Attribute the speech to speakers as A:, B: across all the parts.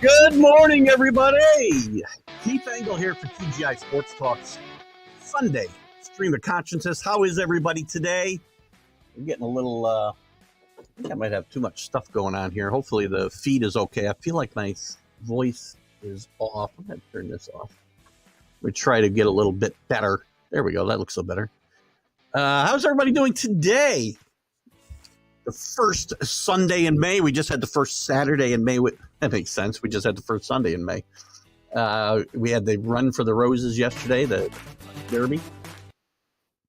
A: Good morning, everybody. Keith Engel here for TGI Sports Talks Sunday Stream of Consciousness. How is everybody today? I'm getting a little, I think I might have too much stuff going on here. Hopefully the feed is okay. I feel like my voice is off. I'm going to turn this off. We try to get a little bit better. There we go. That looks a little better. How's everybody doing today? The first Sunday in May. We just had the first Saturday in May. That makes sense. We just had the first Sunday in May. We had the Run for the Roses yesterday, the Derby.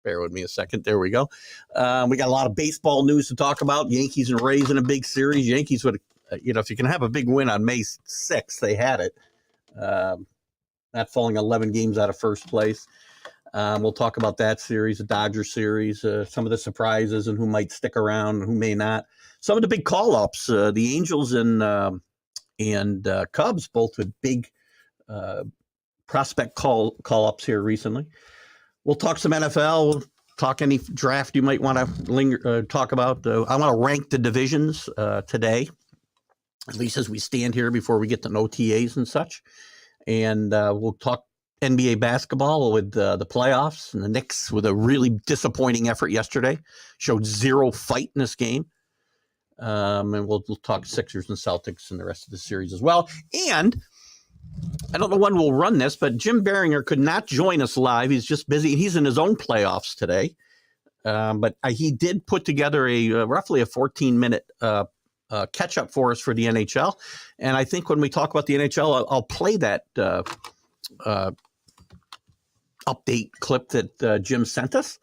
A: Bear with me a second. There we go. We got a lot of baseball news to talk about. Yankees and Rays in a big series. Yankees would, if you can have a big win on May 6th, they had it. Not falling 11 games out of first place. We'll talk about that series, the Dodgers series, some of the surprises and who might stick around and who may not. Some of the big call-ups, the Angels and Cubs, both with big prospect call-ups here recently. We'll talk some NFL. We'll talk any draft you might want to talk about. I want to rank the divisions today, at least as we stand here before we get to OTAs and such. And we'll talk NBA basketball with the playoffs, and the Knicks with a really disappointing effort yesterday. Showed zero fight in this game. And we'll talk Sixers and Celtics and the rest of the series as well. And I don't know when we'll run this, but Jim Biringer could not join us live. He's just busy. He's in his own playoffs today. But he did put together roughly a 14-minute catch-up for us for the NHL. And I think when we talk about the NHL, I'll play that update clip that Jim sent us,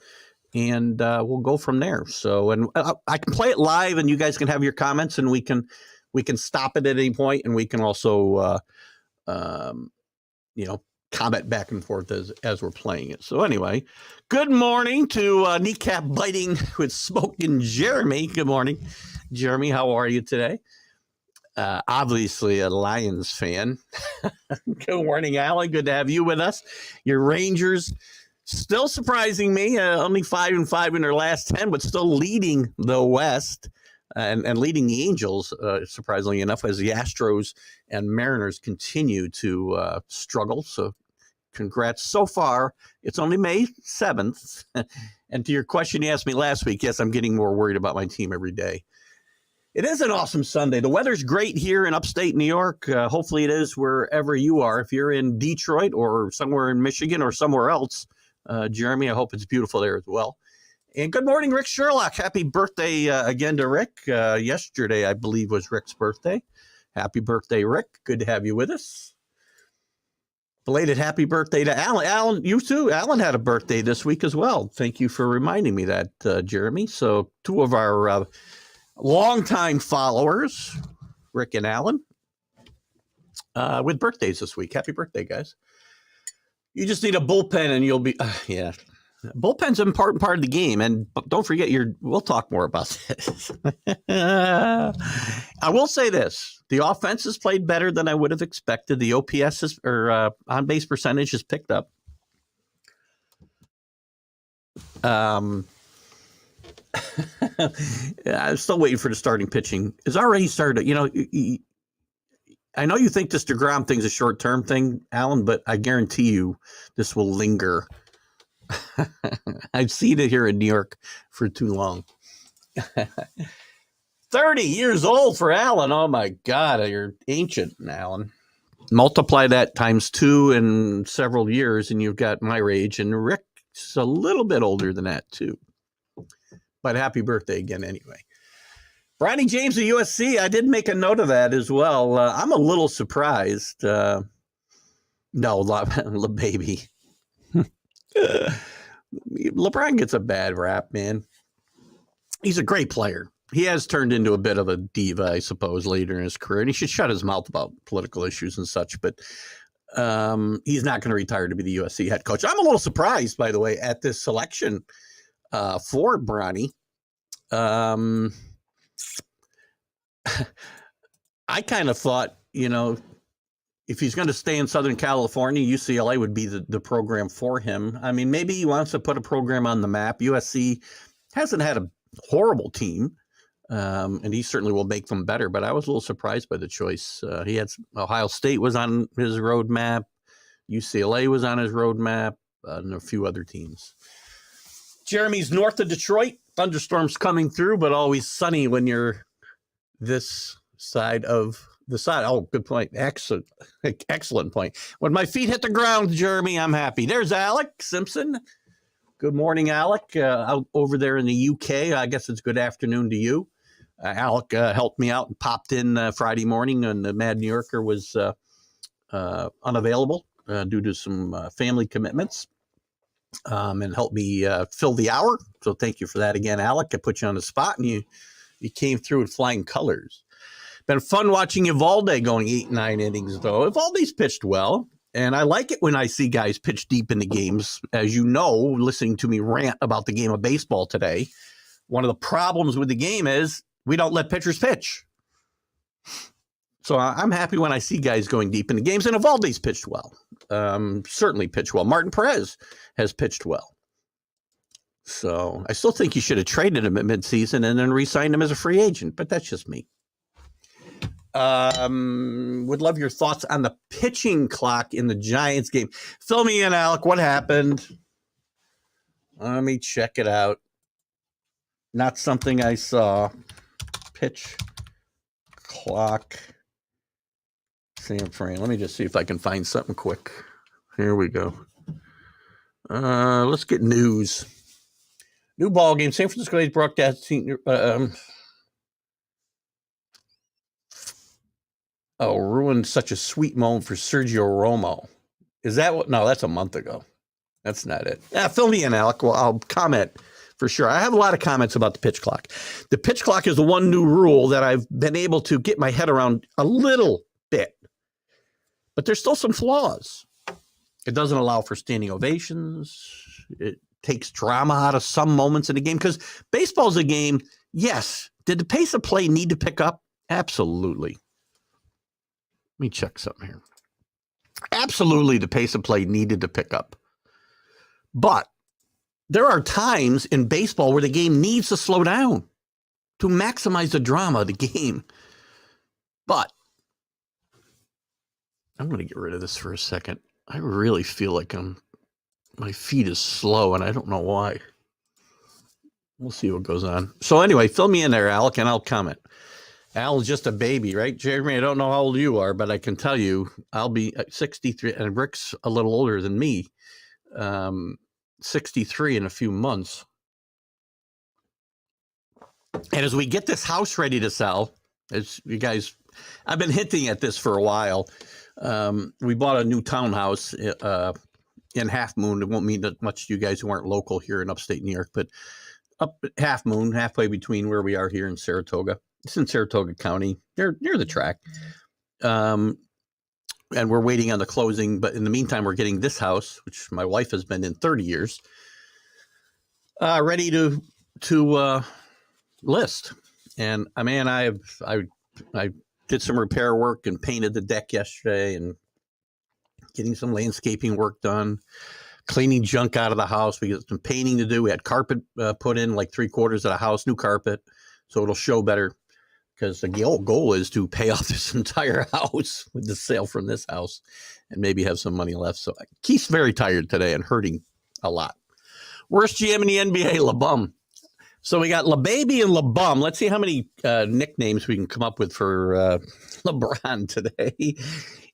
A: and we'll go from there. So, and I can play it live, and you guys can have your comments, and we can stop it at any point, and we can also, comment back and forth as we're playing it. So anyway, good morning to kneecap biting with smoking Jeremy. Good morning, Jeremy. How are you today? Obviously a Lions fan. Good morning, Alan. Good to have you with us. Your Rangers still surprising me. Only 5-5 in their last 10, but still leading the West and leading the Angels, surprisingly enough, as the Astros and Mariners continue to struggle. So congrats so far. It's only May 7th. And to your question you asked me last week, yes, I'm getting more worried about my team every day. It is an awesome Sunday. The weather's great here in upstate New York. Hopefully it is wherever you are. If you're in Detroit or somewhere in Michigan or somewhere else, Jeremy, I hope it's beautiful there as well. And good morning, Rick Sherlock. Happy birthday again to Rick. Yesterday, I believe, was Rick's birthday. Happy birthday, Rick. Good to have you with us. Belated happy birthday to Alan. Alan, you too. Alan had a birthday this week as well. Thank you for reminding me that, Jeremy. So two of our longtime followers, Rick and Alan, with birthdays this week. Happy birthday, guys. You just need a bullpen and you'll be, bullpen's an important part of the game. And don't forget, we'll talk more about this. I will say this. The offense has played better than I would have expected. The OPS on-base percentage has picked up. I'm still waiting for the starting pitching. It's already started. I know you think this DeGrom thing's a short-term thing, Alan, but I guarantee you this will linger. I've seen it here in New York for too long. 30 years old for Alan. Oh, my God. You're ancient, Alan. Multiply that times 2 in several years, and you've got my age. And Rick's a little bit older than that, too. But happy birthday again anyway. Bronny James of USC, I did make a note of that as well. I'm a little surprised. No, baby. LeBron gets a bad rap, man. He's a great player. He has turned into a bit of a diva, I suppose, later in his career, and he should shut his mouth about political issues and such, but he's not going to retire to be the USC head coach. I'm a little surprised, by the way, at this selection for Bronny. I kind of thought, if he's going to stay in Southern California, UCLA would be the program for him. I mean, maybe he wants to put a program on the map. USC hasn't had a horrible team. And he certainly will make them better. But I was a little surprised by the choice. He had Ohio State was on his roadmap, UCLA was on his roadmap, and a few other teams. Jeremy's north of Detroit. Thunderstorms coming through, but always sunny when you're this side of the side. Oh, good point. Excellent point. When my feet hit the ground, Jeremy, I'm happy. There's Alec Simpson. Good morning, Alec. Out over there in the UK. I guess it's good afternoon to you. Alec helped me out and popped in Friday morning, and the Mad New Yorker was unavailable due to some family commitments, and helped me fill the hour. So thank you for that again, Alec. I put you on the spot, and you came through with flying colors. Been fun watching Evalde going 8-9 innings, though. Evalde's pitched well, and I like it when I see guys pitch deep into games. As you know, listening to me rant about the game of baseball today, one of the problems with the game is we don't let pitchers pitch. So I'm happy when I see guys going deep into games, and Evalde's pitched well. Certainly pitched well. Martin Perez has pitched well. So I still think you should have traded him at midseason and then re-signed him as a free agent, but that's just me. Would love your thoughts on the pitching clock in the Giants game. Fill me in, Alec. What happened? Let me check it out. Not something I saw. Pitch clock. San Fran. Let me just see if I can find something quick. Here we go. Let's get news. New ball game. San Francisco A's broadcasting. Ruined such a sweet moment for Sergio Romo. Is that what? No, that's a month ago. That's not it. Yeah, fill me in, Alec. Well, I'll comment for sure. I have a lot of comments about the pitch clock. The pitch clock is the one new rule that I've been able to get my head around a little bit. But there's still some flaws. It doesn't allow for standing ovations. It takes drama out of some moments in the game, because baseball's a game. Yes. Did the pace of play need to pick up? Absolutely. Let me check something here. Absolutely, the pace of play needed to pick up. But there are times in baseball where the game needs to slow down to maximize the drama of the game. But I'm going to get rid of this for a second. I really feel like my feet is slow, and I don't know why. We'll see what goes on. So anyway, fill me in there, Alec, and I'll comment. Al's just a baby, right, Jeremy? I don't know how old you are, but I can tell you I'll be 63, and Rick's a little older than me, 63 in a few months. And as we get this house ready to sell, as you guys, I've been hinting at this for a while. We bought a new townhouse in Half Moon. It won't mean that much to you guys who aren't local here in upstate New York, but up at Half Moon, halfway between where we are here in Saratoga. It's in Saratoga County. They're near the track. And we're waiting on the closing. But in the meantime, we're getting this house, which my wife has been in 30 years, ready to list. And I did some repair work and painted the deck yesterday, and getting some landscaping work done, cleaning junk out of the house. We got some painting to do. We had carpet put in, like 3/4 of the house, new carpet, so it'll show better. Because the goal is to pay off this entire house with the sale from this house and maybe have some money left. So Keith's very tired today and hurting a lot. Worst GM in the NBA, LeBum. So we got LeBaby and LeBum. Let's see how many nicknames we can come up with for LeBron today.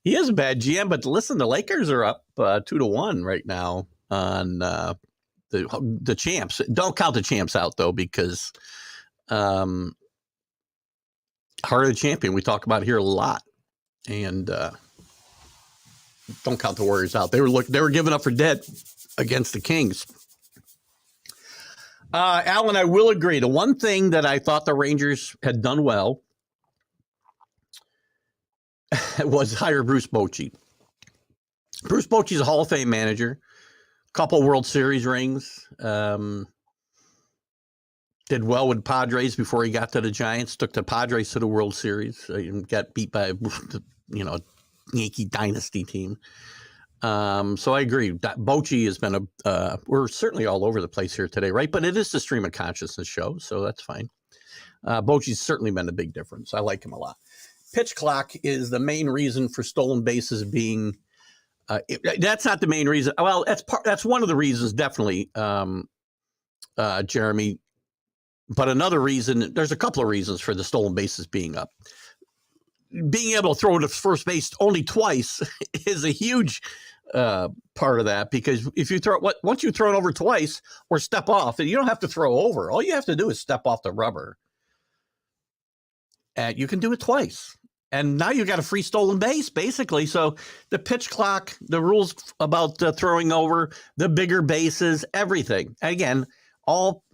A: He is a bad GM, but listen, the Lakers are up 2-1 right now on the champs. Don't count the champs out, though, because Heart of the Champion, we talk about here a lot. And don't count the Warriors out. They were giving up for dead against the Kings. Alan, I will agree. The one thing that I thought the Rangers had done well was hire Bruce Bochy. Bruce Bochy's a Hall of Fame manager, couple World Series rings, did well with Padres before he got to the Giants, took the Padres to the World Series, got beat by Yankee dynasty team. So I agree. Bochy has been we're certainly all over the place here today, right? But it is the stream of consciousness show, so that's fine. Bochy's certainly been a big difference. I like him a lot. Pitch clock is the main reason for stolen bases being. That's not the main reason. Well, that's one of the reasons, definitely, Jeremy. But another reason, there's a couple of reasons for the stolen bases being up. Being able to throw to first base only twice is a huge part of that, because if you once you throw it over twice or step off, and you don't have to throw over. All you have to do is step off the rubber. And you can do it twice. And now you got a free stolen base, basically. So the pitch clock, the rules about throwing over, the bigger bases, everything. Again, all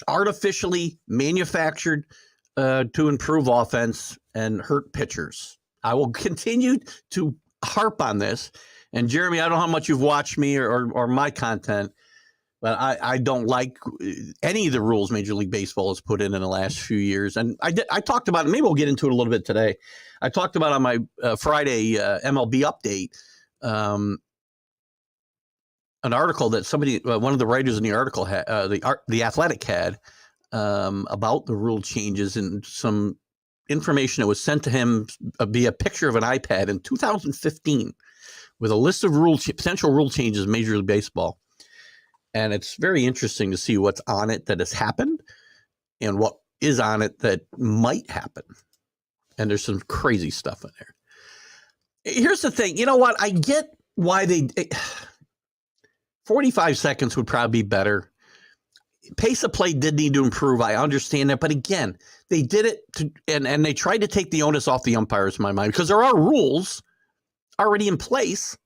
A: artificially manufactured to improve offense and hurt pitchers. I will continue to harp on this. And Jeremy, I don't know how much you've watched me or my content, but I don't like any of the rules Major League Baseball has put in the last few years. And I talked about it. Maybe we'll get into it a little bit today. I talked about on my Friday MLB update an article that somebody, one of the writers in the article, the Athletic had about the rule changes, and some information that was sent to him via picture of an iPad in 2015 with a list of potential rule changes in Major League Baseball. And it's very interesting to see what's on it that has happened and what is on it that might happen. And there's some crazy stuff in there. Here's the thing. You know what? I get why 45 seconds would probably be better. Pace of play did need to improve. I understand that. But again, they did it and they tried to take the onus off the umpires, in my mind, because there are rules already in place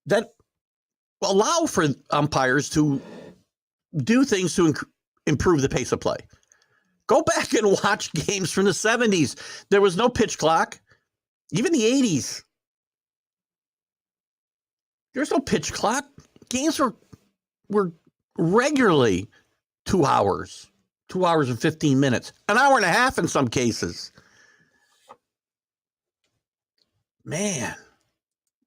A: that allow for umpires to do things to improve the pace of play. Go back and watch games from the 70s. There was no pitch clock. Even the 80s. There's no pitch clock. Games were regularly 2 hours. 2 hours and 15 minutes. An hour and a half in some cases. Man.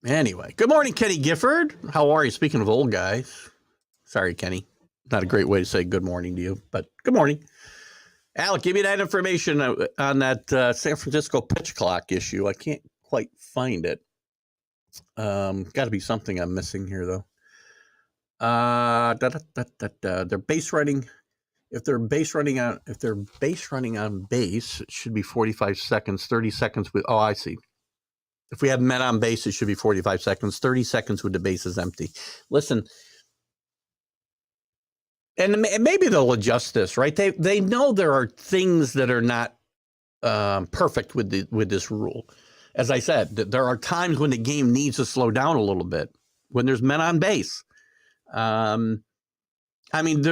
A: Anyway, good morning, Kenny Gifford. How are you? Speaking of old guys. Sorry, Kenny. Not a great way to say good morning to you, but good morning. Alec, give me that information on that San Francisco pitch clock issue. I can't quite find it. Got to be something I'm missing here, though. They're base running. If they're base running on base, it should be 45 seconds. 30 seconds with. Oh, I see. If we have men on base, it should be 45 seconds, 30 seconds with the bases empty. Listen, and maybe they'll adjust this, right? They know there are things that are not perfect with this rule. As I said, there are times when the game needs to slow down a little bit when there's men on base. I mean,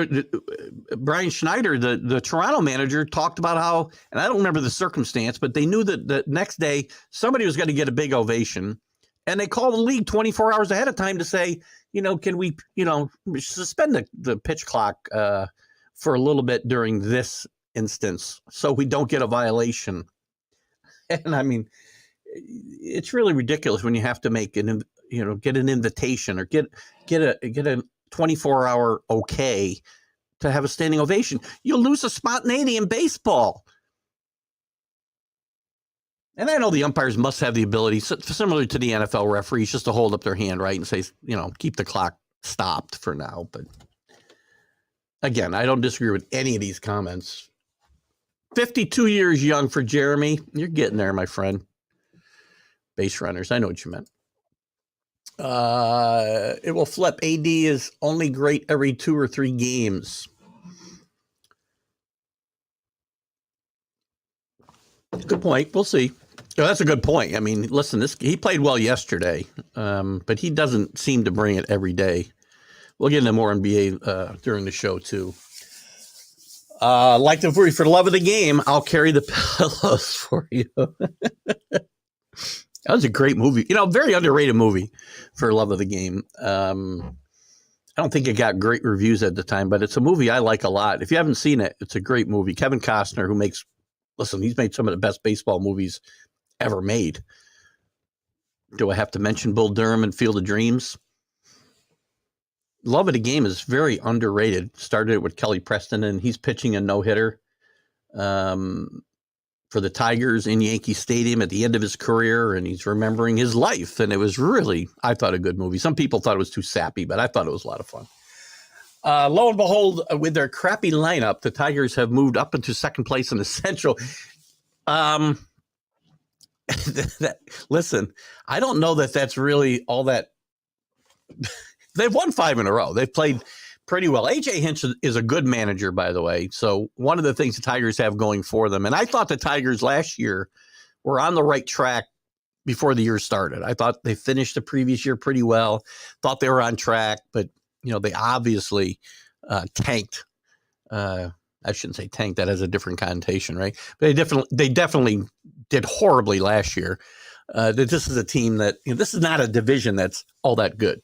A: Brian Schneider, the Toronto manager, talked about how, and I don't remember the circumstance, but they knew that the next day somebody was going to get a big ovation, and they called the league 24 hours ahead of time to say, can we, suspend the pitch clock for a little bit during this instance so we don't get a violation. And I mean, it's really ridiculous when you have to make get an invitation or get a 24-hour okay to have a standing ovation. You'll lose a spontaneity in baseball. And I know the umpires must have the ability, similar to the NFL referees, just to hold up their hand, right, and say, keep the clock stopped for now. But again, I don't disagree with any of these comments. 52 years young for Jeremy. You're getting there, my friend. Base runners. I know what you meant. It will flip. AD is only great every 2 or 3 games. Good point. We'll see. Oh, that's a good point. I mean, listen, he played well yesterday, but he doesn't seem to bring it every day. We'll get into more NBA during the show, too. Like for the love of the game, I'll carry the pillows for you. That was a great movie. Very underrated movie for love of the game. I don't think it got great reviews at the time, but it's a movie I like a lot. If you haven't seen it, it's a great movie. Kevin Costner, he's made some of the best baseball movies ever made. Do I have to mention Bull Durham and Field of Dreams? Love of the Game is very underrated. Started it with Kelly Preston, and he's pitching a no-hitter for the Tigers in Yankee Stadium at the end of his career, and he's remembering his life. And it was really, I thought, a good movie. Some people thought it was too sappy, but I thought it was a lot of fun. Lo and behold, with their crappy lineup, the Tigers have moved up into second place in the Central. Listen, I don't know that that's really all that. They've won 5 in a row. They've played pretty well. A.J. Hinch is a good manager, by the way. So one of the things the Tigers have going for them, and I thought the Tigers last year were on the right track before the year started. I thought they finished the previous year pretty well, thought they were on track, but they obviously tanked. I shouldn't say tanked. That has a different connotation, right? But they definitely did horribly last year. This is a team that this is not a division that's all that good.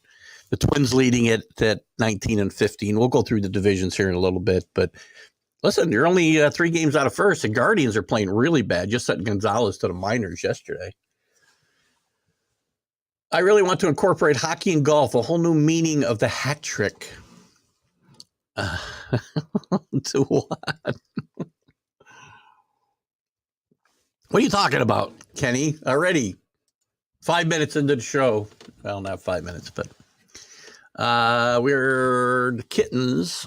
A: The Twins leading it at 19 and 15. We'll go through the divisions here in a little bit, but listen, you're only 3 games out of first. The Guardians are playing really bad. Just sent Gonzalez to the minors yesterday. I really want to incorporate hockey and golf, a whole new meaning of the hat trick. To what? What are you talking about, Kenny? Already 5 minutes into the show. Well, not 5 minutes, but we're the Kittens.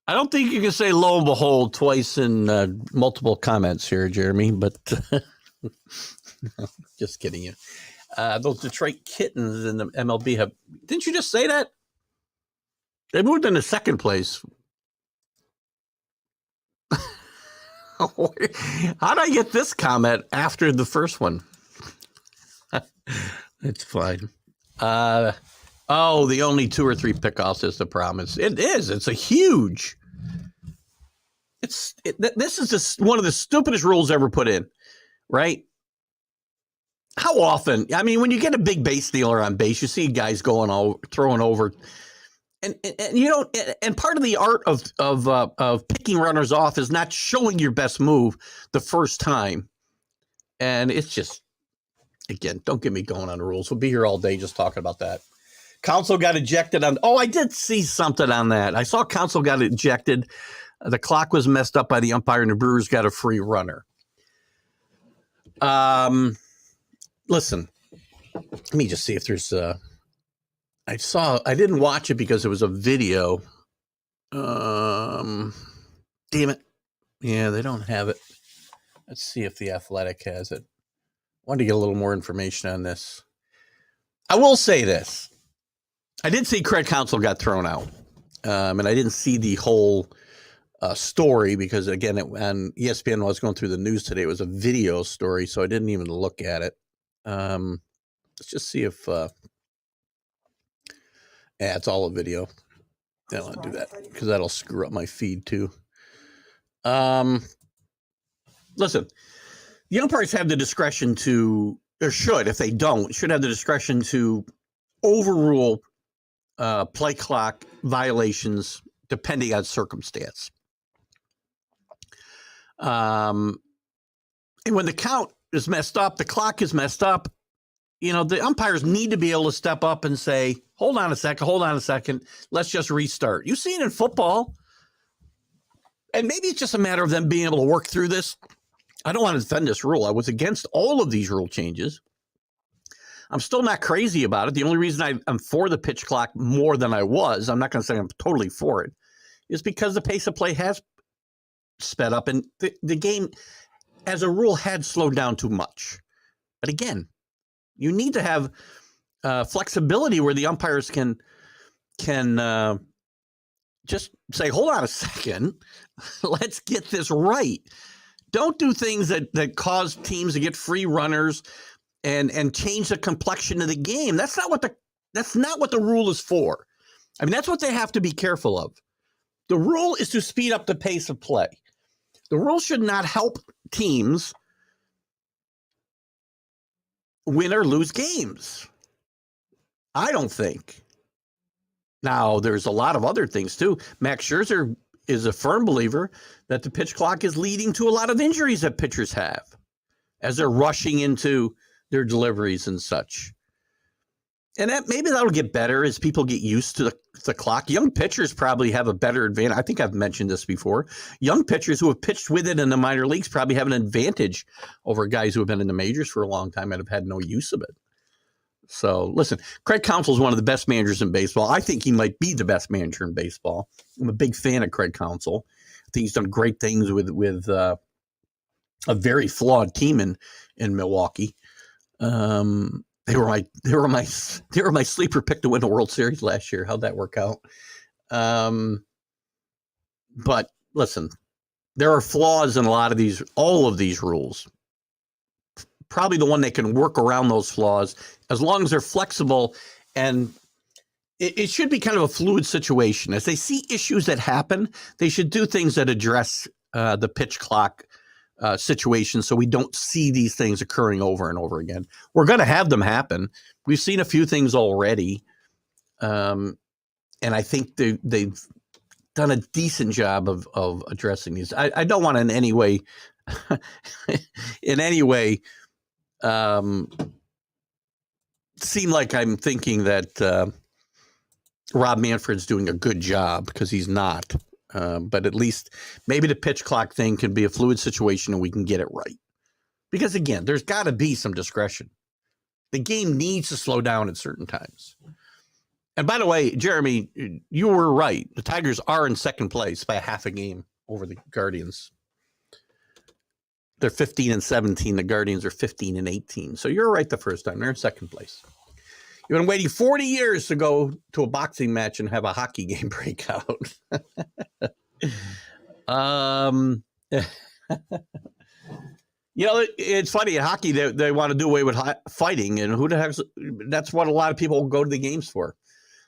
A: I don't think you can say lo and behold twice in multiple comments here, Jeremy, but just kidding you. Those Detroit Kittens in the MLB have, didn't you just say that? They moved into second place. How did I get this comment after the first one? It's fine. The only 2 or 3 pickoffs is the promise. It is. It's a huge. This is just one of the stupidest rules ever put in, right? How often? I mean, when you get a big base stealer on base, you see guys throwing over, and and part of the art of picking runners off is not showing your best move the first time, and it's just, again, don't get me going on the rules. We'll be here all day just talking about that. Council got ejected on. Oh, I did see something on that. I saw Council got ejected. The clock was messed up by the umpire, and the Brewers got a free runner. Listen, let me just see if there's. I didn't watch it because it was a video. Damn it! Yeah, they don't have it. Let's see if the Athletic has it. Wanted to get a little more information on this. I will say this. I did see Craig Counsell got thrown out, and I didn't see the whole story because, again, on ESPN, when I was going through the news today, it was a video story, so I didn't even look at it. Let's just see if it's all a video. I don't want to do that because that'll screw up my feed too. Listen, the umpires have the discretion to, or should, if they don't, should have the discretion to overrule play clock violations depending on circumstance. And when the count is messed up, the clock is messed up, the umpires need to be able to step up and say, hold on a second, let's just restart. You see it in football. And maybe it's just a matter of them being able to work through this. I don't want to defend this rule. I was against all of these rule changes. I'm still not crazy about it. The only reason I'm for the pitch clock more than I was, I'm not going to say I'm totally for it, is because the pace of play has sped up and the game as a rule had slowed down too much. But again, you need to have flexibility where the umpires can just say, hold on a second, let's get this right. Don't do things that cause teams to get free runners and change the complexion of the game. That's not what the rule is for. I mean, that's what they have to be careful of. The rule is to speed up the pace of play. The rule should not help teams win or lose games. I don't think. Now, there's a lot of other things too. Max Scherzer is a firm believer that the pitch clock is leading to a lot of injuries that pitchers have as they're rushing into their deliveries and such. And maybe that'll get better as people get used to the clock. Young pitchers probably have a better advantage. I think I've mentioned this before. Young pitchers who have pitched with it in the minor leagues probably have an advantage over guys who have been in the majors for a long time and have had no use of it. So, listen, Craig Counsell is one of the best managers in baseball. I think he might be the best manager in baseball. I'm a big fan of Craig Counsell. I think he's done great things with a very flawed team in Milwaukee. They were my sleeper pick to win the World Series last year. How'd that work out? But listen, there are flaws in all of these rules. Probably the one that can work around those flaws, as long as they're flexible, and it should be kind of a fluid situation. As they see issues that happen, they should do things that address the pitch clock situation, so we don't see these things occurring over and over again. We're going to have them happen. We've seen a few things already, and I think they've done a decent job of addressing these. I don't want in any way seem like I'm thinking that Rob Manfred's doing a good job, because he's not. But at least maybe the pitch clock thing can be a fluid situation and we can get it right. Because, again, there's got to be some discretion. The game needs to slow down at certain times. And by the way, Jeremy, you were right. The Tigers are in second place by half a game over the Guardians. They're 15-17. The Guardians are 15-18. So you're right the first time. They're in second place. You've been waiting 40 years to go to a boxing match and have a hockey game break out. It's funny in hockey, they want to do away with fighting, and who the heck? That's what a lot of people go to the games for.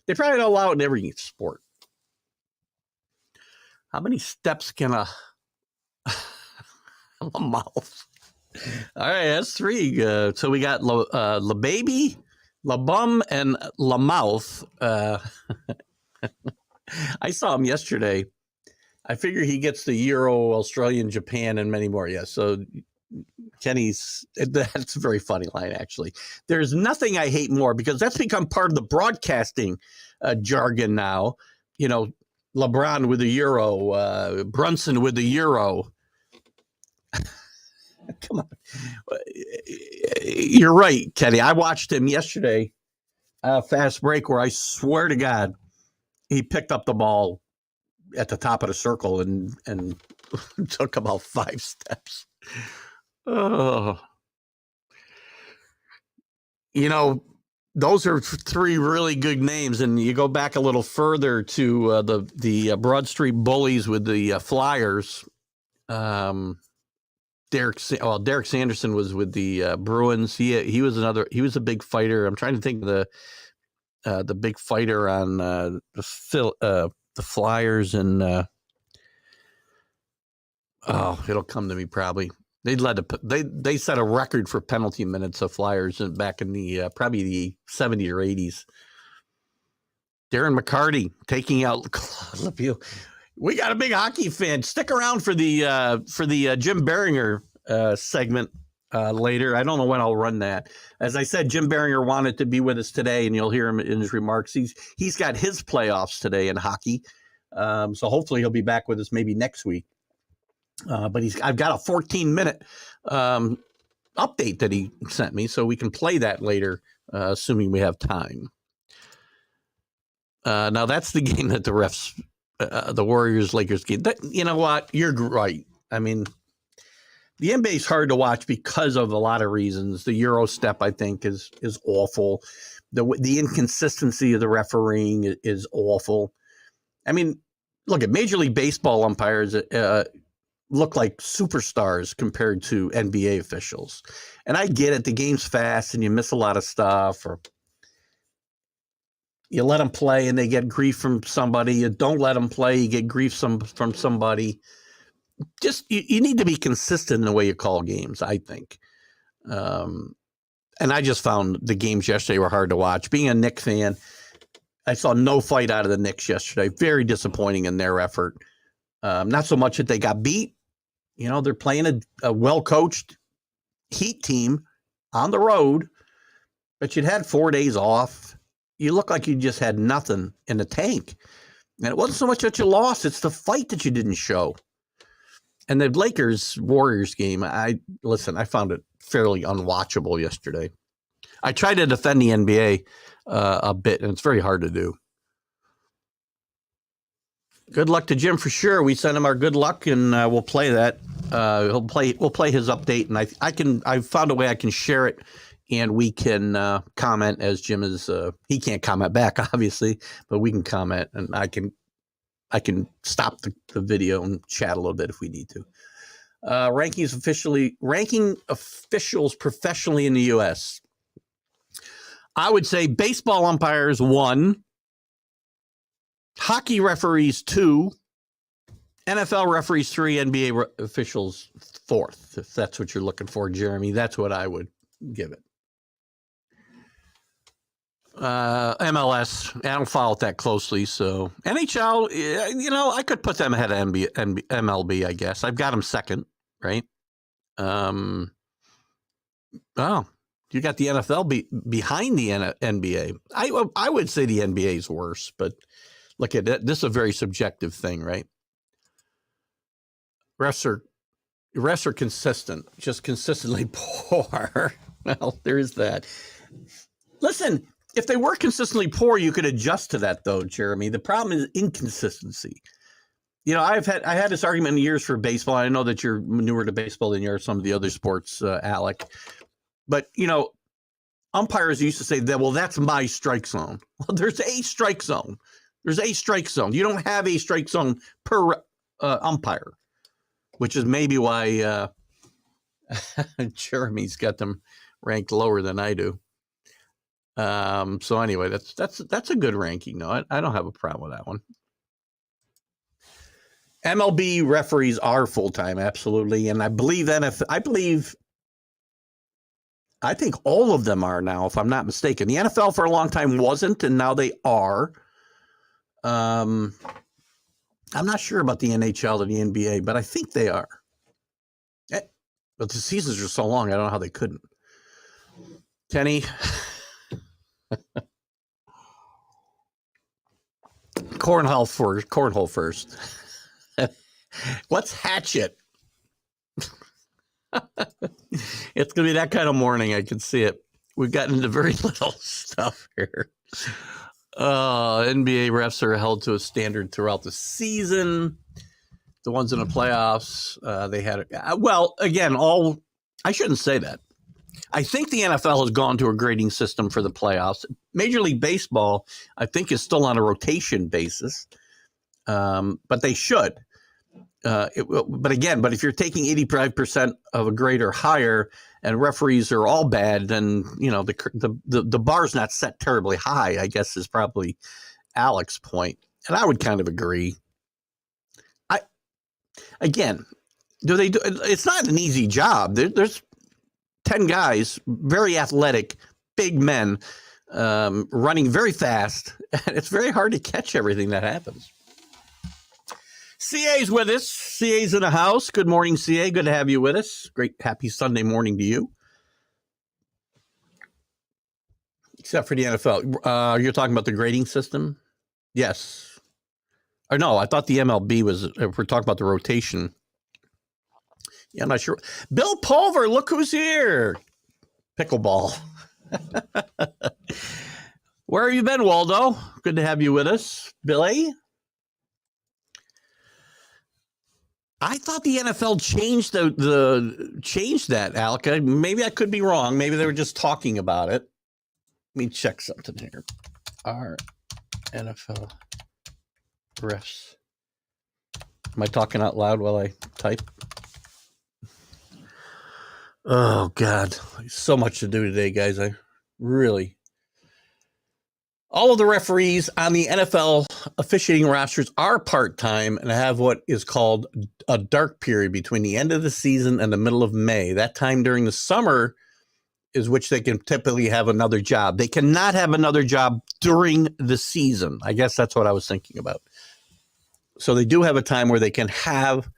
A: They probably don't allow it in every sport. How many steps can a mouth? All right, that's 3. So we got La Baby, La Bum, and La Mouth. I saw him yesterday. I figure he gets the Euro, Australian, Japan, and many more. Yeah, so that's a very funny line, actually. There's nothing I hate more, because that's become part of the broadcasting jargon now. You know, LeBron with the Euro, Brunson with the Euro. Come on. You're right, Kenny. I watched him yesterday, fast break, where I swear to God, he picked up the ball at the top of the circle and took about 5 steps. Oh. Those are 3 really good names. And you go back a little further to the Broad Street Bullies with the Flyers. Derek Sanderson was with the Bruins. He was a big fighter. I'm trying to think of the big fighter on the Flyers, and it'll come to me probably. They set a record for penalty minutes of Flyers back in the probably the 70s or 80s. Darren McCarty taking out Lemieux. We got a big hockey fan. Stick around for the Jim Biringer segment later. I don't know when I'll run that. As I said, Jim Biringer wanted to be with us today, and you'll hear him in his remarks. He's got his playoffs today in hockey, so hopefully he'll be back with us maybe next week. But I've got a 14-minute update that he sent me, so we can play that later, assuming we have time. Now that's the game that the refs. The Warriors-Lakers game. You know what? You're right. I mean, the NBA is hard to watch because of a lot of reasons. The Euro step, I think, is awful. The inconsistency of the refereeing is awful. I mean, look at Major League Baseball umpires look like superstars compared to NBA officials. And I get it. The game's fast and you miss a lot of stuff, or you let them play and they get grief from somebody. You don't let them play, you get grief from somebody. Just you need to be consistent in the way you call games, I think. And I just found the games yesterday were hard to watch. Being a Knicks fan, I saw no fight out of the Knicks yesterday. Very disappointing in their effort. Not so much that they got beat. They're playing a well-coached Heat team on the road, but you'd had 4 days off. You look like you just had nothing in the tank. And it wasn't so much that you lost, it's the fight that you didn't show. And the Lakers-Warriors game, I found it fairly unwatchable yesterday. I tried to defend the NBA a bit, and it's very hard to do. Good luck to Jim for sure. We sent him our good luck, and we'll play that. We'll play his update, and I found a way I can share it, and we can comment as Jim is. He can't comment back, obviously, but we can comment, and I can stop the video and chat a little bit if we need to. Ranking officials professionally in the U.S. I would say baseball umpires 1, hockey referees 2, NFL referees 3, NBA officials 4th. If that's what you're looking for, Jeremy, that's what I would give it. MLS, I don't follow it that closely, so NHL, I could put them ahead of MLB, I guess. I've got them second, right? Oh, you got the NFL behind the NBA. I would say the NBA is worse, but look at it. This is a very subjective thing, right? Refs are consistent, just consistently poor. Well, there's that. Listen, if they were consistently poor, you could adjust to that, though, Jeremy. The problem is inconsistency. I had this argument in years for baseball. I know that you're newer to baseball than you are some of the other sports, Alec. But, umpires used to say that, well, that's my strike zone. Well, there's a strike zone. There's a strike zone. You don't have a strike zone per umpire, which is maybe why Jeremy's got them ranked lower than I do. So anyway, that's a good ranking. No, I don't have a problem with that one. MLB referees are full-time, absolutely. And I think all of them are now, if I'm not mistaken. The NFL for a long time wasn't, and now they are. I'm not sure about the NHL and the NBA, but I think they are. But the seasons are so long, I don't know how they couldn't. Kenny. Cornhole first. What's hatchet? It's going to be that kind of morning. I can see it. We've gotten into very little stuff here. NBA refs are held to a standard throughout the season. The ones in the playoffs, they had I shouldn't say that. I think the NFL has gone to a grading system for the playoffs. Major League Baseball, I think, is still on a rotation basis, but they should. But if you're taking 85% of a grade or higher, and referees are all bad, then the bar's not set terribly high, I guess, is probably Alec's point, and I would kind of agree. It's not an easy job. There's 10 guys, very athletic, big men, running very fast, and it's very hard to catch everything that happens. CA's with us. CA's in the house. Good morning, CA. Good to have you with us. Great, happy Sunday morning to you. Except for the NFL. You're talking about the grading system? Yes. Or no, I thought the MLB was, if we're talking about the rotation. Yeah, I'm not sure. Bill Pulver, look who's here. Pickleball. Where have you been, Waldo? Good to have you with us. Billy? I thought the NFL changed changed that, Alka. Maybe I could be wrong. Maybe they were just talking about it. Let me check something here. Our NFL refs. Am I talking out loud while I type? Oh, God. So much to do today, guys. All of the referees on the NFL officiating rosters are part-time and have what is called a dark period between the end of the season and the middle of May. That time during the summer is which they can typically have another job. They cannot have another job during the season. I guess that's what I was thinking about. So they do have a time where they can have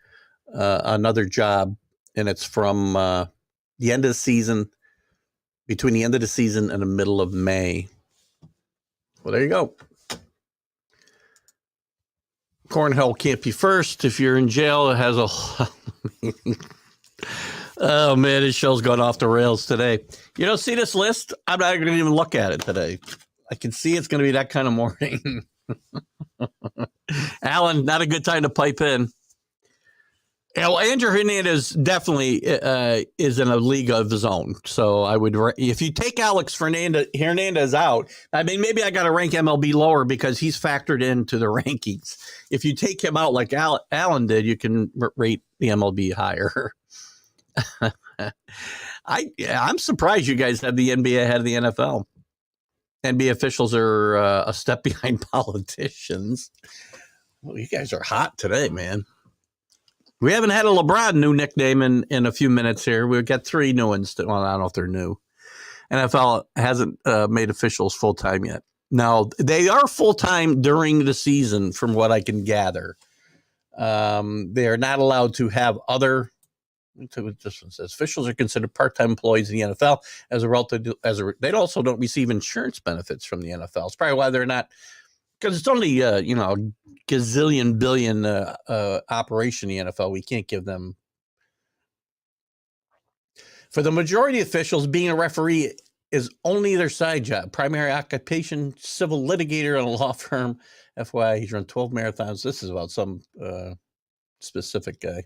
A: another job, and it's from the end of the season between the end of the season and the middle of May. Well, there you go. Cornhole can't be first. If you're in jail, it has a... Oh, man, this show's gone off the rails today. You don't see this list? I'm not going to even look at it today. I can see it's going to be that kind of morning. Alan, not a good time to pipe in. Yeah, well, Andrew Hernandez definitely is in a league of his own. So I would, if you take Alex Hernandez out, I mean, maybe I got to rank MLB lower because he's factored into the rankings. If you take him out like Alan did, you can rate the MLB higher. I'm surprised you guys have the NBA ahead of the NFL. NBA officials are a step behind politicians. Well, you guys are hot today, man. We haven't had a LeBron new nickname in a few minutes here. We've got 3 new ones. Well, I don't know if they're new. NFL hasn't made officials full-time yet. Now, they are full-time during the season, from what I can gather. They are not allowed to have other... This one says officials are considered part-time employees in the NFL they also don't receive insurance benefits from the NFL. It's probably why they're not, because it's only a gazillion billion operation in the NFL. We can't give them. For the majority of officials, being a referee is only their side job. Primary occupation, civil litigator in a law firm. FYI, he's run 12 marathons. This is about some specific guy.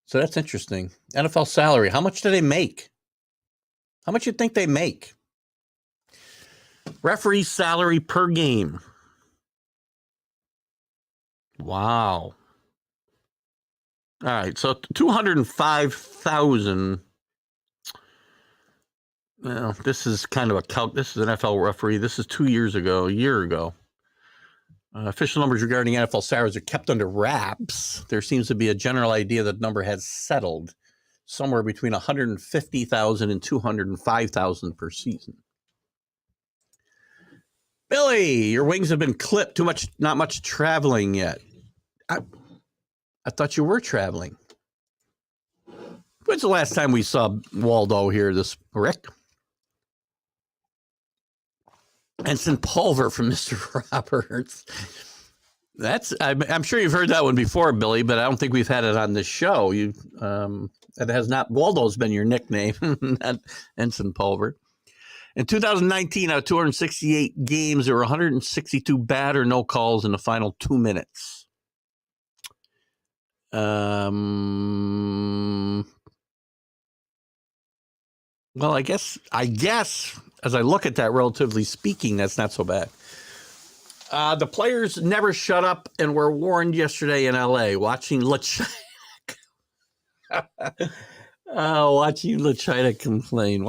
A: So that's interesting. NFL salary. How much do they make? How much you think they make? Referee salary per game. Wow. All right. So 205,000. Well, this is kind of this is an NFL referee. This is a year ago. Official numbers regarding NFL salaries are kept under wraps. There seems to be a general idea that the number has settled somewhere between 150,000 and 205,000 per season. Billy, your wings have been clipped. Not much traveling yet. I thought you were traveling. When's the last time we saw Waldo here? Rick? Ensign Pulver from Mr. Roberts. I'm sure you've heard that one before, Billy, but I don't think we've had it on this show. It has not. Waldo's been your nickname, not Ensign Pulver. In 2019, out of 268 games, there were 162 bad or no calls in the final 2 minutes. Well, I guess as I look at that, relatively speaking, that's not so bad. The players never shut up and were warned yesterday in L.A. watching Lachina complain.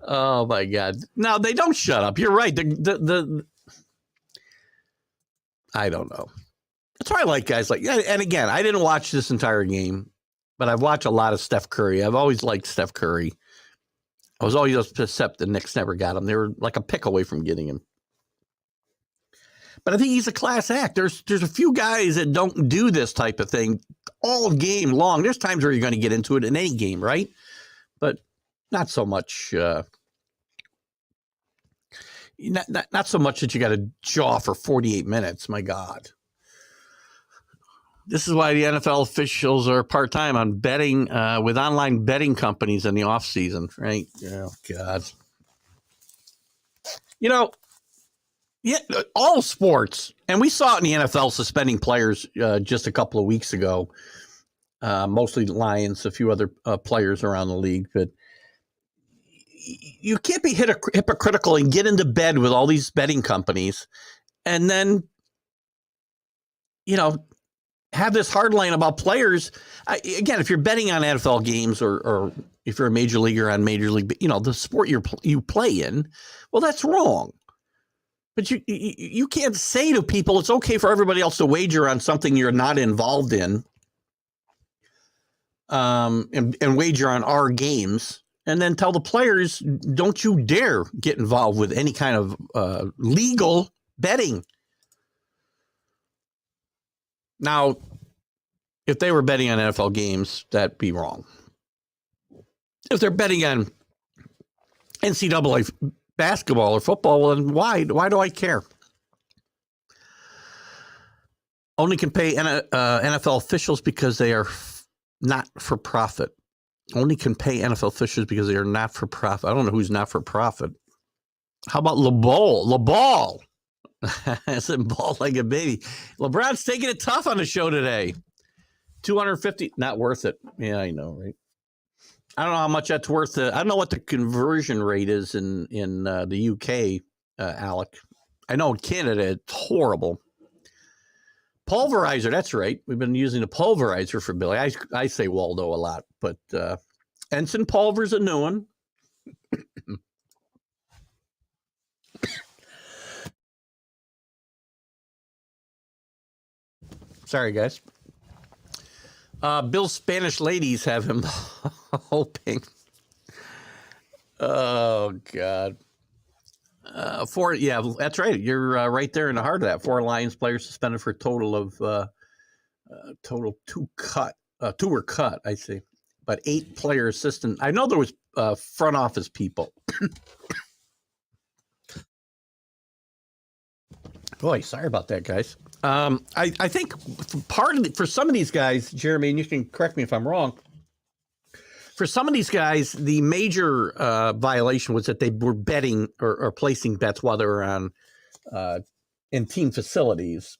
A: Oh, my God. No, they don't shut up. You're right. I don't know. That's why I like guys like, and again, I didn't watch this entire game, but I've watched a lot of Steph Curry. I've always liked Steph Curry. I was always upset the Knicks never got him. They were like a pick away from getting him. But I think he's a class act. There's a few guys that don't do this type of thing all game long. There's times where you're going to get into it in any game, right? But not so much. Not so much that you got to jaw for 48 minutes. My God. This is why the NFL officials are part-time on betting with online betting companies in the offseason, right? Oh, God. Yeah, all sports. And we saw it in the NFL suspending players just a couple of weeks ago, mostly Lions, a few other players around the league. But you can't be hypocritical and get into bed with all these betting companies and then, have this hard line about players. Again, if you're betting on NFL games or if you're a major leaguer on major league, the sport you play in, well, that's wrong. But you can't say to people it's okay for everybody else to wager on something you're not involved in, and wager on our games, and then tell the players, don't you dare get involved with any kind of legal betting. Now, if they were betting on NFL games, that'd be wrong. If they're betting on NCAA basketball or football, well, then why do I care? Only can pay NFL officials because they are not for profit. Only can pay NFL officials because they are not for profit. I don't know who's not for profit. How about LeBall? That's a ball like a baby. LeBron's taking it tough on the show today. 250, not worth it. Yeah, I know, right? I don't know how much that's worth. I don't know what the conversion rate is in the UK, Alec. I know in Canada it's horrible. Pulverizer, that's right. We've been using the pulverizer for Billy. I say Waldo a lot, but Ensign Pulver's a new one. Sorry, guys. Bill's Spanish ladies have him hoping. Oh, God. That's right. You're right there in the heart of that. 4 Lions players suspended for a total of two were cut, I see. But 8 player assistant. I know there was front office people. Boy, sorry about that, guys. I think for some of these guys, Jeremy, and you can correct me if I'm wrong. For some of these guys, the major violation was that they were betting or placing bets while they were on in team facilities.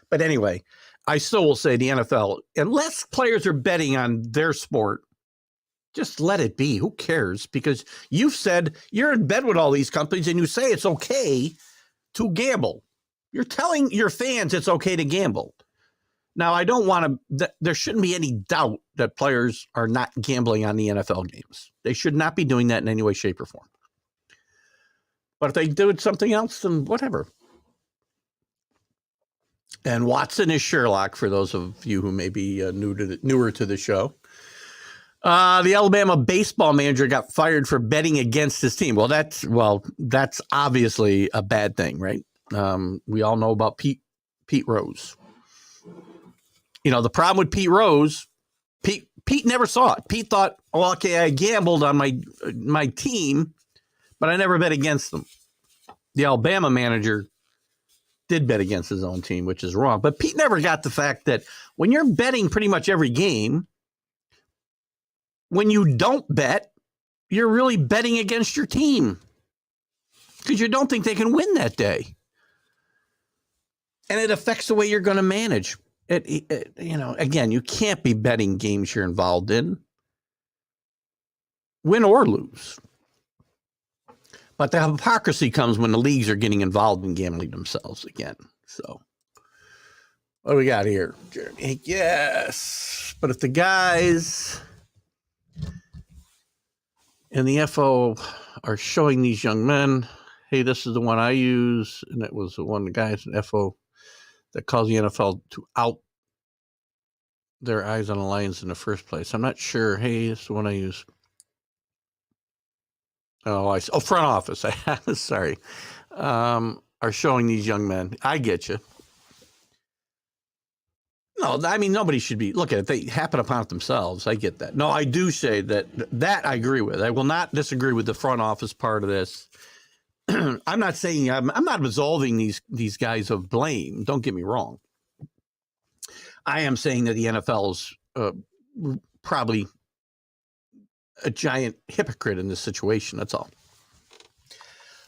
A: But anyway, I still will say the NFL, unless players are betting on their sport, just let it be. Who cares? Because you've said you're in bed with all these companies and you say it's okay to gamble. You're telling your fans it's okay to gamble. Now, I don't want to, there shouldn't be any doubt that players are not gambling on the NFL games. They should not be doing that in any way, shape, or form. But if they do something else, then whatever. And Watson is Sherlock, for those of you who may be newer to the show. The Alabama baseball manager got fired for betting against his team. Well, that's obviously a bad thing, right? We all know about Pete Rose. You know, the problem with Pete Rose, Pete never saw it. Pete thought, oh, okay, I gambled on my team, but I never bet against them. The Alabama manager did bet against his own team, which is wrong. But Pete never got the fact that when you're betting pretty much every game, when you don't bet, you're really betting against your team because you don't think they can win that day. And it affects the way you're going to manage. Again, you can't be betting games you're involved in, win or lose. But the hypocrisy comes when the leagues are getting involved in gambling themselves again. So, what do we got here, Jeremy? Yes, but if the guys in the FO are showing these young men, hey, this is the one I use, and it was the one the guys in FO that caused the NFL to out their eyes on the Lions in the first place. I'm not sure. Hey, this is the one I use. Oh, front office. Sorry. Are showing these young men. I get you. No, I mean, nobody should be. Look at it. They happen upon it themselves. I get that. No, I do say that I agree with. I will not disagree with the front office part of this. I'm not saying I'm not absolving these guys of blame. Don't get me wrong. I am saying that the NFL is probably a giant hypocrite in this situation. That's all.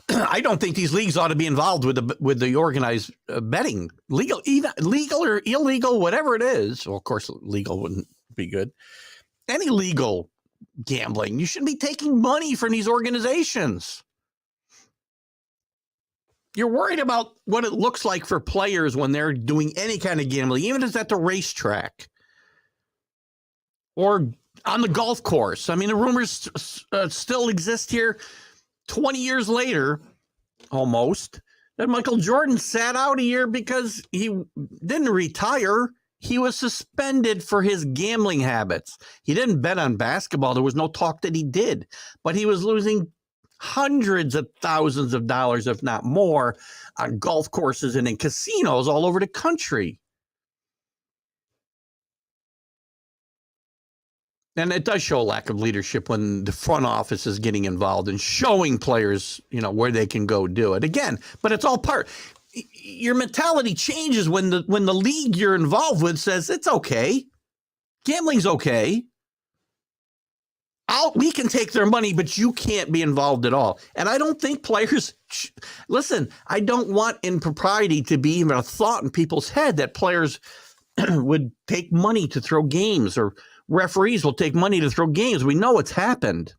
A: I don't think these leagues ought to be involved with the organized betting, legal or illegal, whatever it is. Well, of course, legal wouldn't be good. Any legal gambling, you shouldn't be taking money from these organizations. You're worried about what it looks like for players when they're doing any kind of gambling, even if it's at the racetrack or on the golf course. I mean, the rumors still exist here 20 years later, almost, that Michael Jordan sat out a year because he didn't retire. He was suspended for his gambling habits. He didn't bet on basketball. There was no talk that he did, but he was losing hundreds of thousands of dollars, if not more, on golf courses and in casinos all over the country. And it does show a lack of leadership when the front office is getting involved and showing players, where they can go do it. Again, but it's all part. Your mentality changes when the league you're involved with says it's okay. Gambling's okay. We can take their money, but you can't be involved at all. And I don't think players listen. I don't want impropriety to be even a thought in people's head that players would take money to throw games or referees will take money to throw games. We know it's happened.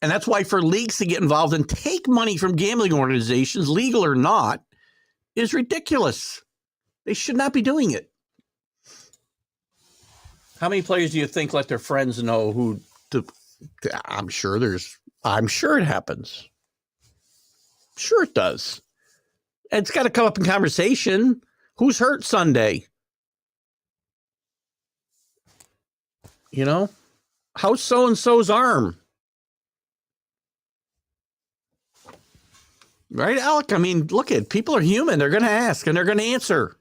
A: And that's why for leagues to get involved and take money from gambling organizations, legal or not, is ridiculous. They should not be doing it. How many players do you think let their friends know who to? I'm sure it happens. Sure it does. And it's got to come up in conversation. Who's hurt Sunday? How's so-and-so's arm? Right, Alec? I mean, look at people are human. They're going to ask and they're going to answer.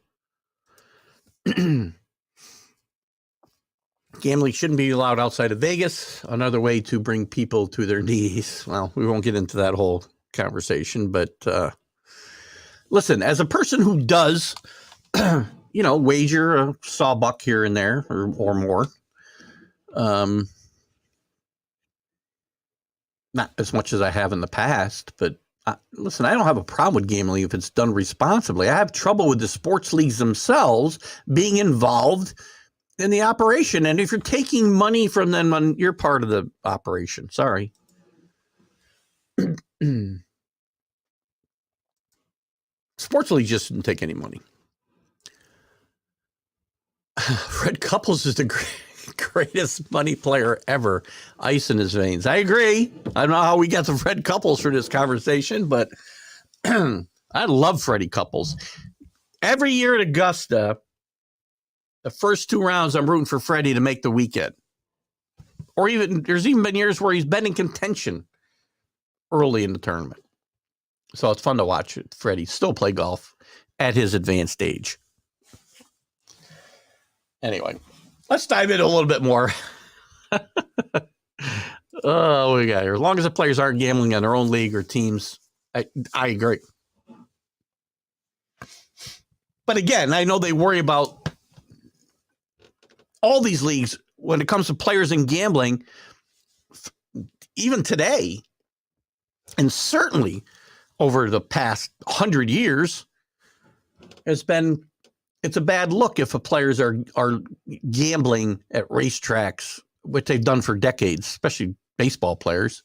A: Gambling shouldn't be allowed outside of Vegas. Another way to bring people to their knees. Well, we won't get into that whole conversation, but listen, as a person who does, wager a sawbuck here and there or more, not as much as I have in the past, but listen, I don't have a problem with gambling if it's done responsibly. I have trouble with the sports leagues themselves being involved in the operation. And if you're taking money from them, you're part of the operation. Sorry. Sports league just didn't take any money. Fred Couples is the greatest money player ever. Ice in his veins. I agree. I don't know how we got to Fred Couples for this conversation, but I love Freddie Couples. Every year at Augusta, the first 2 rounds, I'm rooting for Freddie to make the weekend. Or there's even been years where he's been in contention early in the tournament. So it's fun to watch Freddie still play golf at his advanced age. Anyway, let's dive in a little bit more. Oh, we got here. As long as the players aren't gambling on their own league or teams, I agree. But again, I know they worry about all these leagues when it comes to players and gambling, even today, and certainly over the past 100 years, it's a bad look if the players are gambling at racetracks, which they've done for decades, especially baseball players,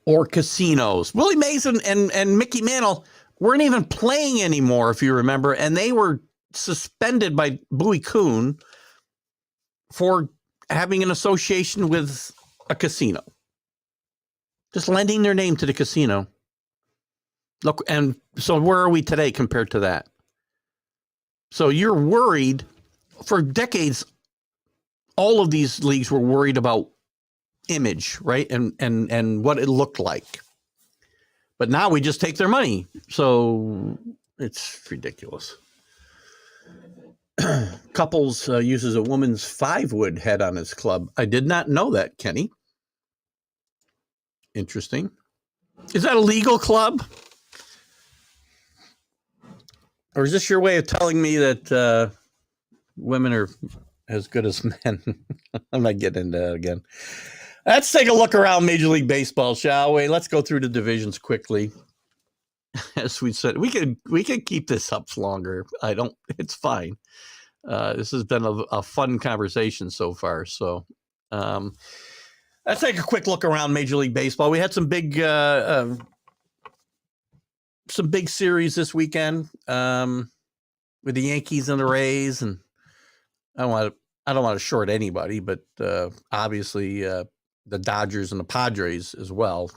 A: or casinos. Willie Mays and Mickey Mantle weren't even playing anymore, if you remember, and they were suspended by Bowie Kuhn for having an association with a casino. Just lending their name to the casino. Look, and so where are we today compared to that? So you're worried. For decades, all of these leagues were worried about image, right? And what it looked like. But now we just take their money. So it's ridiculous. Couples uses a woman's 5-wood head on his club. I did not know that, Kenny. Interesting. Is that a legal club? Or is this your way of telling me that women are as good as men? I'm not getting into that again. Let's take a look around Major League Baseball, shall we? Let's go through the divisions quickly. As we said, we could keep this up longer. It's fine. This has been a fun conversation so far. So let's take a quick look around Major League Baseball. We had some big series this weekend with the Yankees and the Rays, and I don't want to short anybody, but obviously the Dodgers and the Padres as well.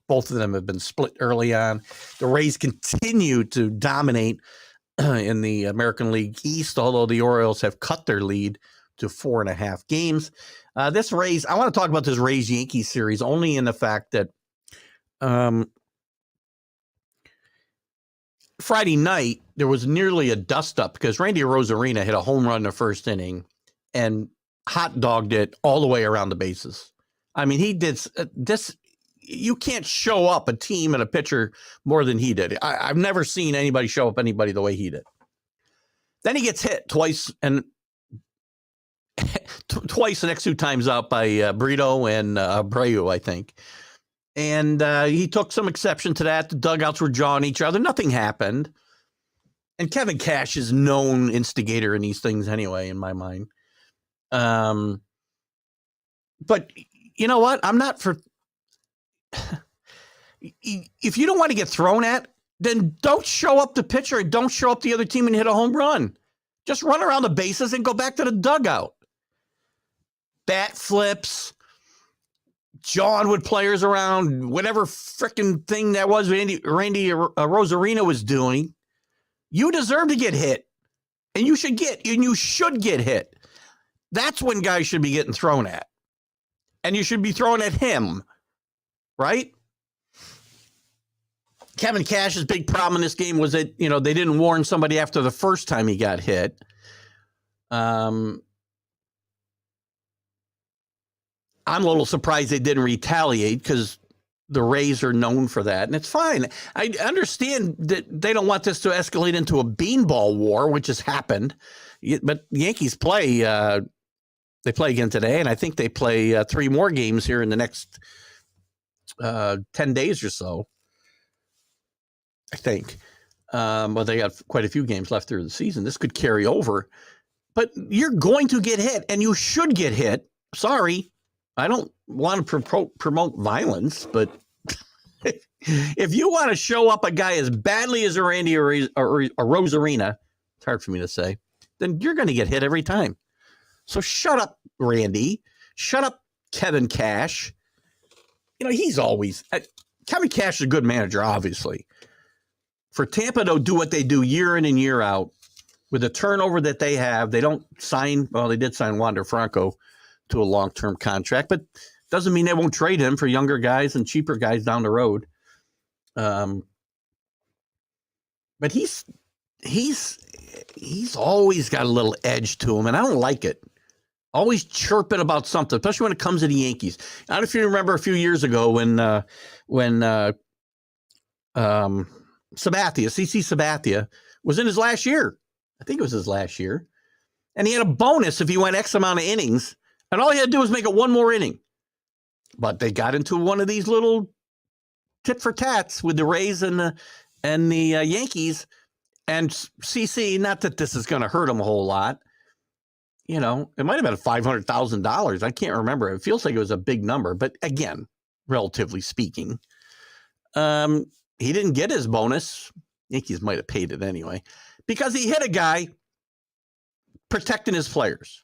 A: Both of them have been split early on. The Rays continue to dominate in the American League East, although the Orioles have cut their lead to 4.5 games. I want to talk about this Rays-Yankees series only in the fact that Friday night, there was nearly a dust-up because Randy Arozarena hit a home run in the first inning and hot dogged it all the way around the bases. I mean, he did this. You can't show up a team and a pitcher more than he did. I've never seen anybody show up anybody the way he did. Then he gets hit twice, and twice the next 2 times out by Brito and Abreu, I think. And he took some exception to that. The dugouts were jawing each other. Nothing happened. And Kevin Cash is known instigator in these things anyway, in my mind. But you know what? I'm not for... If you don't want to get thrown at, then don't show up the pitcher and don't show up the other team and hit a home run. Just run around the bases and go back to the dugout. Bat flips, jawing with players around, whatever freaking thing that was Randy Arozarena was doing. You deserve to get hit, and you should get hit. That's when guys should be getting thrown at, and you should be throwing at him, right? Kevin Cash's big problem in this game was that, they didn't warn somebody after the first time he got hit. I'm a little surprised they didn't retaliate because the Rays are known for that, and it's fine. I understand that they don't want this to escalate into a beanball war, which has happened, but the Yankees play again today, and I think they play 3 more games here in the next 10 days or so. I think. Well, they got quite a few games left through the season. This could carry over. But you're going to get hit, and you should get hit. Sorry. I don't want to promote violence, but if you want to show up a guy as badly as Randy Arozarena, it's hard for me to say, then you're going to get hit every time. So shut up, Randy. Shut up, Kevin Cash. He's always... Kevin Cash is a good manager, obviously. For Tampa to do what they do year in and year out, with the turnover that they have, they don't sign, well, they did sign Wander Franco to a long-term contract, but doesn't mean they won't trade him for younger guys and cheaper guys down the road. But he's always got a little edge to him, and I don't like it. Always chirping about something, especially when it comes to the Yankees. I don't know if you remember a few years ago when CC Sabathia was in his last year. I think it was his last year. And he had a bonus if he went X amount of innings. And all he had to do was make it one more inning. But they got into one of these little tit for tats with the Rays and the Yankees. And CC, not that this is going to hurt him a whole lot. It might have been $500,000. I can't remember. It feels like it was a big number. But again, relatively speaking, he didn't get his bonus. Yankees might have paid it anyway because he hit a guy protecting his players.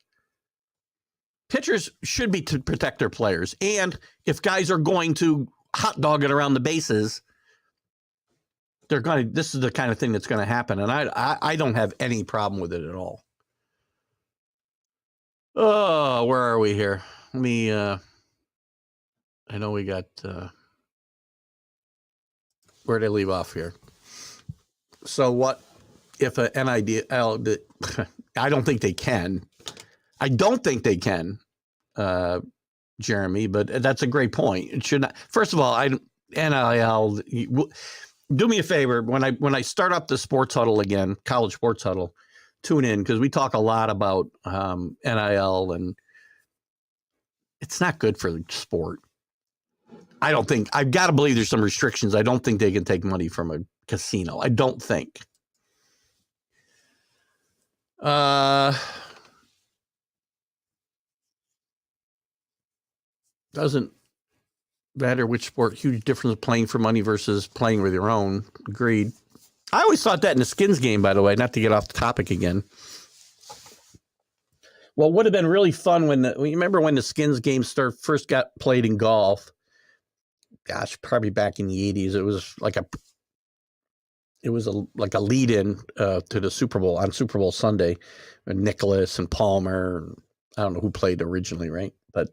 A: Pitchers should be to protect their players. And if guys are going to hot dog it around the bases, this is the kind of thing that's going to happen. And I don't have any problem with it at all. Oh, where are we here? Let me, I know we got, where'd I leave off here? So what if an NIL, I don't think they can. I don't think they can, Jeremy, but that's a great point. It should not. First of all, NIL, do me a favor. When I start up the sports huddle again, college sports huddle, tune in because we talk a lot about NIL and it's not good for the sport. I've got to believe there's some restrictions. I don't think they can take money from a casino. I don't think. Doesn't matter which sport. Huge difference of playing for money versus playing with your own. Agreed. I always thought that in the Skins game, by the way, not to get off the topic again. Well, it would have been really fun you remember when the Skins game first got played in golf. Gosh, probably back in the 80s. It was like a lead-in to the Super Bowl on Super Bowl Sunday, with Nicholas and Palmer. And I don't know who played originally, right? But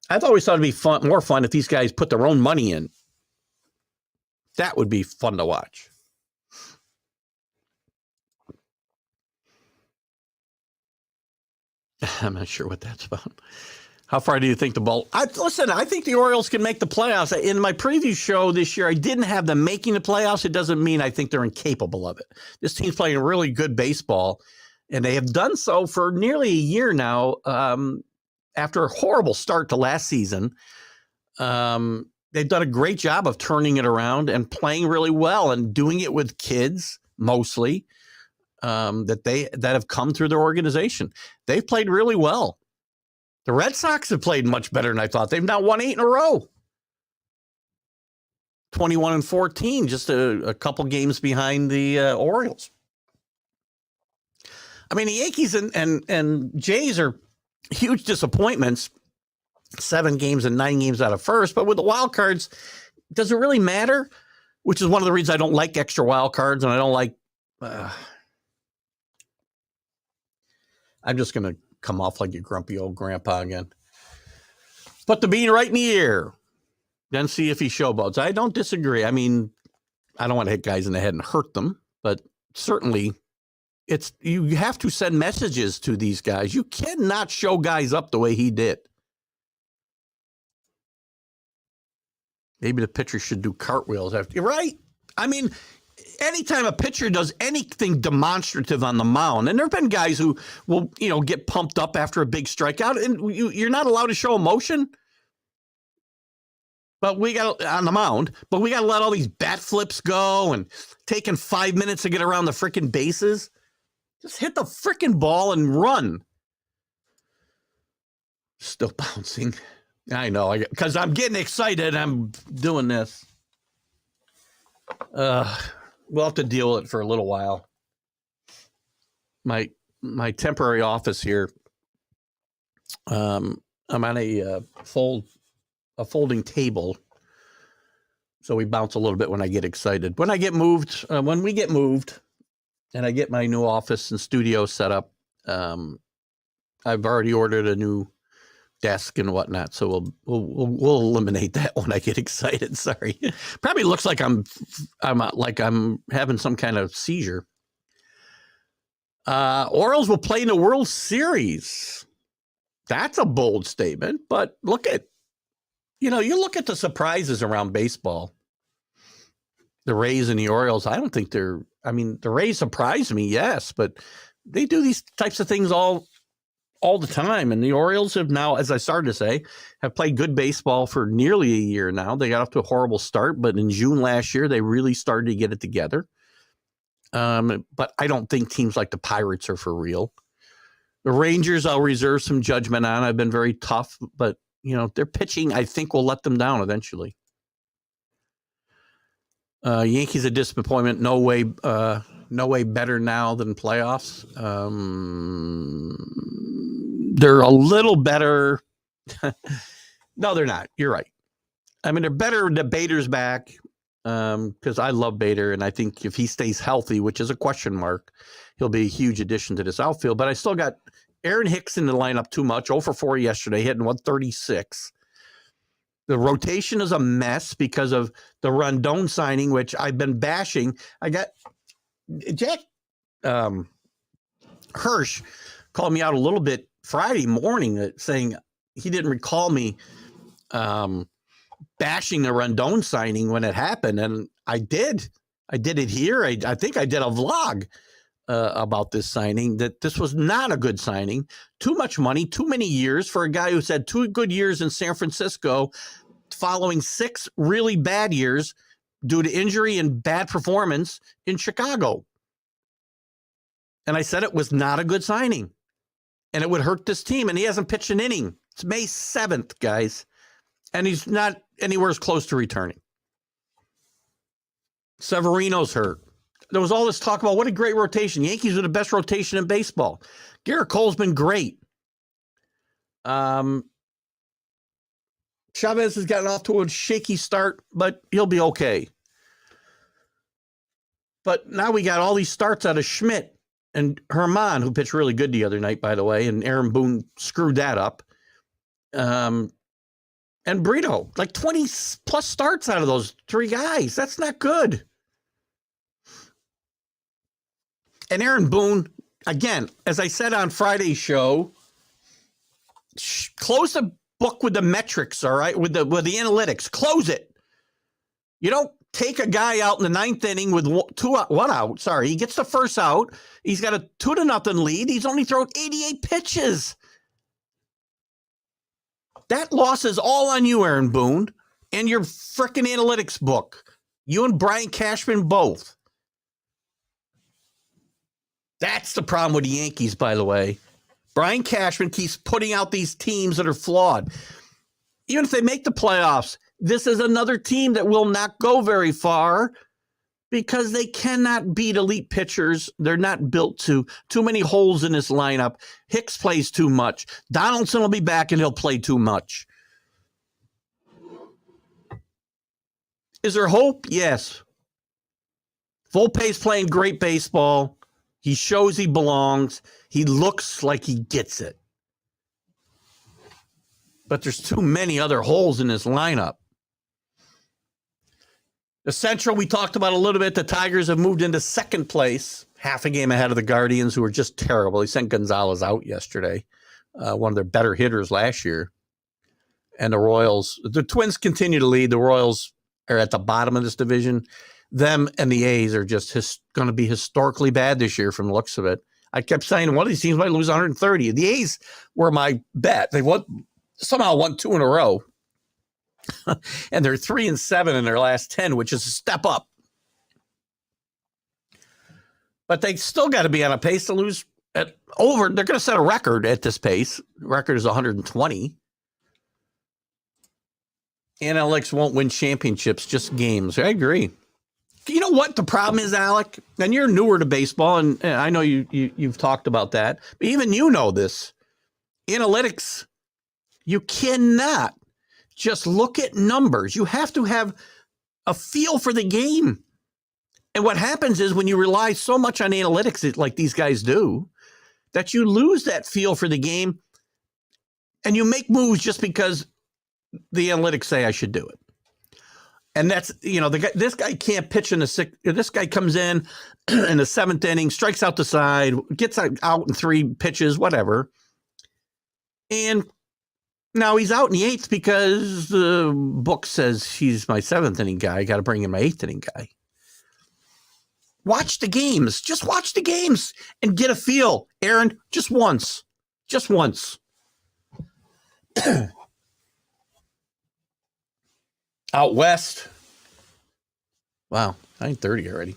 A: I've always thought it'd be more fun if these guys put their own money in. That would be fun to watch. I'm not sure what that's about. How far do you think the ball? Listen, I think the Orioles can make the playoffs. In my preview show this year, I didn't have them making the playoffs. It doesn't mean I think they're incapable of it. This team's playing really good baseball, and they have done so for nearly a year now. After a horrible start to last season, they've done a great job of turning it around and playing really well and doing it with kids mostly that have come through their organization. They've played really well. The Red Sox have played much better than I thought. They've now won 8 in a row. 21-14, just a couple games behind the Orioles. I mean, the Yankees and Jays are huge disappointments. 7 games and 9 games out of first. But with the wild cards, does it really matter? Which is one of the reasons I don't like extra wild cards, and I don't like... I'm just going to come off like a grumpy old grandpa again. Put the bean right in the ear. Then see if he showboats. I don't disagree. I mean, I don't want to hit guys in the head and hurt them, but certainly you have to send messages to these guys. You cannot show guys up the way he did. Maybe the pitcher should do cartwheels after. Right? I mean, anytime a pitcher does anything demonstrative on the mound, and there have been guys who will, get pumped up after a big strikeout, and you're not allowed to show emotion. But we got on the mound, but we got to let all these bat flips go and taking 5 minutes to get around the freaking bases. Just hit the freaking ball and run. Still bouncing. I know, because I'm getting excited. I'm doing this. We'll have to deal with it for a little while. My temporary office here. I'm on a folding table, so we bounce a little bit when I get excited. When we get moved, and I get my new office and studio set up, I've already ordered a new desk and whatnot, so we'll eliminate that when I get excited. Sorry, probably looks like I'm having some kind of seizure. Orioles will play in the World Series. That's a bold statement, but you look at the surprises around baseball. The Rays and the Orioles, I don't think the Rays surprised me, yes, but they do these types of things all the time. And the Orioles have now, as I started to say, have played good baseball for nearly a year now. They got off to a horrible start, but in June last year, they really started to get it together. But I don't think teams like the Pirates are for real. The Rangers, I'll reserve some judgment on. I've been very tough, but their pitching, I think, will let them down eventually. Yankees a disappointment. No way better now than playoffs. They're a little better. No, they're not. You're right. I mean, they're better. The Bader's back because I love Bader, and I think if he stays healthy, which is a question mark, he'll be a huge addition to this outfield. But I still got Aaron Hicks in the lineup too much. 0 for 4 yesterday, hitting 136. The rotation is a mess because of the Rondon signing, which I've been bashing. I got Jack Hirsch called me out a little bit Friday morning saying he didn't recall me bashing the Rondon signing when it happened. And I did. I did it here. I think I did a vlog about this signing, that this was not a good signing. Too much money, too many years for a guy who's had 2 good years in San Francisco following 6 really bad years due to injury and bad performance in Chicago. And I said it was not a good signing and it would hurt this team. And he hasn't pitched an inning. It's May 7th, guys. And he's not anywhere as close to returning. Severino's hurt. There was all this talk about what a great rotation. Yankees are the best rotation in baseball. Garrett Cole's been great. Chavez has gotten off to a shaky start, but he'll be okay. But now we got all these starts out of Schmidt and Herman, who pitched really good the other night, by the way, and Aaron Boone screwed that up. And Brito, like 20 plus starts out of those 3 guys. That's not good. And Aaron Boone, again, as I said on Friday's show, Close the book with the metrics, all right, with the analytics. Close it. You don't take a guy out in the ninth inning with one out. Sorry, he gets the first out. He's got a 2-0 lead. He's only thrown 88 pitches. That loss is all on you, Aaron Boone, and your frickin' analytics book. You and Brian Cashman both. That's the problem with the Yankees, by the way. Brian Cashman keeps putting out these teams that are flawed. Even if they make the playoffs, this is another team that will not go very far because they cannot beat elite pitchers. They're not built to. Too many holes in this lineup. Hicks plays too much. Donaldson will be back and he'll play too much. Is there hope? Yes. Volpe's playing great baseball. He shows he belongs. He looks like he gets it. But there's too many other holes in this lineup. The Central, we talked about a little bit. The Tigers have moved into second place, half a game ahead of the Guardians, who are just terrible. He sent Gonzalez out yesterday, one of their better hitters last year. And the Royals, the Twins continue to lead. The Royals are at the bottom of this division. Them and the A's are just going to be historically bad this year from the looks of it. I kept saying one of these teams might lose 130. The A's were my bet. They somehow won 2 in a row. And they're 3-7 in their last 10, which is a step up. But they still got to be on a pace to lose they're going to set a record at this pace. The record is 120. Analytics won't win championships, just games. I agree. You know what the problem is, Alec? And you're newer to baseball, and I know you've talked about that. But even you know this. Analytics, you cannot just look at numbers. You have to have a feel for the game. And what happens is when you rely so much on analytics, like these guys do, that you lose that feel for the game, and you make moves just because the analytics say I should do it. And that's, this guy can't pitch in the sixth. This guy comes in the seventh inning, strikes out the side, gets out in 3 pitches, whatever. And now he's out in the 8th because the book says he's my 7th inning guy. I got to bring in my 8th inning guy. Watch the games. Just watch the games and get a feel. Aaron, just once. Just once. Out west. Wow, 9:30 already.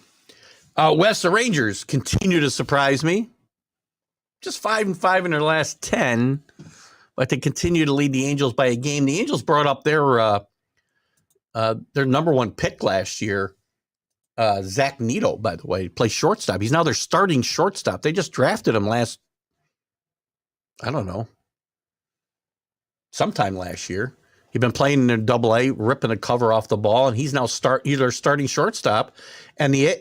A: Out west, the Rangers continue to surprise me. Just 5-5 in their last 10, but they continue to lead the Angels by a game. The Angels brought up their number 1 pick last year, Zach Neto, by the way, plays shortstop. He's now their starting shortstop. They just drafted him sometime last year. He'd been playing in Double-A, ripping the cover off the ball, and he's now either starting shortstop. And the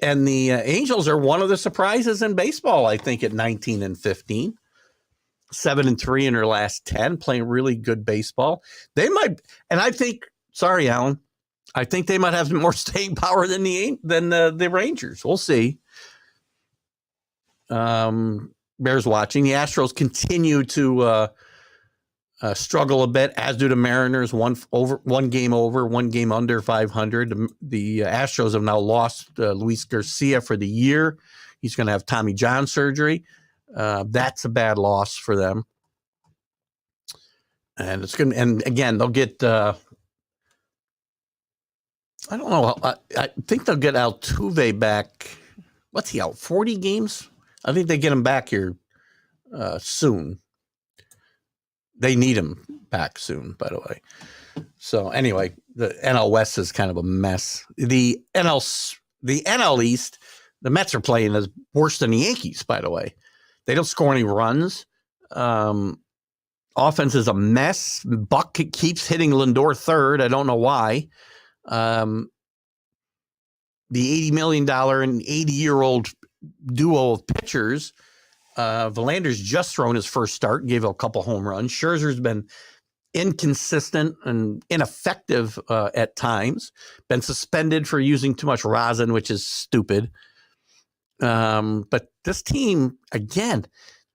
A: Angels are one of the surprises in baseball, I think, at 19-15. 7-3 in their last 10, playing really good baseball. They might, and I think, sorry, Alan, I think they might have more staying power than the Rangers. We'll see. Bears watching. The Astros continue to struggle a bit, as do the Mariners. One game over, 1 game under 500. The Astros have now lost Luis Garcia for the year. He's going to have Tommy John surgery. That's a bad loss for them. And it's going. And again, they'll get. I don't know. I think they'll get Altuve back. What's he out? 40 games? I think they get him back here soon. They need him back soon, by the way. So anyway, the NL West is kind of a mess. The NL East, the Mets are playing as worse than the Yankees, by the way. They don't score any runs. Offense is a mess. Buck keeps hitting Lindor third. I don't know why. The $80 million and 80-year-old duo of pitchers. Verlander's just thrown his first start, gave a couple home runs. Scherzer's been inconsistent and ineffective at times. Been suspended for using too much rosin, which is stupid. But this team, again,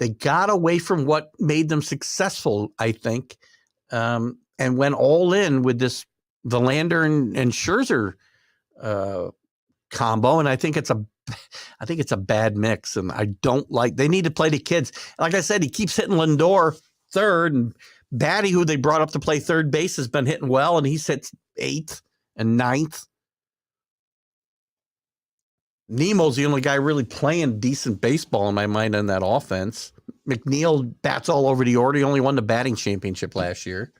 A: They got away from what made them successful, I think, and went all in with this Verlander and Scherzer combo. And I think it's a bad mix. And I don't like. They need to play the kids. Like I said, he keeps hitting Lindor third, and Batty, who they brought up to play third base, has been hitting well, and he's hit 8th and 9th. Nemo's the only guy really playing decent baseball in my mind on that offense. McNeil bats all over the order. He only won the batting championship last year.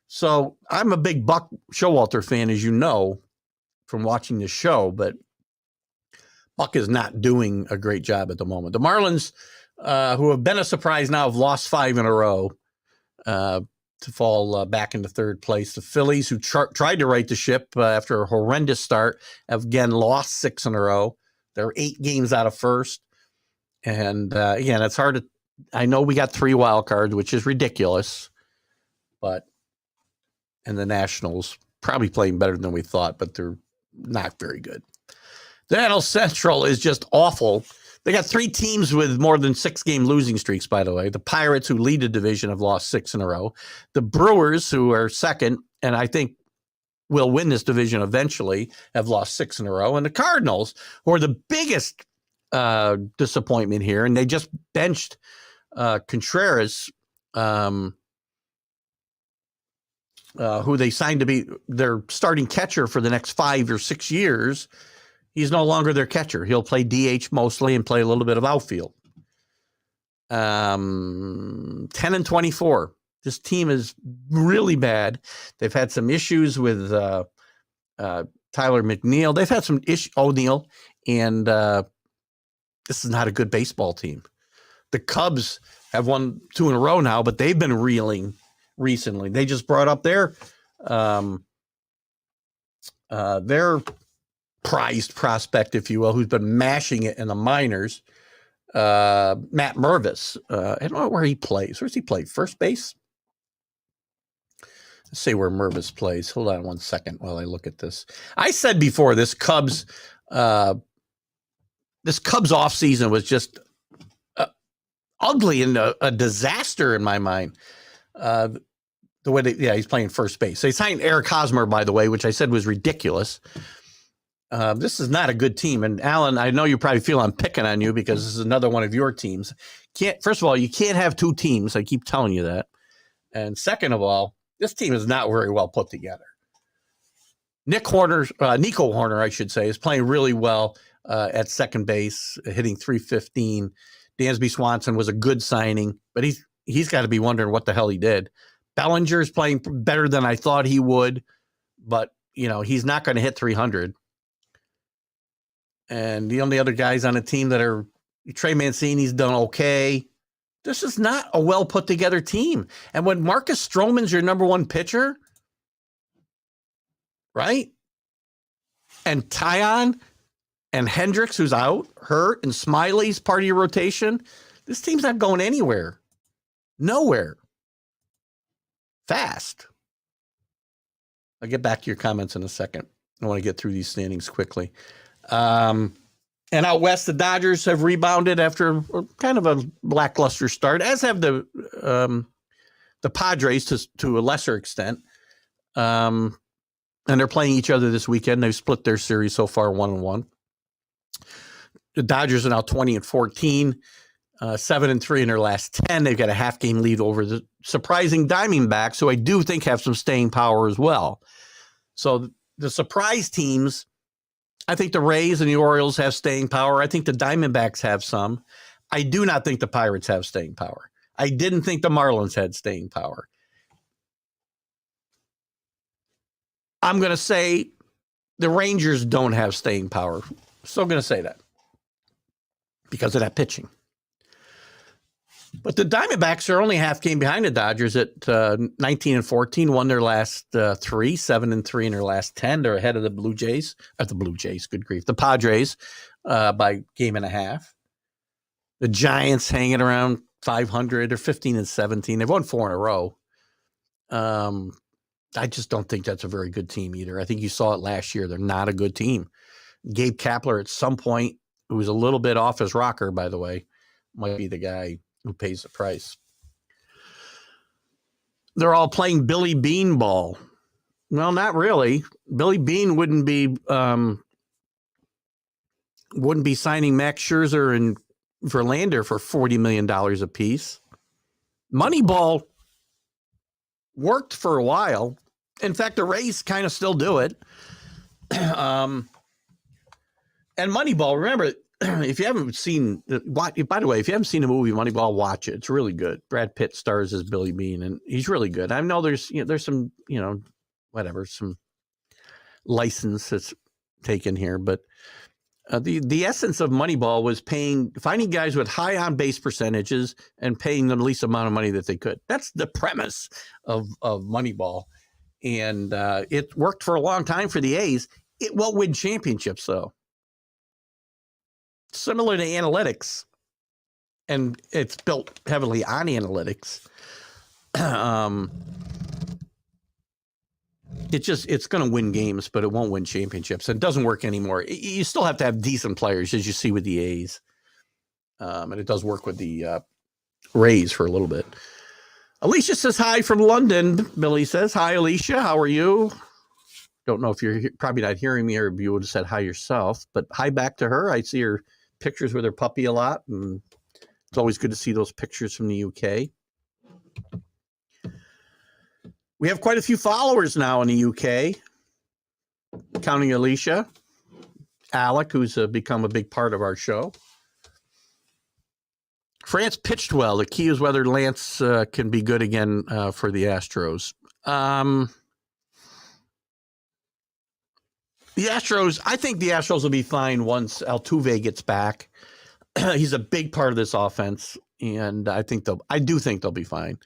A: So I'm a big Buck Showalter fan, as you know, from watching the show, but Buck is not doing a great job at the moment. The Marlins, who have been a surprise now, have lost 5 in a row to fall back into third place. The Phillies, who tried to right the ship after a horrendous start, have again lost 6 in a row. They're 8 games out of first. And again, it's hard to, I know we got 3 wild cards, which is ridiculous, but, and the Nationals probably playing better than we thought, but they're not very good. The NL Central is just awful. They got 3 teams with more than 6-game losing streaks, by the way. The Pirates, who lead the division, have lost 6 in a row. The Brewers, who are second, and I think will win this division eventually, have lost 6 in a row. And the Cardinals, who are the biggest disappointment here, and they just benched Contreras, who they signed to be their starting catcher for the next 5 or 6 years. He's no longer their catcher. He'll play DH mostly and play a little bit of outfield. 10-24. This team is really bad. They've had some issues with Tyler McNeil. They've had some issues, O'Neill, and this is not a good baseball team. The Cubs have won 2 in a row now, but they've been reeling recently. They just brought up their prized prospect, if you will, who's been mashing it in the minors, Matt Mervis. I don't know where he plays. Where's he play? First base? Let's see where Mervis plays. Hold on 1 second while I look at this. I said before, this Cubs offseason was just ugly and a disaster in my mind. The way he's playing first base. They signed Eric Hosmer, by the way, which I said was ridiculous. This is not a good team. And Alan, I know you probably feel I'm picking on you because this is another one of your teams. First of all, you can't have 2 teams. I keep telling you that. And second of all, this team is not very well put together. Nico Horner, I should say, is playing really well at second base, hitting .315. Dansby Swanson was a good signing, but he's got to be wondering what the hell he did. Bellinger is playing better than I thought he would, but he's not going to hit 300. And the only other guys on the team that are Trey Mancini's done okay. This is not a well put together team. And when Marcus Stroman's your number 1 pitcher, right? And Tyon and Hendricks, who's out, hurt, and Smiley's part of your rotation, this team's not going anywhere. Nowhere. Fast. I'll get back to your comments in a second. I want to get through these standings quickly. And out west, the Dodgers have rebounded after kind of a lackluster start, as have the Padres to a lesser extent. And they're playing each other this weekend. They've split their series so far 1-1. The Dodgers are now 20-14, 7-3 in their last 10. They've got a half-game lead over the surprising Diamondbacks, who I do think have some staying power as well. So the surprise teams, I think the Rays and the Orioles have staying power. I think the Diamondbacks have some. I do not think the Pirates have staying power. I didn't think the Marlins had staying power. I'm going to say the Rangers don't have staying power. Still going to say that because of that pitching. But the Diamondbacks are only half game behind the Dodgers at 19-14, won their last 3, 7-3 in their last 10. They're ahead of the Blue Jays, good grief, the Padres by game and a half. The Giants hanging around 500 or 15-17. They've won 4 in a row. I just don't think that's a very good team either. I think you saw it last year. They're not a good team. Gabe Kapler at some point, who was a little bit off his rocker, by the way, might be the guy. who pays the price. They're all playing Billy Bean ball. Well, not really. Billy Bean wouldn't be signing Max Scherzer and Verlander for $40 million apiece. Moneyball worked for a while. In fact, the Rays kind of still do it. And Moneyball, remember, if you haven't seen, by the way, if you haven't seen the movie Moneyball, watch it. It's really good. Brad Pitt stars as Billy Bean, and he's really good. I know there's some, some license that's taken here, but the essence of Moneyball was finding guys with high on base percentages and paying them the least amount of money that they could. That's the premise of Moneyball. And it worked for a long time for the A's. It won't win championships, though. Similar to analytics, and it's built heavily on analytics. It's going to win games, but it won't win championships. It doesn't work anymore. You still have to have decent players, as you see with the A's. And it does work with the Rays for a little bit. Alicia says hi from London. Billy says, hi, Alicia. How are you? Don't know if you're probably not hearing me, or if you would have said hi yourself, but hi back to her. I see her pictures with her puppy a lot, and it's always good to see those pictures from the UK. We have quite a few followers now in the UK, counting Alicia, Alec, who's become a big part of our show. France pitched well. The key is whether Lance can be good again for the Astros. The Astros, I think the Astros will be fine once Altuve gets back. He's a big part of this offense, and I do think they'll be fine.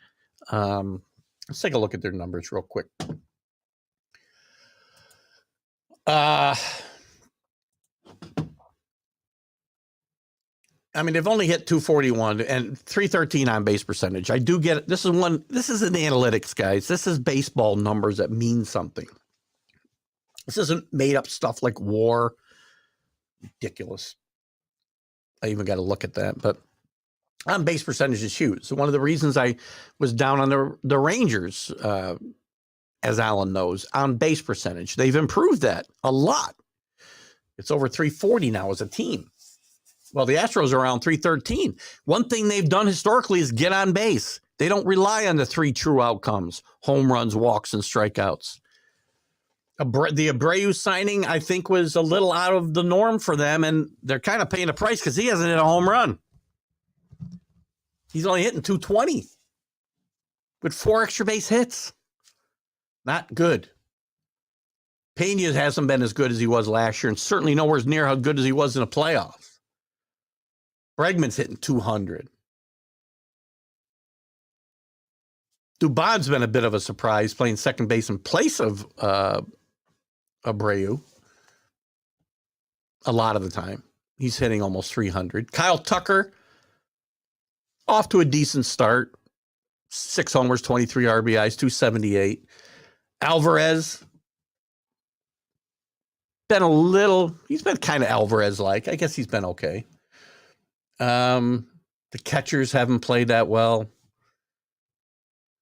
A: Let's take a look at their numbers real quick. They've only hit 241 and 313 on base percentage. I do get it. This isn't analytics, guys. This is baseball numbers that mean something. This isn't made up stuff like WAR. Ridiculous. I even got to look at that, but on base percentage is huge. So one of the reasons I was down on the Rangers, as Alan knows, on base percentage, they've improved that a lot. It's over 340 now as a team. Well, the Astros are around 313. One thing they've done historically is get on base. They don't rely on the three true outcomes: home runs, walks, and strikeouts. The Abreu signing, I think, was a little out of the norm for them, and they're kind of paying a price because he hasn't hit a home run. He's only hitting 220 with 4 extra base hits. Not good. Pena hasn't been as good as he was last year, and certainly nowhere near how good as he was in the playoffs. Bregman's hitting 200. Dubon's been a bit of a surprise, playing second base in place of Abreu a lot of the time. He's hitting almost 300. Kyle Tucker, off to a decent start. 6 homers, 23 RBIs, 278. Alvarez, he's been kind of Alvarez-like. I guess he's been okay. The catchers haven't played that well.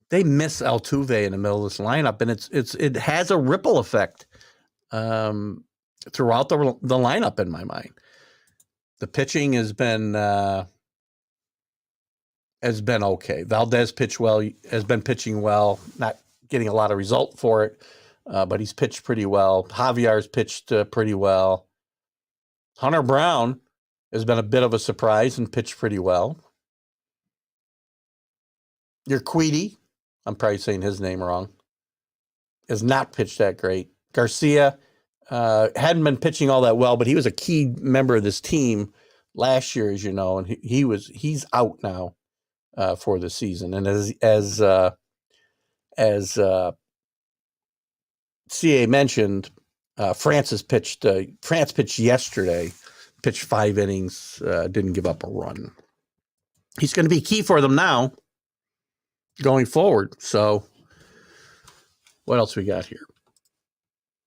A: They miss Altuve in the middle of this lineup, and it has a ripple effect throughout the lineup in my mind. The pitching has been okay. Valdez has been pitching well, not getting a lot of result for it, but he's pitched pretty well. Javier's pitched pretty well. Hunter Brown has been a bit of a surprise and pitched pretty well. Urquidy, I'm probably saying his name wrong, has not pitched that great. Garcia hadn't been pitching all that well, but he was a key member of this team last year, as you know, and he's out now for the season. And as CA mentioned, France pitched yesterday, pitched 5 innings, didn't give up a run. He's going to be key for them now going forward. So what else we got here?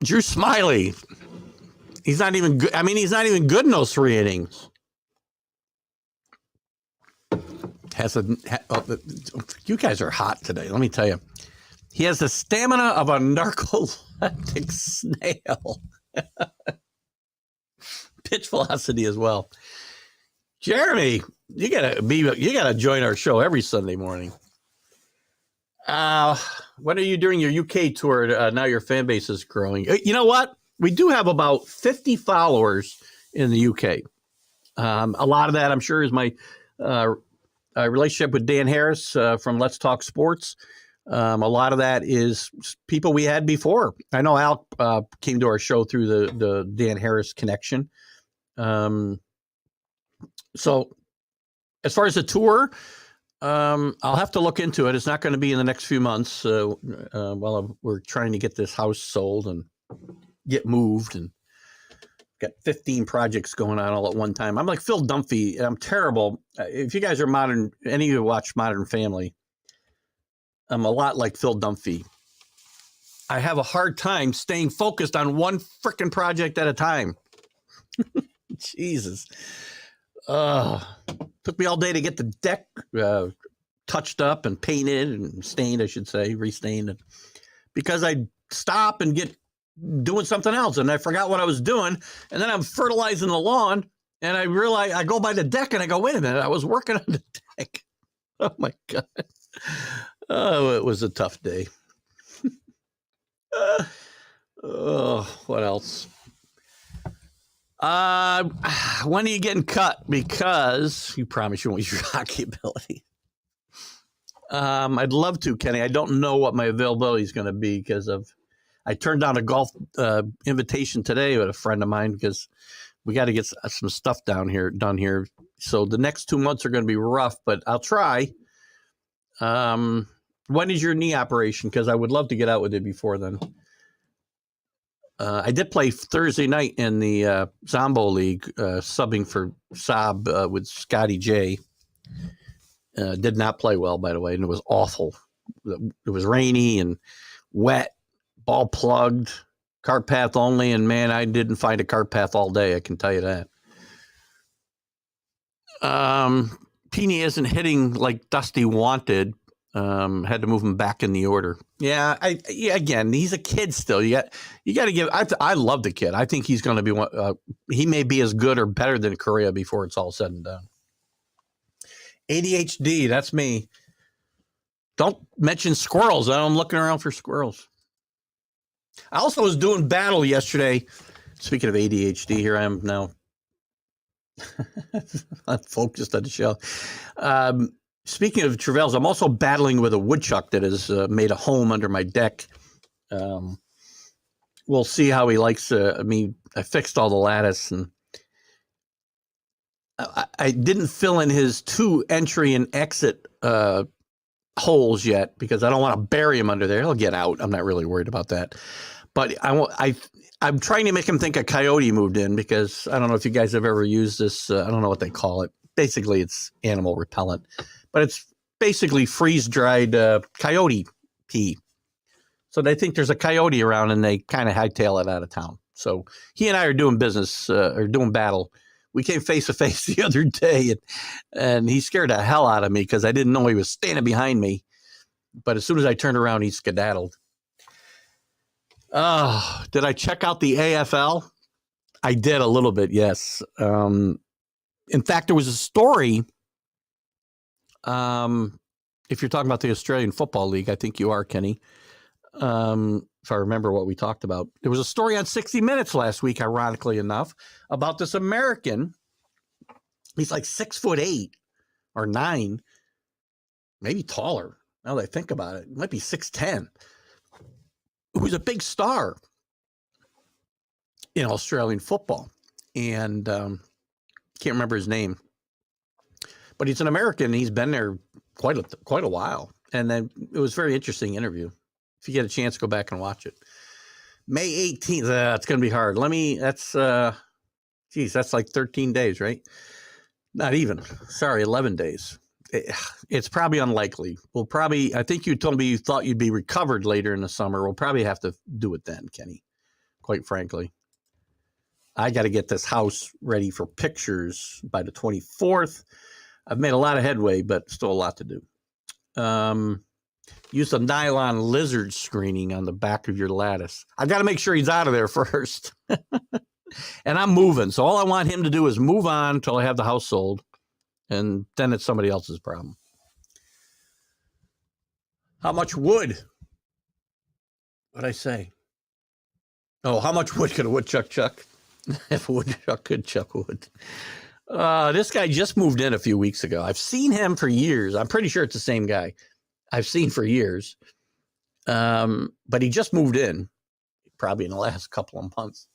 A: Drew Smiley. He's not even good. He's not even good in those 3 innings. you guys are hot today. Let me tell you. He has the stamina of a narcoleptic snail. Pitch velocity as well. Jeremy, you gotta join our show every Sunday morning. When are you doing your UK tour? Now your fan base is growing. You know what? We do have about 50 followers in the UK. A lot of that, I'm sure, is my relationship with Dan Harris from Let's Talk Sports. A lot of that is people we had before. I know Al came to our show through the Dan Harris connection. So as far as the tour, I'll have to look into it. It's not going to be in the next few months while we're trying to get this house sold and get moved, and got 15 projects going on all at one time. I'm like Phil Dunphy. I'm terrible. If you guys are any of you watch Modern Family, I'm a lot like Phil Dunphy. I have a hard time staying focused on one freaking project at a time. Jesus. Took me all day to get the deck touched up and painted and stained, I should say, restained. Because I stop and get doing something else, and I forgot what I was doing, and then I'm fertilizing the lawn, and I realize I go by the deck, and I go, wait a minute, I was working on the deck. Oh, my God. Oh, it was a tough day. What else? When are you getting cut? Because you promise you won't use your hockey ability. I'd love to, Kenny. I don't know what my availability is going to be because I turned down a golf invitation today with a friend of mine because we got to get some stuff done here. So the next 2 months are going to be rough, but I'll try. When is your knee operation? Because I would love to get out with it before then. I did play Thursday night in the Zombo League, subbing for Saab with Scotty J. Did not play well, by the way, and it was awful. It was rainy and wet, ball plugged, cart path only, and man, I didn't find a cart path all day, I can tell you that. Peeney isn't hitting like Dusty wanted. Had to move him back in the order. Yeah, again, he's a kid still. You got to give. I love the kid. I think he's going to be one. He may be as good or better than Correa before it's all said and done. ADHD, that's me. Don't mention squirrels. I'm looking around for squirrels. I also was doing battle yesterday. Speaking of ADHD, here I am now. I'm focused on the show. Speaking of travails, I'm also battling with a woodchuck that has made a home under my deck. We'll see how he likes. I fixed all the lattice, and I didn't fill in his 2 entry and exit holes yet because I don't want to bury him under there. He'll get out. I'm not really worried about that. But I'm trying to make him think a coyote moved in because I don't know if you guys have ever used this. I don't know what they call it. Basically, it's animal repellent. But it's basically freeze-dried coyote pee. So they think there's a coyote around, and they kind of hightail it out of town. So he and I are doing business, or doing battle. We came face-to-face the other day, and he scared the hell out of me because I didn't know he was standing behind me. But as soon as I turned around, he skedaddled. Did I check out the AFL? I did a little bit, yes. In fact, there was a story. If you're talking about the Australian Football League, I think you are, Kenny. If I remember what we talked about, there was a story on 60 Minutes last week, ironically enough, about this American. He's like 6'8" or 9, maybe taller. Now that I think about it, might be 6'10". Who's a big star in Australian football, and can't remember his name. But he's an American, and he's been there quite a while. And then it was a very interesting interview. If you get a chance, go back and watch it. May 18th. It's going to be hard. That's like 13 days, right? Not even. Sorry, 11 days. It's probably unlikely. I think you told me you thought you'd be recovered later in the summer. We'll probably have to do it then, Kenny, quite frankly. I got to get this house ready for pictures by the 24th. I've made a lot of headway, but still a lot to do. Use a nylon lizard screening on the back of your lattice. I got to make sure he's out of there first. And I'm moving. So all I want him to do is move on until I have the house sold. And then it's somebody else's problem. How much wood? What'd I say? Oh, how much wood could a woodchuck chuck? If a woodchuck could chuck wood. This guy just moved in a few weeks ago. I've seen him for years. I'm pretty sure it's the same guy I've seen for years. But he just moved in, probably in the last couple of months.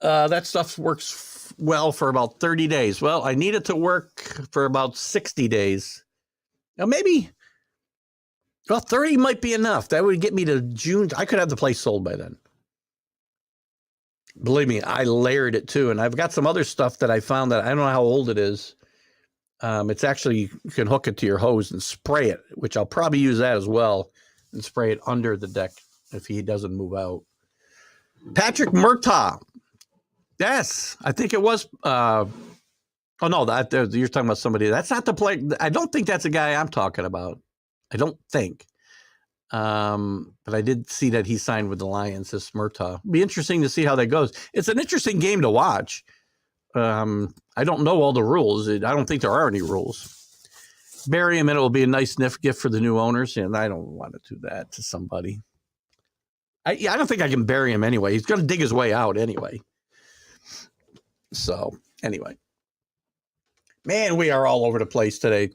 A: That stuff works well for about 30 days. Well, I need it to work for about 60 days. Now, maybe, 30 might be enough. That would get me to June. I could have the place sold by then. Believe me, I layered it too. And I've got some other stuff that I found that I don't know how old it is. It's actually, you can hook it to your hose and spray it, which I'll probably use that as well, and spray it under the deck if he doesn't move out. Patrick Murtaugh. Yes, I think it was. Oh, no, you're talking about somebody. That's not the player. I don't think that's the guy I'm talking about. I don't think. But I did see that he signed with the Lions, this Murtaugh. Be interesting to see how that goes. It's an interesting game to watch. I don't know all the rules. I don't think there are any rules. Bury him and it will be a nice gift for the new owners. And I don't want to do that to somebody. I don't think I can bury him anyway. He's going to dig his way out anyway. So anyway, man, we are all over the place today.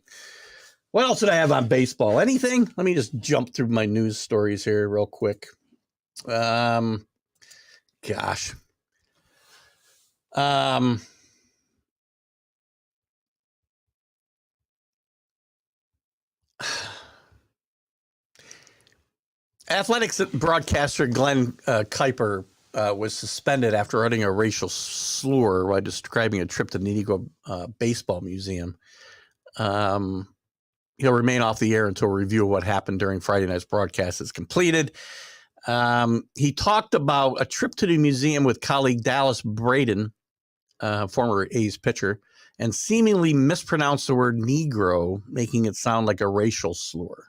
A: What else did I have on baseball? Anything? Let me just jump through my news stories here real quick. Gosh. Athletics broadcaster Glenn Kuiper was suspended after uttering a racial slur while describing a trip to the Negro Baseball Museum. He'll remain off the air until a review of what happened during Friday night's broadcast is completed. He talked about a trip to the museum with colleague Dallas Braden, former Aves pitcher, and seemingly mispronounced the word Negro, making it sound like a racial slur.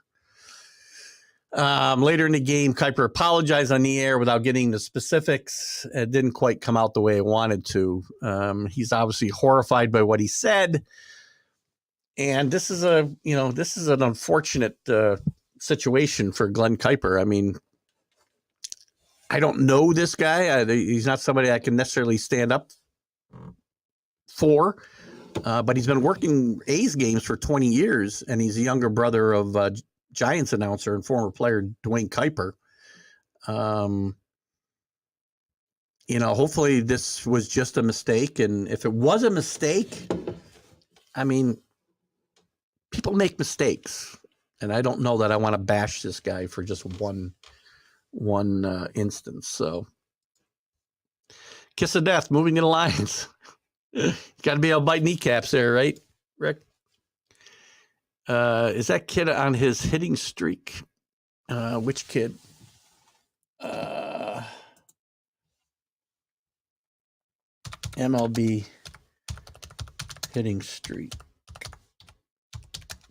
A: Later in the game, Kuiper apologized on the air without getting the specifics. It didn't quite come out the way it wanted to. He's obviously horrified by what he said. And this is an unfortunate situation for Glenn Kuiper. I mean, I don't know this guy. He's not somebody I can necessarily stand up for, but he's been working A's games for 20 years, and he's a younger brother of Giants announcer and former player Dwayne Kuiper. Hopefully this was just a mistake, and if it was a mistake, I mean, people make mistakes, and I don't know that I want to bash this guy for just one instance. So, kiss of death, moving to the Lions. Got to be able to bite kneecaps there, right, Rick? Is that kid on his hitting streak? Which kid? MLB hitting streak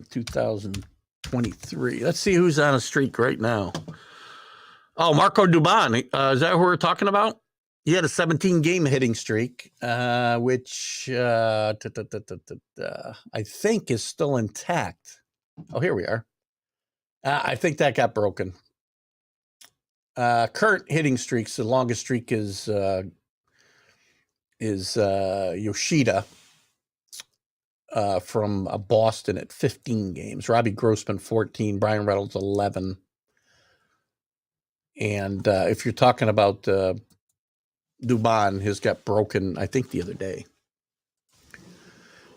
A: 2023. Let's see who's on a streak right now. Oh, Marco Dubon. Is that who we're talking about? He had a 17-game hitting streak, which I think is still intact. Oh, here we are. I think that got broken. Current hitting streaks, the longest streak is Yoshida from Boston at 15 games. Robbie Grossman, 14. Brian Reynolds, 11. And if you're talking about Dubon, his got broken, I think, the other day.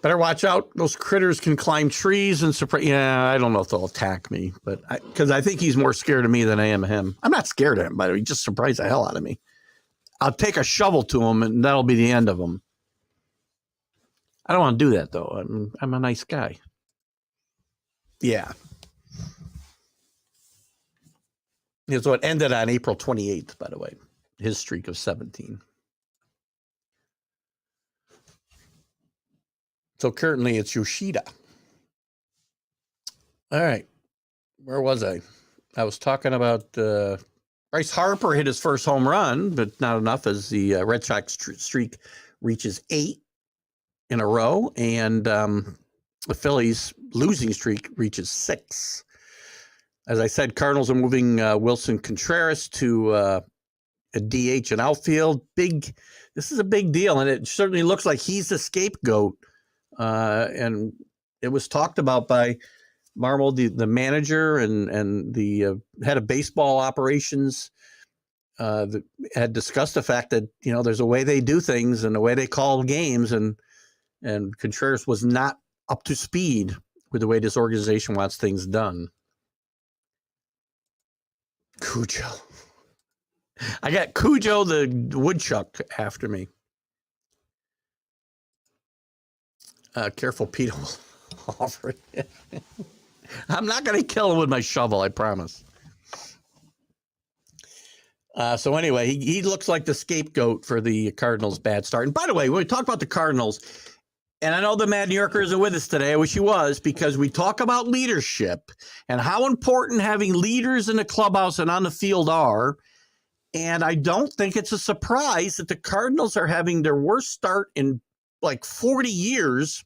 A: Better watch out. Those critters can climb trees and surprise. Yeah, I don't know if they'll attack me, but because I think he's more scared of me than I am of him. I'm not scared of him, by the way. He just surprised the hell out of me. I'll take a shovel to him, and that'll be the end of him. I don't want to do that, though. I'm a nice guy. Yeah. So it ended on April 28th, by the way. His streak of 17. So currently it's Yoshida. All right. Where was I? I was talking about Bryce Harper hit his first home run, but not enough as the Red Sox streak reaches 8 in a row, and the Phillies losing streak reaches 6. As I said, Cardinals are moving Wilson Contreras to a DH and outfield. This is a big deal, and it certainly looks like he's the scapegoat. And it was talked about by Marmol, the manager, and the head of baseball operations. That had discussed the fact that there's a way they do things and a way they call games, and Contreras was not up to speed with the way this organization wants things done. Cujo. I got Cujo the woodchuck after me. Careful, Peter will offer it. I'm not going to kill him with my shovel, I promise. So anyway, he looks like the scapegoat for the Cardinals' bad start. And by the way, when we talk about the Cardinals, and I know the Mad New Yorker isn't with us today, I wish he was, because we talk about leadership and how important having leaders in the clubhouse and on the field are. And I don't think it's a surprise that the Cardinals are having their worst start in like 40 years.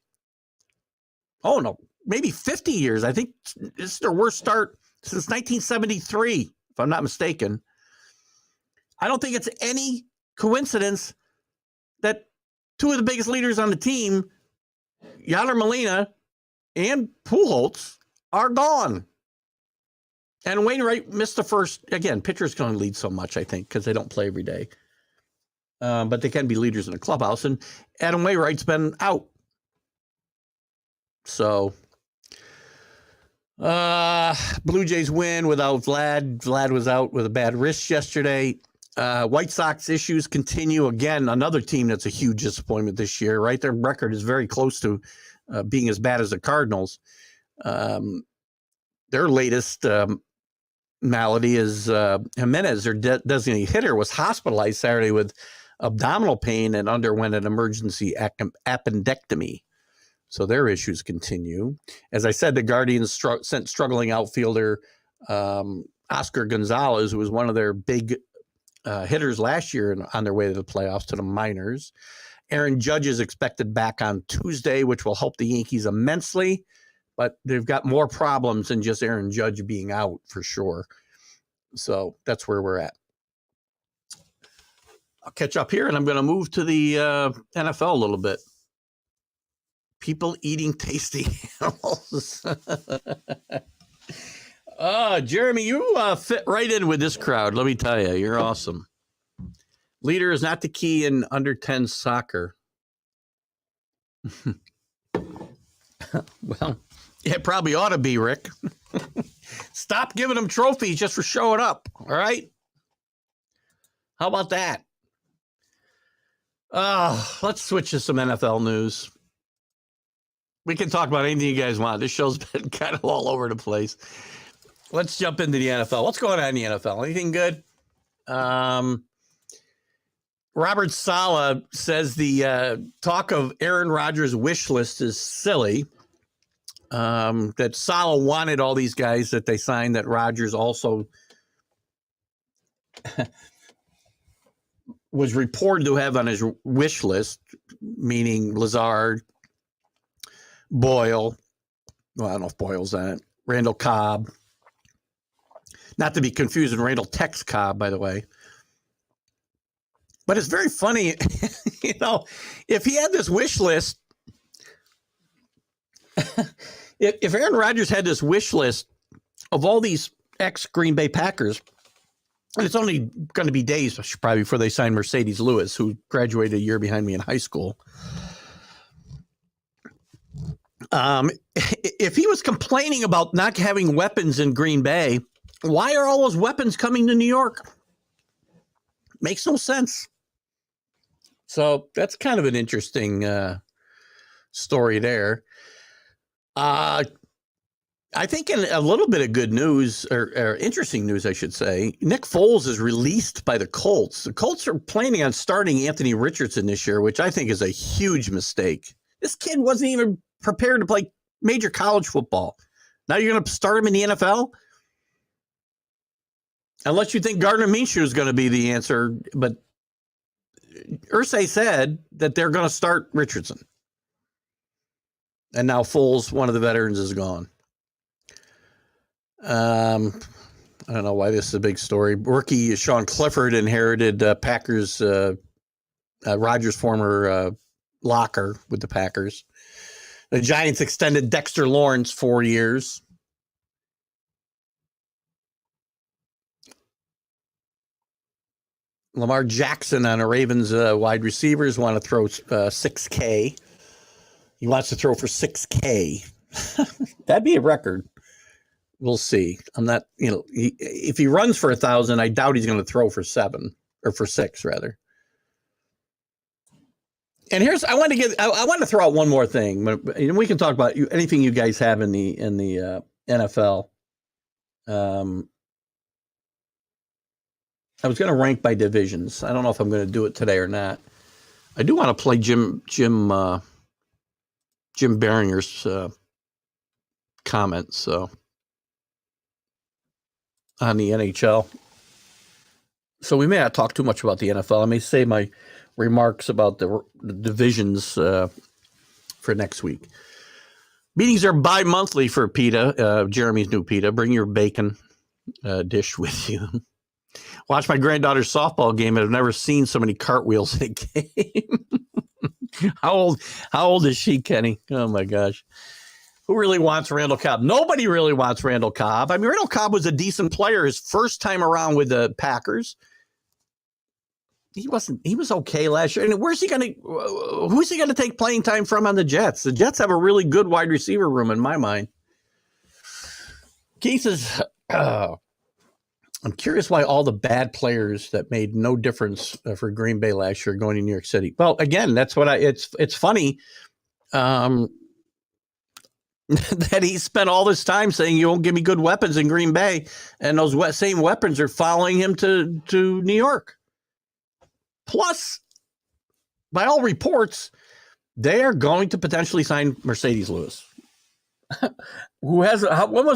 A: Oh, no, maybe 50 years. I think this is their worst start since 1973, if I'm not mistaken. I don't think it's any coincidence that two of the biggest leaders on the team, Yadier Molina and Pujols, are gone. And Wainwright missed the first. Again, pitchers can only lead so much, I think, because they don't play every day. But they can be leaders in the clubhouse. And Adam Wainwright's been out. So, Blue Jays win without Vlad. Vlad was out with a bad wrist yesterday. White Sox issues continue. Again, another team that's a huge disappointment this year, right? Their record is very close to being as bad as the Cardinals. Their latest malady is Jimenez, their designated hitter, was hospitalized Saturday with abdominal pain and underwent an emergency appendectomy. So their issues continue. As I said, the Guardians sent struggling outfielder Oscar Gonzalez, who was one of their big hitters last year on their way to the playoffs, to the minors. Aaron Judge is expected back on Tuesday, which will help the Yankees immensely, but they've got more problems than just Aaron Judge being out for sure. So that's where we're at. I'll catch up here, and I'm going to move to the NFL a little bit. People eating tasty animals. Jeremy, you fit right in with this crowd. Let me tell you, you're awesome. Leader is not the key in under 10 soccer. Well, it probably ought to be, Rick. Stop giving them trophies just for showing up. All right. How about that? Let's switch to some NFL news. We can talk about anything you guys want. This show's been kind of all over the place. Let's jump into the NFL. What's going on in the NFL? Anything good? Robert Saleh says the talk of Aaron Rodgers' wish list is silly. That Saleh wanted all these guys that they signed, that Rodgers also was reported to have on his wish list, meaning Lazard, Boyle. Well, I don't know if Boyle's on it. Randall Cobb. Not to be confused with Randall Tex Cobb, by the way. But it's very funny, if he had this wish list, if Aaron Rodgers had this wish list of all these ex-Green Bay Packers, and it's only going to be days probably before they sign Mercedes Lewis, who graduated a year behind me in high school. If he was complaining about not having weapons in Green Bay, why are all those weapons coming to New York? Makes no sense. So that's kind of an interesting story there. I think in a little bit of good news, or interesting news, I should say, Nick Foles is released by the Colts. The Colts are planning on starting Anthony Richardson this year, which I think is a huge mistake. This kid wasn't even prepared to play major college football. Now you're going to start him in the NFL? Unless you think Gardner Minshew is going to be the answer. But Irsay said that they're going to start Richardson. And now Foles, one of the veterans, is gone. I don't know why this is a big story. Rookie Sean Clifford inherited Packers, Rodgers' former locker with the Packers. The Giants extended Dexter Lawrence 4 years. Lamar Jackson on the Ravens wide receivers want to throw $6K. He wants to throw for $6K. That'd be a record. We'll see. I'm not, if he runs for 1,000, I doubt he's going to throw for 7 or for 6 rather. And I want to throw out one more thing. We can talk about anything you guys have in the NFL. I was going to rank by divisions. I don't know if I'm going to do it today or not. I do want to play Jim Biringer's comments. So on the NHL. So we may not talk too much about the NFL. I may say my remarks about the divisions for next week. Meetings are bi-monthly for PETA, Jeremy's new PETA. Bring your bacon dish with you. Watch my granddaughter's softball game, and I've never seen so many cartwheels in a game. How old is she, Kenny? Oh, my gosh. Who really wants Randall Cobb? Nobody really wants Randall Cobb. I mean, Randall Cobb was a decent player his first time around with the Packers. He was okay last year. And who's he going to take playing time from on the Jets? The Jets have a really good wide receiver room in my mind. Keith is, I'm curious why all the bad players that made no difference for Green Bay last year are going to New York City. Well, again, that's what it's funny that he spent all this time saying you won't give me good weapons in Green Bay, and those same weapons are following him to New York. Plus, by all reports, they are going to potentially sign Mercedes Lewis. When was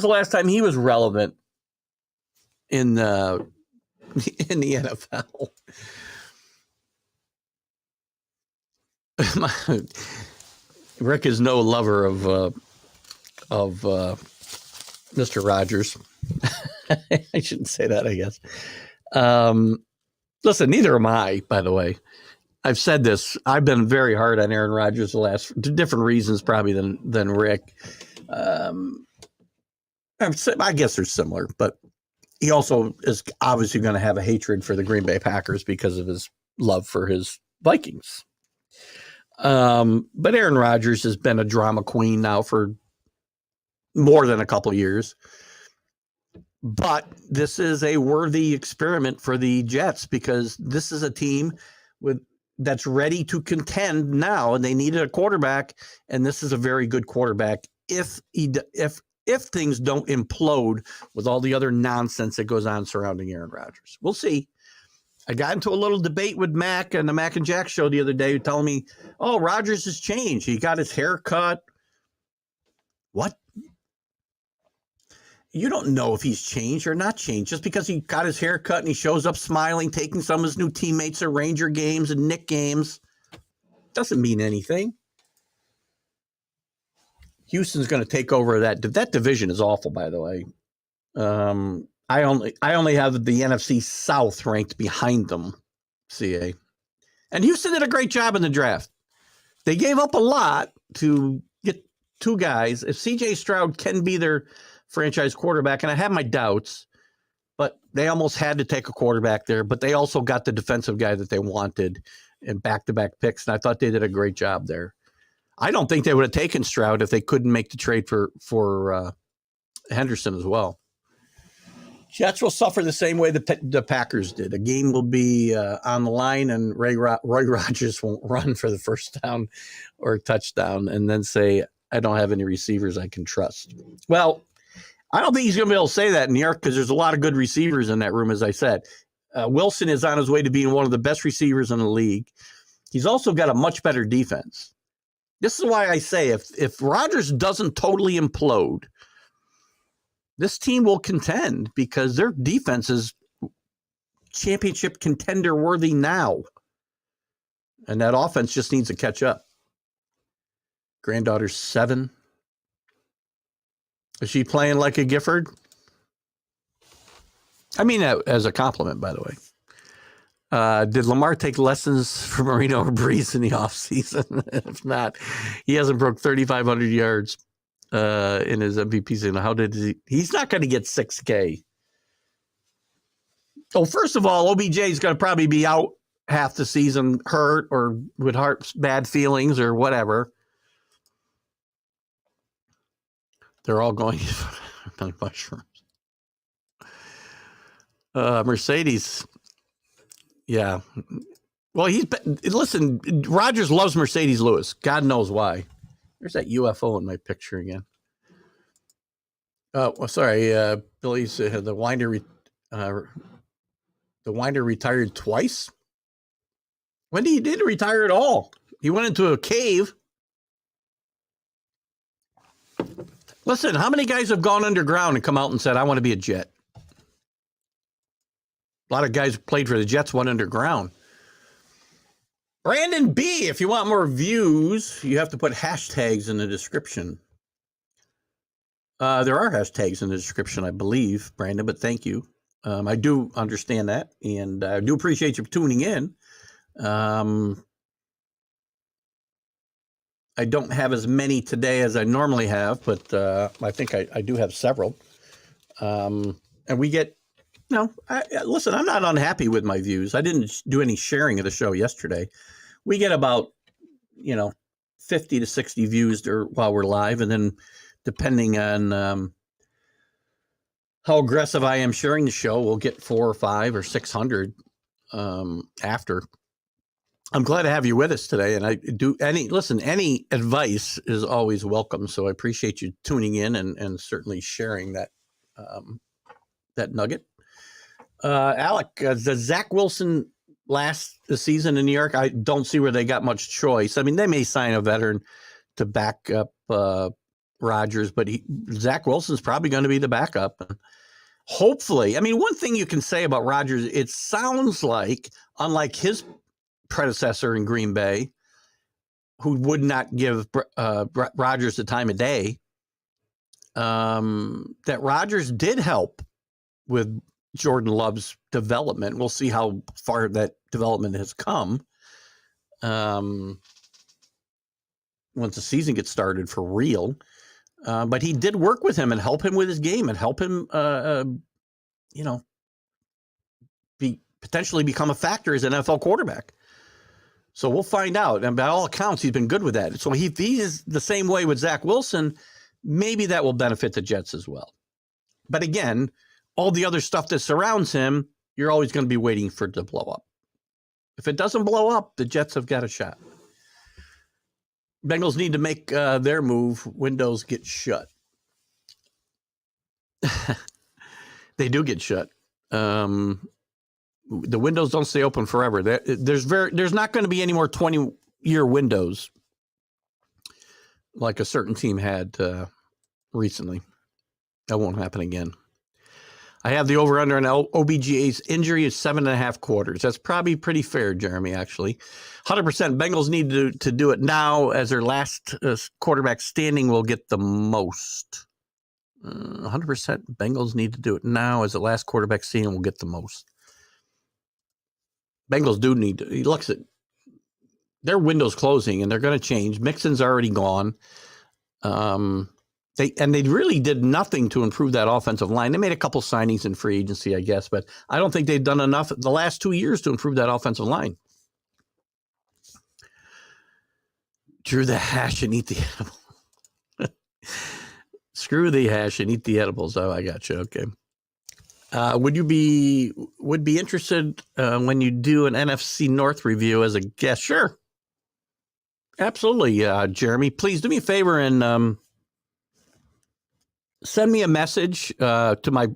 A: the last time he was relevant in the NFL? Rick is no lover of Mr. Rogers. I shouldn't say that, I guess. Listen, neither am I, by the way. I've said this. I've been very hard on Aaron Rodgers the last different reasons probably than Rick. I guess they're similar, but he also is obviously going to have a hatred for the Green Bay Packers because of his love for his Vikings. But Aaron Rodgers has been a drama queen now for more than a couple of years. But this is a worthy experiment for the Jets because this is a team that's ready to contend now, and they needed a quarterback, and this is a very good quarterback if things don't implode with all the other nonsense that goes on surrounding Aaron Rodgers. We'll see. I got into a little debate with Mac on the Mac and Jack show the other day, telling me, "Oh, Rodgers has changed. He got his hair cut." What? You don't know if he's changed or not changed. Just because he got his hair cut and he shows up smiling, taking some of his new teammates to Ranger games and Knick games, doesn't mean anything. Houston's going to take over that. That division is awful, by the way. I only have the NFC South ranked behind them, CA. And Houston did a great job in the draft. They gave up a lot to get two guys. If C.J. Stroud can be their franchise quarterback, and I have my doubts, but they almost had to take a quarterback there, but they also got the defensive guy that they wanted in back-to-back picks, and I thought they did a great job there. I don't think they would have taken Stroud if they couldn't make the trade for Henderson as well. Jets will suffer the same way the Packers did. A game will be on the line, and Roy Rogers won't run for the first down or touchdown and then say, I don't have any receivers I can trust. Well, I don't think he's going to be able to say that in New York because there's a lot of good receivers in that room, as I said. Wilson is on his way to being one of the best receivers in the league. He's also got a much better defense. This is why I say if Rodgers doesn't totally implode, this team will contend because their defense is championship contender worthy now. And that offense just needs to catch up. Granddaughter's 7. Is she playing like a Gifford? I mean that as a compliment, by the way. Did Lamar take lessons from Marino or Breeze in the offseason? If not, he hasn't broke 3,500 yards in his MVP season. How did he? He's not going to get 6K. Oh, first of all, OBJ is going to probably be out half the season, hurt or with bad feelings or whatever. They're all going to mushrooms. Mercedes. Yeah. Well, listen, Rodgers loves Mercedes Lewis. God knows why. There's that UFO in my picture again. Oh, sorry. Billy's the Winder retired twice. When he did retire at all? He went into a cave. Listen, how many guys have gone underground and come out and said, I want to be a Jet? A lot of guys who played for the Jets went underground. Brandon B, if you want more views, you have to put hashtags in the description. There are hashtags in the description, I believe, Brandon, but thank you. I do understand that, and I do appreciate you tuning in. I don't have as many today as I normally have, but I think I do have several. And we get, listen, I'm not unhappy with my views. I didn't do any sharing of the show yesterday. We get about, 50 to 60 views while we're live. And then depending on how aggressive I am sharing the show, we'll get 400 or 500 or 600 after. I'm glad to have you with us today. And any advice is always welcome. So I appreciate you tuning in and certainly sharing that nugget. Alec, the Zach Wilson last the season in New York, I don't see where they got much choice. I mean, they may sign a veteran to back up Rodgers, but Zach Wilson's probably going to be the backup. Hopefully, I mean, one thing you can say about Rodgers, it sounds like, unlike his predecessor in Green Bay, who would not give Rodgers the time of day, that Rodgers did help with Jordan Love's development. We'll see how far that development has come once the season gets started for real. But he did work with him and help him with his game and help him, potentially become a factor as an NFL quarterback. So we'll find out. And by all accounts, he's been good with that. So if he is the same way with Zach Wilson, maybe that will benefit the Jets as well. But again, all the other stuff that surrounds him, you're always going to be waiting for it to blow up. If it doesn't blow up, the Jets have got a shot. Bengals need to make their move. Windows get shut. They do get shut. The windows don't stay open forever. There's not going to be any more 20-year windows like a certain team had recently. That won't happen again. I have the over-under on OBGA's injury is 7.5 quarters. That's probably pretty fair, Jeremy, actually. 100% Bengals need to do it now as their last quarterback standing will get the most. 100% Bengals need to do it now as the last quarterback standing will get the most. Bengals do need to. He looks at their window's closing and they're going to change. Mixon's already gone. They really did nothing to improve that offensive line. They made a couple signings in free agency, I guess, but I don't think they've done enough the last 2 years to improve that offensive line. Drew the hash and eat the edible. Screw the hash and eat the edibles. Oh, I got you. Okay. Would be interested when you do an NFC North review as a guest? Sure. Absolutely, Jeremy. Please do me a favor and send me a message to my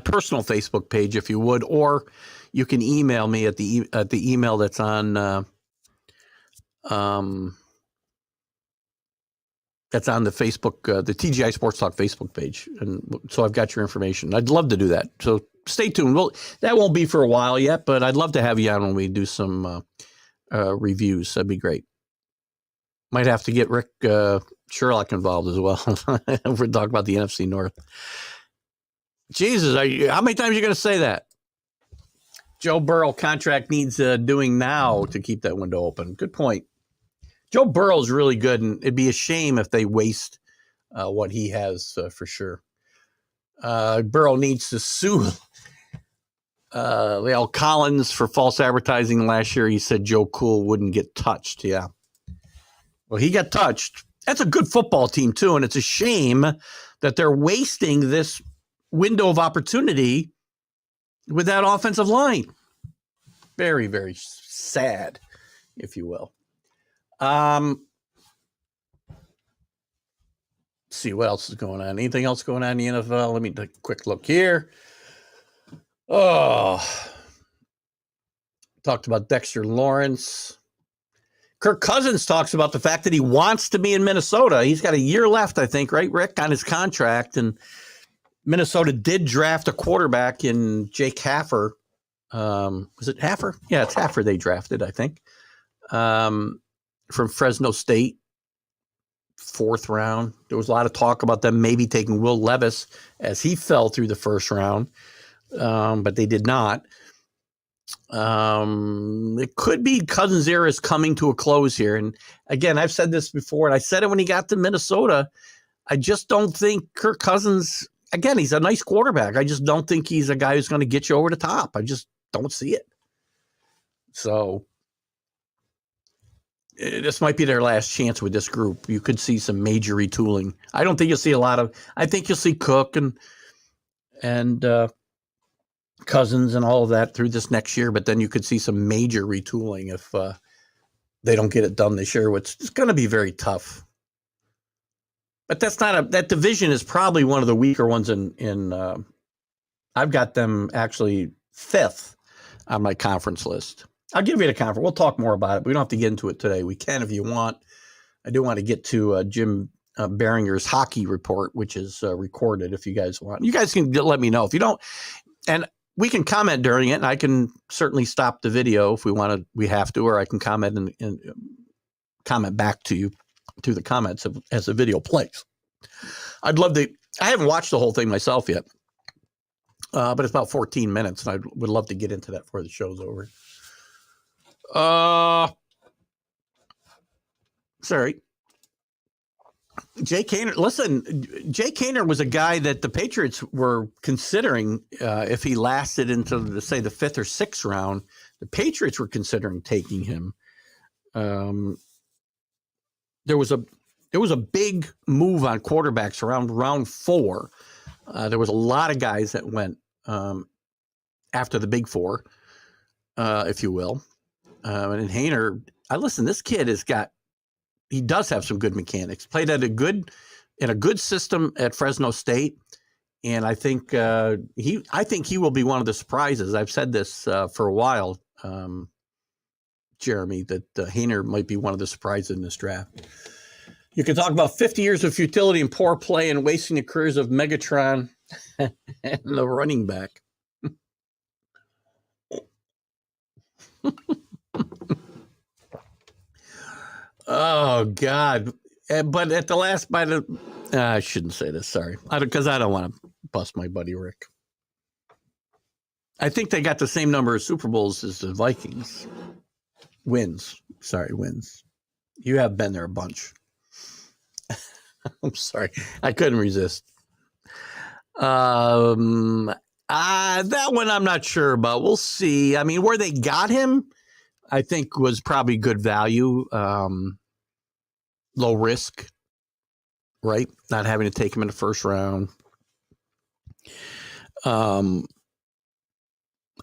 A: personal Facebook page, if you would, or you can email me at the email that's on That's on the Facebook, the TGI Sports Talk Facebook page. And so I've got your information. I'd love to do that. So stay tuned. Well, that won't be for a while yet, but I'd love to have you on when we do some reviews. That'd be great. Might have to get Rick Sherlock involved as well. We're talking about the NFC North. Jesus, how many times are you going to say that? Joe Burrow contract needs doing now to keep that window open. Good point. Joe Burrow's really good, and it'd be a shame if they waste what he has for sure. Burrow needs to sue Lyle Collins for false advertising last year. He said Joe Cool wouldn't get touched. Yeah. Well, he got touched. That's a good football team, too, and it's a shame that they're wasting this window of opportunity with that offensive line. Very, very sad, if you will. See what else is going on. Anything else going on in the NFL? Let me take a quick look here. Oh, talked about Dexter Lawrence. Kirk Cousins talks about the fact that he wants to be in Minnesota. He's got a year left, I think, right, Rick, on his contract. And Minnesota did draft a quarterback in Jake Haffer. Was it Haffer? Yeah, it's Haffer they drafted, I think, from Fresno State, 4th round. There was a lot of talk about them maybe taking Will Levis as he fell through the 1st round, but they did not. It could be Cousins' era is coming to a close here. And again, I've said this before, and I said it when he got to Minnesota. I just don't think Kirk Cousins, again, he's a nice quarterback. I just don't think he's a guy who's going to get you over the top. I just don't see it. So this might be their last chance with this group. You could see some major retooling. I don't think you'll see a lot of, I think you'll see Cook and Cousins and all of that through this next year, but then you could see some major retooling if they don't get it done this year, which is going to be very tough. But that's not that division is probably one of the weaker ones in I've got them actually 5th on my conference list. I'll give you the conference. We'll talk more about it. We don't have to get into it today. We can if you want. I do want to get to Jim Biringer's hockey report, which is recorded if you guys want. You guys can let me know if you don't. And we can comment during it, and I can certainly stop the video if we want to. We have to, or I can comment and comment back to you through the comments as the video plays. I'd love to. I haven't watched the whole thing myself yet, but it's about 14 minutes, and I would love to get into that before the show's over. Sorry. Jake Haener. Listen, Jake Haener was a guy that the Patriots were considering if he lasted into the 5th or 6th round. The Patriots were considering taking him. There was a big move on quarterbacks around round 4. There was a lot of guys that went after the big 4, if you will. And Haener, this kid he does have some good mechanics. Played in a good system at Fresno State, and I think he will be one of the surprises. I've said this for a while, Jeremy, that Haener might be one of the surprises in this draft. You can talk about 50 years of futility and poor play and wasting the careers of Megatron and the running back. Oh, God. But at the last bite of... I shouldn't say this, sorry. Because I don't want to bust my buddy Rick. I think they got the same number of Super Bowls as the Vikings. Wins. You have been there a bunch. I'm sorry. I couldn't resist. That one I'm not sure about. We'll see. I mean, where they got him, I think was probably good value, low risk, right? Not having to take him in the 1st round.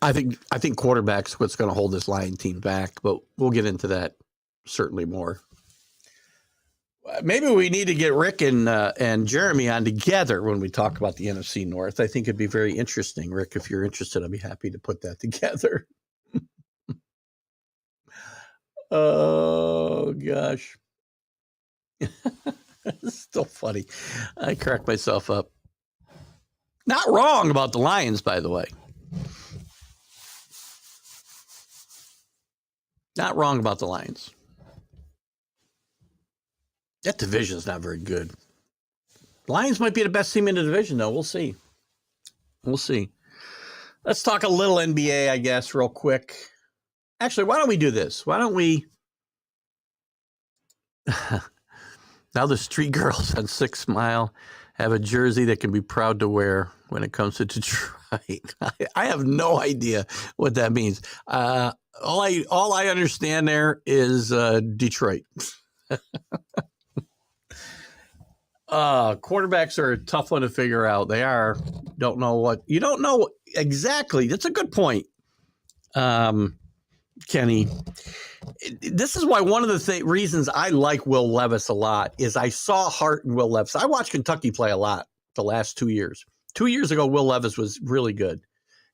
A: I think quarterback's what's going to hold this Lion team back, but we'll get into that certainly more. Maybe we need to get Rick and Jeremy on together when we talk about the NFC North. I think it'd be very interesting. Rick, if you're interested, I'd be happy to put that together. Oh, gosh. It's still funny. I crack myself up. Not wrong about the Lions, by the way. Not wrong about the Lions. That division is not very good. Lions might be the best team in the division, though. We'll see. We'll see. Let's talk a little NBA, I guess, real quick. Actually, why don't we do this? Why don't we... Now the street girls on 6 Mile have a jersey that can be proud to wear when it comes to Detroit. I have no idea what that means. All I understand there is Detroit. Quarterbacks are a tough one to figure out. They are. You don't know exactly. That's a good point, Kenny. This is why one of the reasons I like Will Levis a lot is I saw heart in Will Levis. I watched Kentucky play a lot the last 2 years. 2 years ago, Will Levis was really good.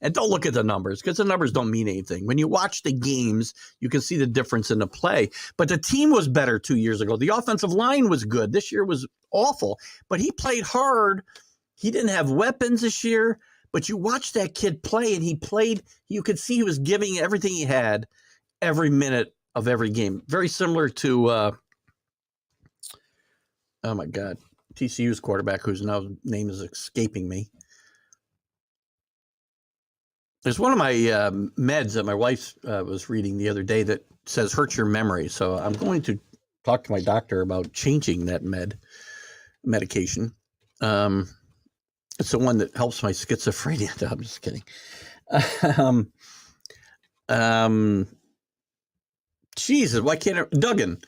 A: And don't look at the numbers because the numbers don't mean anything. When you watch the games, you can see the difference in the play. But the team was better 2 years ago. The offensive line was good. This year was awful. But he played hard. He didn't have weapons this year. But you watch that kid play, and you could see he was giving everything he had every minute of every game. Very similar to, oh my God, TCU's quarterback, whose name is escaping me. There's one of my meds that my wife was reading the other day that says hurts your memory. So I'm going to talk to my doctor about changing that medication. It's the one that helps my schizophrenia. No, I'm just kidding. Jesus, why can't I? Duggan.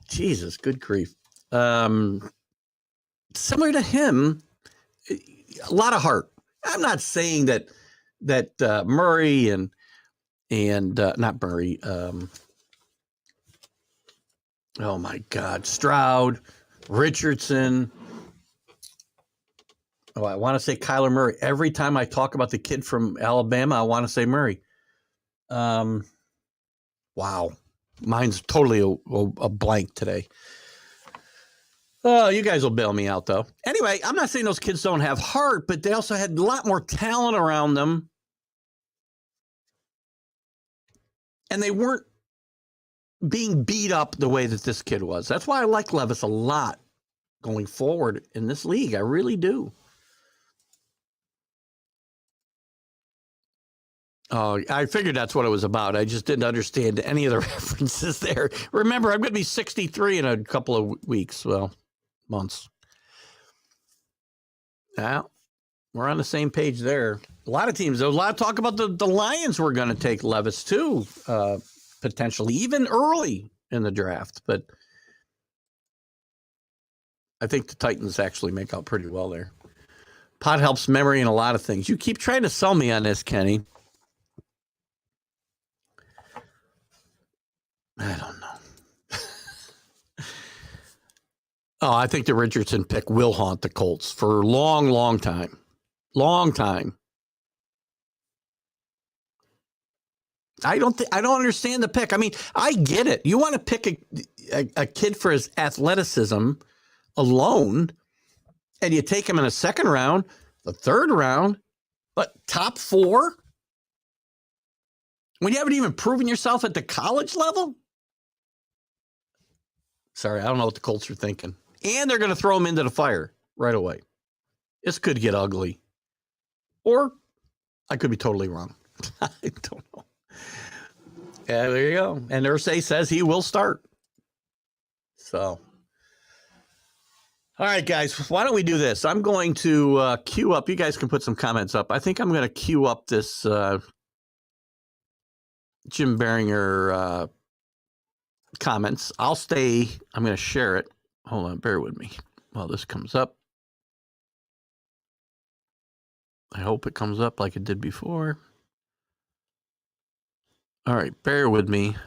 A: Jesus, good grief. Similar to him, a lot of heart. I'm not saying that Murray and not Murray. Oh my God, Stroud, Richardson. Oh, I want to say Kyler Murray. Every time I talk about the kid from Alabama, I want to say Murray. Wow, mine's totally a blank today. Oh, you guys will bail me out, though. Anyway, I'm not saying those kids don't have heart, but they also had a lot more talent around them. And they weren't being beat up the way that this kid was. That's why I like Levis a lot going forward in this league. I really do. Oh, I figured that's what it was about. I just didn't understand any of the references there. Remember, I'm going to be 63 in a couple of weeks. Well, months. Now, we're on the same page there. A lot of teams, there's a lot of talk about the Lions were going to take Levis too, potentially, even early in the draft. But I think the Titans actually make out pretty well there. Pot helps memory in a lot of things. You keep trying to sell me on this, Kenny. I don't know. Oh, I think the Richardson pick will haunt the Colts for a long, long time. Long time. I don't understand the pick. I mean, I get it. You want to pick a kid for his athleticism alone, and you take him in a second round, the third round, but top 4? When you haven't even proven yourself at the college level? Sorry, I don't know what the Colts are thinking. And they're going to throw him into the fire right away. This could get ugly. Or I could be totally wrong. I don't know. Yeah, there you go. And Irsay says he will start. So, all right, guys, why don't we do this? I'm going to queue up. You guys can put some comments up. I think I'm going to queue up this Jim Biringer comments. I'm going to share it. Hold on, bear with me while this comes up. I hope it comes up like it did before. All right, bear with me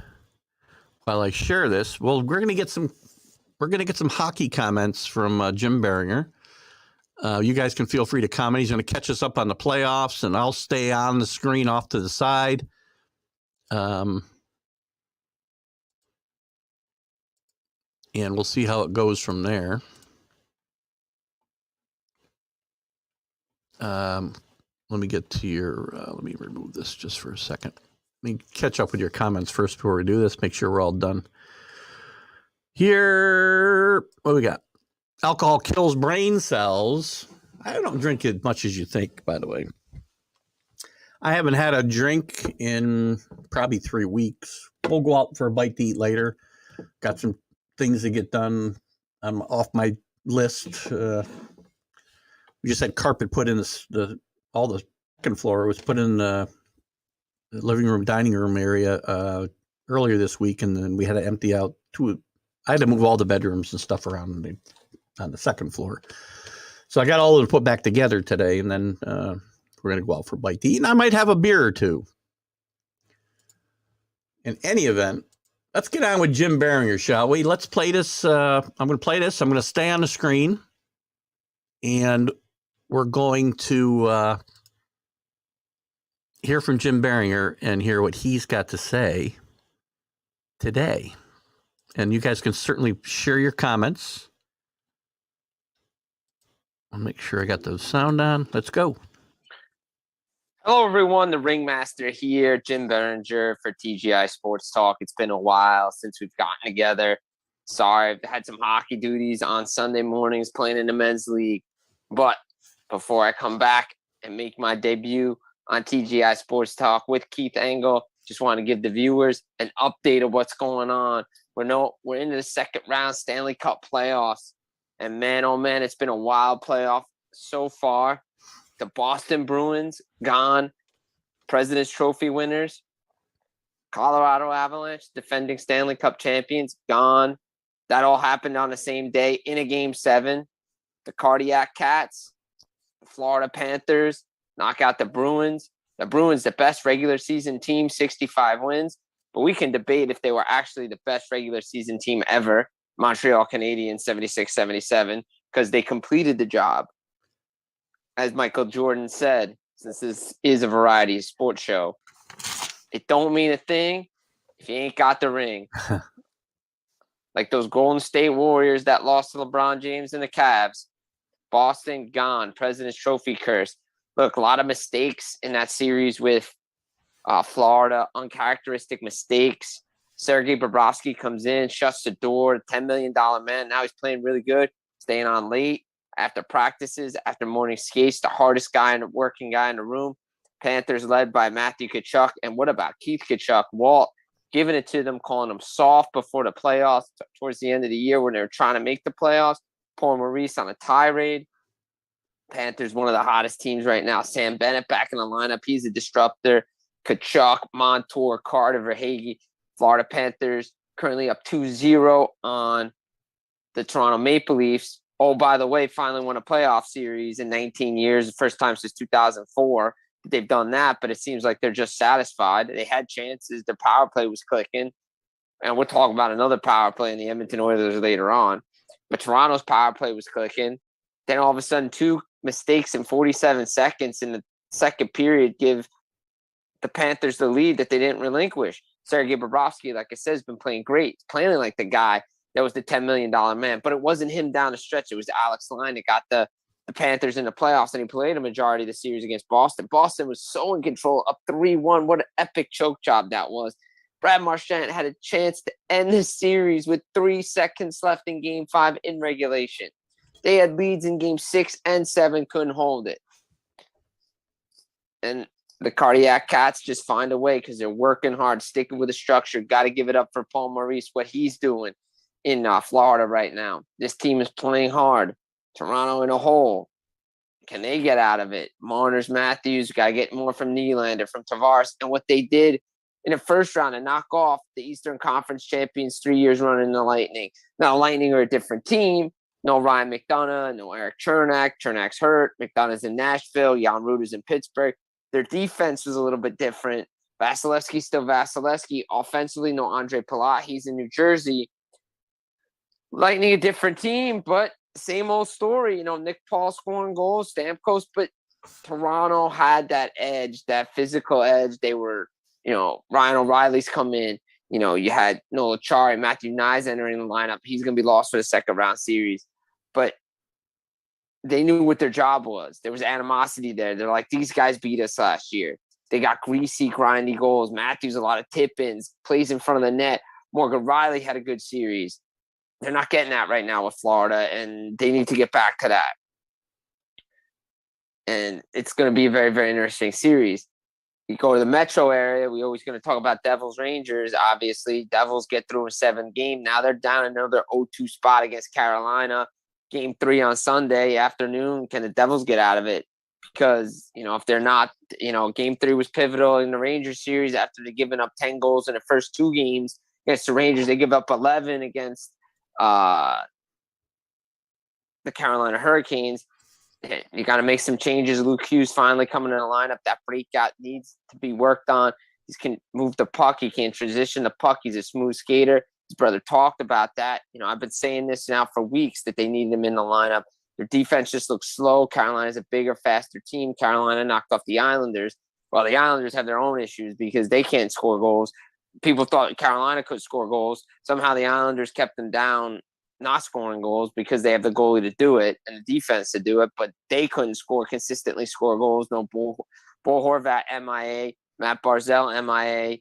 A: while I share this. Well, we're going to get some hockey comments from Jim Biringer. You guys can feel free to comment. He's going to catch us up on the playoffs, and I'll stay on the screen off to the side. and we'll see how it goes from there. Let me get to your, let me remove this just for a second. Let me catch up with your comments first before we do this. Make sure we're all done. Here, what do we got? Alcohol kills brain cells. I don't drink as much as you think, by the way. I haven't had a drink in probably 3 weeks. We'll go out for a bite to eat later. Got some things to get done. I'm off my list. We just had carpet put in all the second floor was put in the living room, dining room area earlier this week, and then we had to empty out I had to move all the bedrooms and stuff around on the second floor. So I got all of them put back together today, and then we're going to go out for a bite to eat, and I might have a beer or two. In any event, let's get on with Jim Biringer, shall we? Let's play this. I'm going to play this. I'm going to stay on the screen, and we're going to hear from Jim Biringer and hear what he's got to say today. And you guys can certainly share your comments. I'll make sure I got the sound on. Let's go.
B: Hello, everyone. The Ringmaster here, Jim Biringer for TGI Sports Talk. It's been a while since we've gotten together. Sorry, I've had some hockey duties on Sunday mornings playing in the men's league. But before I come back and make my debut on TGI Sports Talk with Keith Engel, just want to give the viewers an update of what's going on. We're into the second round Stanley Cup playoffs. And man, oh man, it's been a wild playoff so far. The Boston Bruins gone, President's Trophy winners. Colorado Avalanche, defending Stanley Cup champions, gone. That all happened on the same day in a Game 7. The Cardiac Cats, the Florida Panthers, knock out the Bruins. The Bruins, the best regular season team, 65 wins. But we can debate if they were actually the best regular season team ever. Montreal Canadiens, 76-77, because they completed the job. As Michael Jordan said, since this is a variety sports show, it don't mean a thing if you ain't got the ring. Like those Golden State Warriors that lost to LeBron James and the Cavs. Boston gone. President's Trophy curse. Look, a lot of mistakes in that series with Florida. Uncharacteristic mistakes. Sergei Bobrovsky comes in, shuts the door. $10 million man. Now he's playing really good. Staying on late. After practices, after morning skates, the hardest guy and working guy in the room. Panthers led by Matthew Tkachuk. And what about Keith Tkachuk? Walt giving it to them, calling them soft before the playoffs, towards the end of the year when they were trying to make the playoffs. Paul Maurice on a tirade. Panthers, one of the hottest teams right now. Sam Bennett back in the lineup. He's a disruptor. Tkachuk, Montour, Carter, Verhaeghe. Florida Panthers currently up 2-0 on the Toronto Maple Leafs. Oh, by the way, finally won a playoff series in 19 years, the first time since 2004 that they've done that, but it seems like they're just satisfied. They had chances. Their power play was clicking, and we'll talk about another power play in the Edmonton Oilers later on. But Toronto's power play was clicking. Then all of a sudden, 2 mistakes in 47 seconds in the second period give the Panthers the lead that they didn't relinquish. Sergei Bobrovsky, like I said, has been playing great. He's playing like the guy that was the $10 million man. But it wasn't him down the stretch. It was Alex Line that got the Panthers in the playoffs, and he played a majority of the series against Boston. Boston was so in control, up 3-1. What an epic choke job that was. Brad Marchand had a chance to end the series with 3 seconds left in Game 5 in regulation. They had leads in Game 6 and 7, couldn't hold it. And the Cardiac Cats just find a way because they're working hard, sticking with the structure. Got to give it up for Paul Maurice, what he's doing in Florida right now. This team is playing hard. Toronto in a hole. Can they get out of it? Marner's, Matthews, got to get more from Nylander, from Tavares. And what they did in the first round to knock off the Eastern Conference champions 3 years running the Lightning. Now, Lightning are a different team. No Ryan McDonough, no Eric Chernak. Chernak's hurt. McDonough's in Nashville. Jan Ruda's in Pittsburgh. Their defense was a little bit different. Vasilevsky's still Vasilevsky. Offensively, no Andre Palat. He's in New Jersey. Lightning, a different team, but same old story. You know, Nick Paul scoring goals, Stamkos, but Toronto had that edge, that physical edge. They were, Ryan O'Reilly's come in. You had Nola Chari, Matthew Nyes entering the lineup. He's going to be lost for the second round series. But they knew what their job was. There was animosity there. They're like, these guys beat us last year. They got greasy, grindy goals. Matthews, a lot of tip-ins, plays in front of the net. Morgan Riley had a good series. They're not getting that right now with Florida, and they need to get back to that. And it's going to be a very, very interesting series. You go to the metro area, we're always going to talk about Devils Rangers. Obviously, Devils get through in 7 games. Now they're down another 0-2 spot against Carolina. Game 3 on Sunday afternoon. Can the Devils get out of it? Because, if they're not, Game 3 was pivotal in the Rangers series after they've given up 10 goals in the first 2 games against the Rangers. They give up 11 against the Carolina Hurricanes. You got to make some changes. Luke Hughes finally coming in the lineup. That breakout needs to be worked on. He can move the puck. He can transition the puck. He's a smooth skater. His brother talked about that. I've been saying this now for weeks that they need him in the lineup. Their defense just looks slow. Carolina's a bigger, faster team. Carolina knocked off the Islanders. Well, the Islanders have their own issues because they can't score goals. People thought Carolina could score goals. Somehow the Islanders kept them down, not scoring goals because they have the goalie to do it and the defense to do it, but they couldn't consistently score goals. No Bo Horvat, MIA, Matt Barzell, MIA.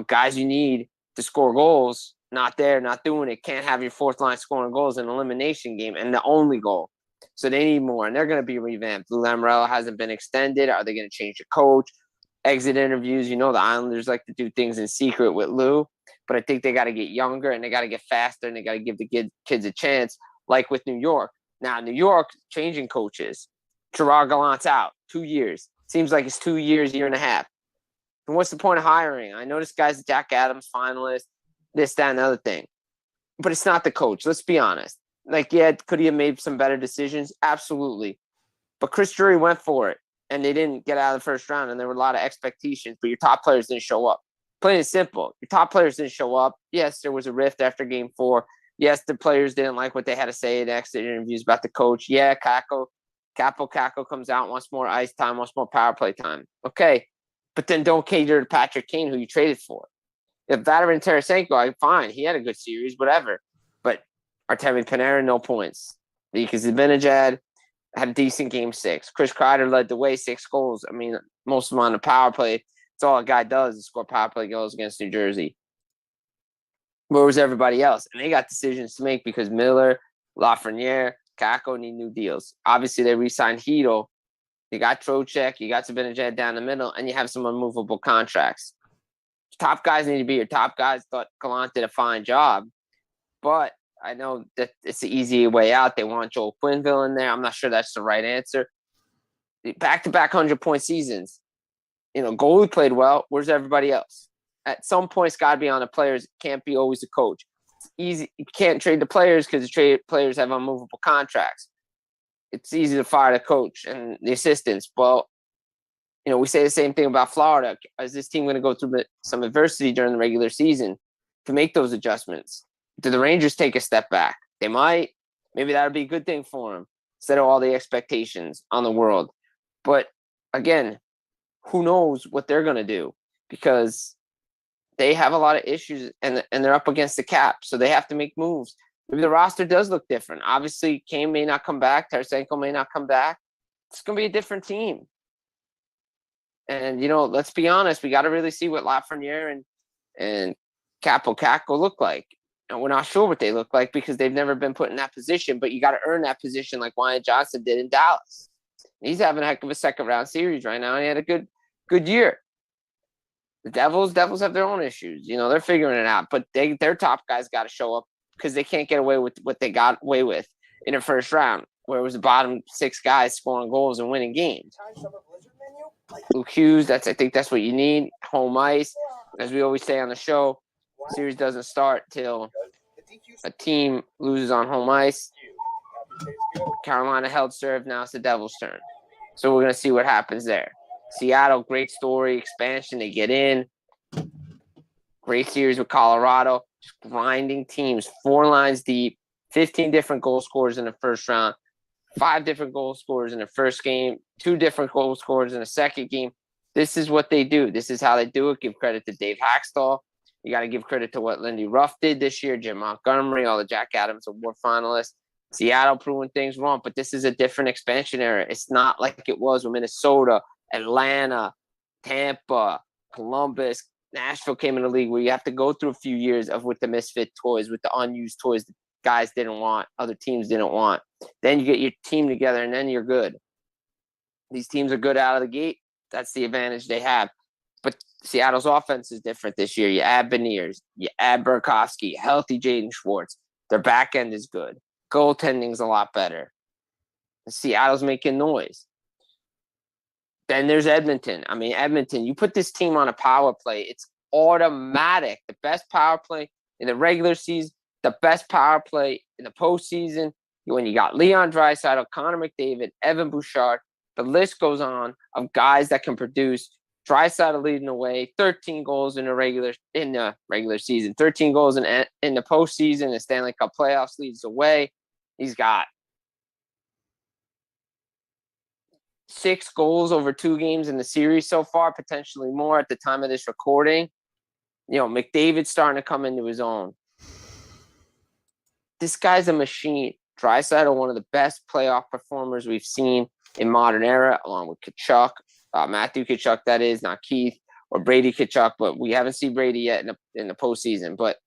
B: Guys you need to score goals, not there, not doing it. Can't have your fourth line scoring goals in an elimination game and the only goal. So they need more, and they're going to be revamped. Lou Lamoriello hasn't been extended. Are they going to change the coach? Exit interviews. The Islanders like to do things in secret with Lou. But I think they got to get younger and they got to get faster and they got to give the kids a chance, like with New York. Now, New York changing coaches. Gerard Gallant's out 2 years. Seems like it's 2 years, year and a half. And what's the point of hiring? I know this guy's a Jack Adams finalist, this, that, and the other thing. But it's not the coach. Let's be honest. Could he have made some better decisions? Absolutely. But Chris Drury went for it and they didn't get out of the first round and there were a lot of expectations, but your top players didn't show up. Plain and simple. Your top players didn't show up. Yes, there was a rift after Game 4. Yes, the players didn't like what they had to say in exit interviews about the coach. Yeah, Capo comes out, wants more ice time, wants more power play time. Okay, but then don't cater to Patrick Kane, who you traded for. If Vladimir Tarasenko, fine, he had a good series, whatever. But Artemi Panarin, no points. Because Zibanejad had a decent Game 6. Chris Kreider led the way, 6 goals. Most of them on the power play. That's all a guy does is score power play goals against New Jersey. Where was everybody else? And they got decisions to make because Miller, Lafreniere, Kakko need new deals. Obviously, they re-signed Hedl. You got Trocheck, you got Zibanejad down the middle, and you have some unmovable contracts. Top guys need to be your top guys. Thought Gallant did a fine job. But I know that it's the easy way out. They want Joel Quenneville in there. I'm not sure that's the right answer. Back-to-back 100-point seasons. Goalie played well. Where's everybody else? At some point, it's got to be on the players. It can't be always the coach. It's easy. You can't trade the players because the players have unmovable contracts. It's easy to fire the coach and the assistants. Well, we say the same thing about Florida. Is this team going to go through some adversity during the regular season to make those adjustments? Do the Rangers take a step back? They might. Maybe that would be a good thing for them instead of all the expectations on the world. But again, who knows what they're going to do because they have a lot of issues and they're up against the cap. So they have to make moves. Maybe the roster does look different. Obviously, Kane may not come back. Tarasenko may not come back. It's going to be a different team. And, let's be honest. We got to really see what Lafreniere and Kakko look like. And we're not sure what they look like because they've never been put in that position. But you got to earn that position like Wyatt Johnson did in Dallas. He's having a heck of a second-round series right now, and he had a good year. The Devils have their own issues. They're figuring it out. But their top guys got to show up because they can't get away with what they got away with in the first round, where it was the bottom 6 guys scoring goals and winning games. Luke Hughes, I think that's what you need. Home ice. As we always say on the show, series doesn't start till a team loses on home ice. Carolina held serve. Now it's the Devils' turn. So we're going to see what happens there. Seattle, great story, expansion. They get in. Great series with Colorado. Just grinding teams, 4 lines deep, 15 different goal scorers in the first round, 5 different goal scorers in the first game, 2 different goal scorers in the second game. This is what they do. This is how they do it. Give credit to Dave Haxtell. You got to give credit to what Lindy Ruff did this year, Jim Montgomery, all the Jack Adams Award finalists. Seattle proving things wrong, but this is a different expansion era. It's not like it was with Minnesota, Atlanta, Tampa, Columbus, Nashville came in the league where you have to go through a few years of with the misfit toys, with the unused toys that guys didn't want, other teams didn't want. Then you get your team together, and then you're good. These teams are good out of the gate. That's the advantage they have. But Seattle's offense is different this year. You add Beniers, you add Burakovsky, healthy Jaden Schwartz. Their back end is good. Goaltending's a lot better. Seattle's making noise. Then there's Edmonton. I mean, Edmonton, you put this team on a power play, it's automatic. The best power play in the regular season, the best power play in the postseason. When you got Leon Draisaitl, Connor McDavid, Evan Bouchard, the list goes on of guys that can produce. Draisaitl leading the way, 13 goals in the regular season, 13 goals in the postseason. The Stanley Cup playoffs leads the way. He's got 6 goals over 2 games in the series so far, potentially more at the time of this recording. McDavid's starting to come into his own. This guy's a machine. Draisaitl, one of the best playoff performers we've seen in modern era, along with Tkachuk. Matthew Tkachuk, that is, not Keith or Brady Tkachuk, but we haven't seen Brady yet in the postseason. But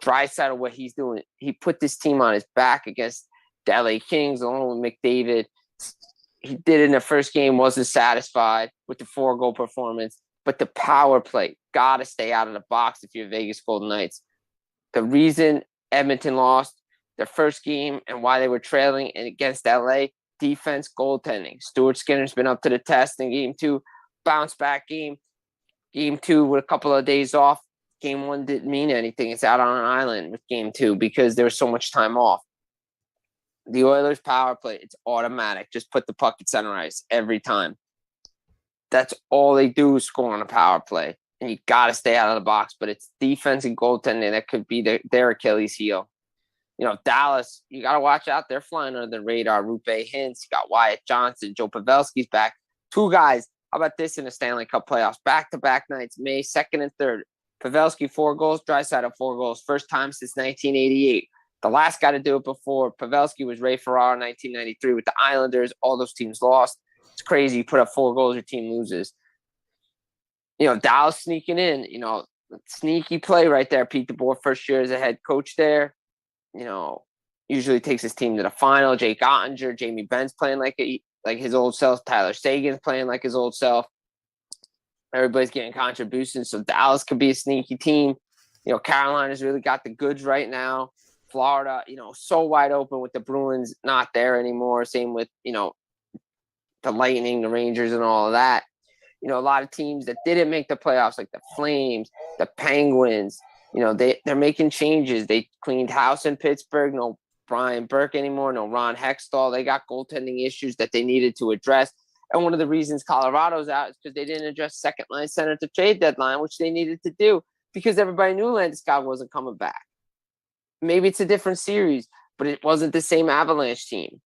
B: Draisaitl, what he's doing, he put this team on his back against the LA Kings along with McDavid. He did it in the first game, wasn't satisfied with the 4-goal performance, but the power play, got to stay out of the box if you're Vegas Golden Knights. The reason Edmonton lost their first game and why they were trailing against LA, defense, goaltending. Stuart Skinner's been up to the test in game 2, bounce back game. Game 2 with a couple of days off. Game 1 didn't mean anything. It's out on an island with game 2 because there was so much time off. The Oilers power play, it's automatic. Just put the puck at center ice every time. That's all they do is score on a power play. And you got to stay out of the box. But it's defense and goaltending that could be their Achilles heel. Dallas, you got to watch out. They're flying under the radar. Rupe Hintz, you got Wyatt Johnson, Joe Pavelski's back. 2 guys. How about this in the Stanley Cup playoffs? Back-to-back nights, May 2nd and 3rd. Pavelski, 4 goals. Draisaitl, 4 goals. First time since 1988. The last guy to do it before Pavelski was Ray Ferraro in 1993 with the Islanders. All those teams lost. It's crazy. You put up 4 goals, your team loses. Dallas sneaking in. Sneaky play right there. Pete DeBoer, first year as a head coach there. Usually takes his team to the final. Jake Ottinger, Jamie Benn's playing like his old self. Tyler Sagan's playing like his old self. Everybody's getting contributions, so Dallas could be a sneaky team. Carolina's really got the goods right now. Florida, so wide open with the Bruins not there anymore. Same with, the Lightning, the Rangers, and all of that. A lot of teams that didn't make the playoffs, like the Flames, the Penguins, they're making changes. They cleaned house in Pittsburgh. No Brian Burke anymore. No Ron Hextall. They got goaltending issues that they needed to address. And one of the reasons Colorado's out is because they didn't address second-line center to trade deadline, which they needed to do because everybody knew Landeskog wasn't coming back. Maybe it's a different series, but it wasn't the same Avalanche team.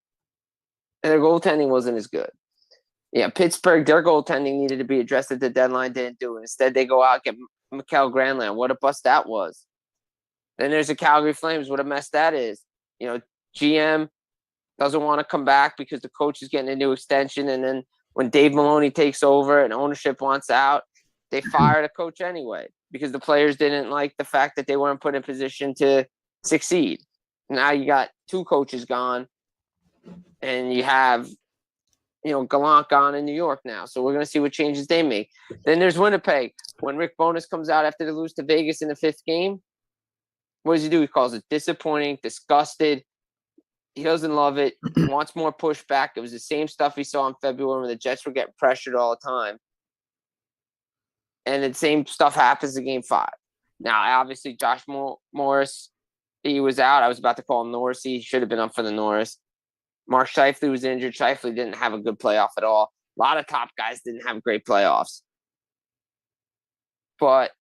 B: And their goaltending wasn't as good. Pittsburgh, their goaltending needed to be addressed at the deadline, didn't do it. Instead, they go out and get Mikael Granlund. What a bust that was. Then there's the Calgary Flames. What a mess that is. GM doesn't want to come back because the coach is getting a new extension. And then when Dave Maloney takes over and ownership wants out, they fire the coach anyway because the players didn't like the fact that they weren't put in position to succeed. Now you got 2 coaches gone and you have Gallant gone in New York now. So we're going to see what changes they make. Then there's Winnipeg. When Rick Bowness comes out after they lose to Vegas in the 5th game, what does he do? He calls it disappointing, disgusted. He doesn't love it. He wants more pushback. It was the same stuff he saw in February when the Jets were getting pressured all the time. And the same stuff happens in Game 5. Now, obviously, Josh Morris, he was out. I was about to call him Norris. He should have been up for the Norris. Mark Scheifele was injured. Scheifele didn't have a good playoff at all. A lot of top guys didn't have great playoffs. But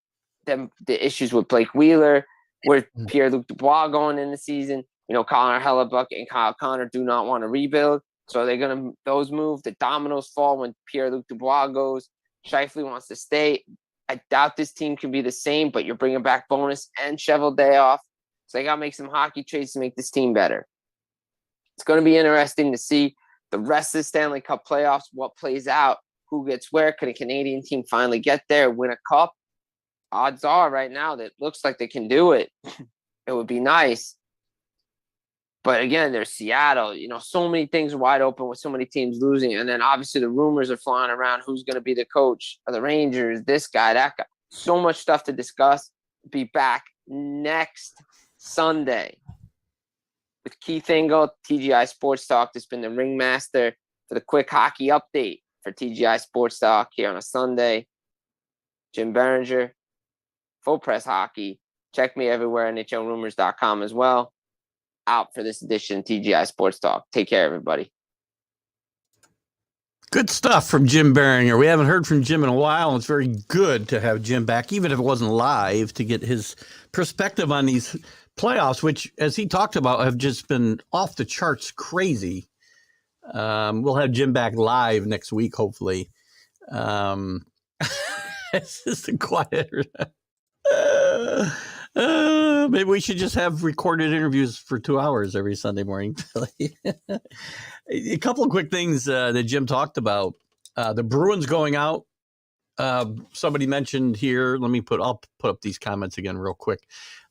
B: then the issues with Blake Wheeler, with Pierre-Luc Dubois going in the season, Connor Hellebuck and Kyle Connor do not want to rebuild. So they're those move. The dominoes fall when Pierre-Luc Dubois goes. Scheifele wants to stay. I doubt this team can be the same, but you're bringing back bonus and shovel day off. So they got to make some hockey trades to make this team better. It's going to be interesting to see the rest of the Stanley Cup playoffs, what plays out, who gets where. Could a Canadian team finally get there, win a cup? Odds are right now that it looks like they can do it. It would be nice. But again, there's Seattle. So many things wide open with so many teams losing. And then obviously the rumors are flying around who's going to be the coach of the Rangers, this guy, that guy. So much stuff to discuss. Be back next Sunday with Keith Engel, TGI Sports Talk. This has been the Ringmaster for the quick hockey update for TGI Sports Talk here on a Sunday. Jim Biringer, Full Press Hockey. Check me everywhere, NHLRumors.com as well. Out for this edition of TGI Sports Talk. Take care, everybody.
A: Good stuff from Jim Biringer. We haven't heard from Jim in a while, and it's very good to have Jim back, even if it wasn't live, to get his perspective on these playoffs, which, as he talked about, have just been off the charts crazy. We'll have Jim back live next week, hopefully. It's just a quiet. Maybe we should just have recorded interviews for 2 hours every Sunday morning. A couple of quick things that Jim talked about. The Bruins going out. Somebody mentioned here. I'll put up these comments again real quick.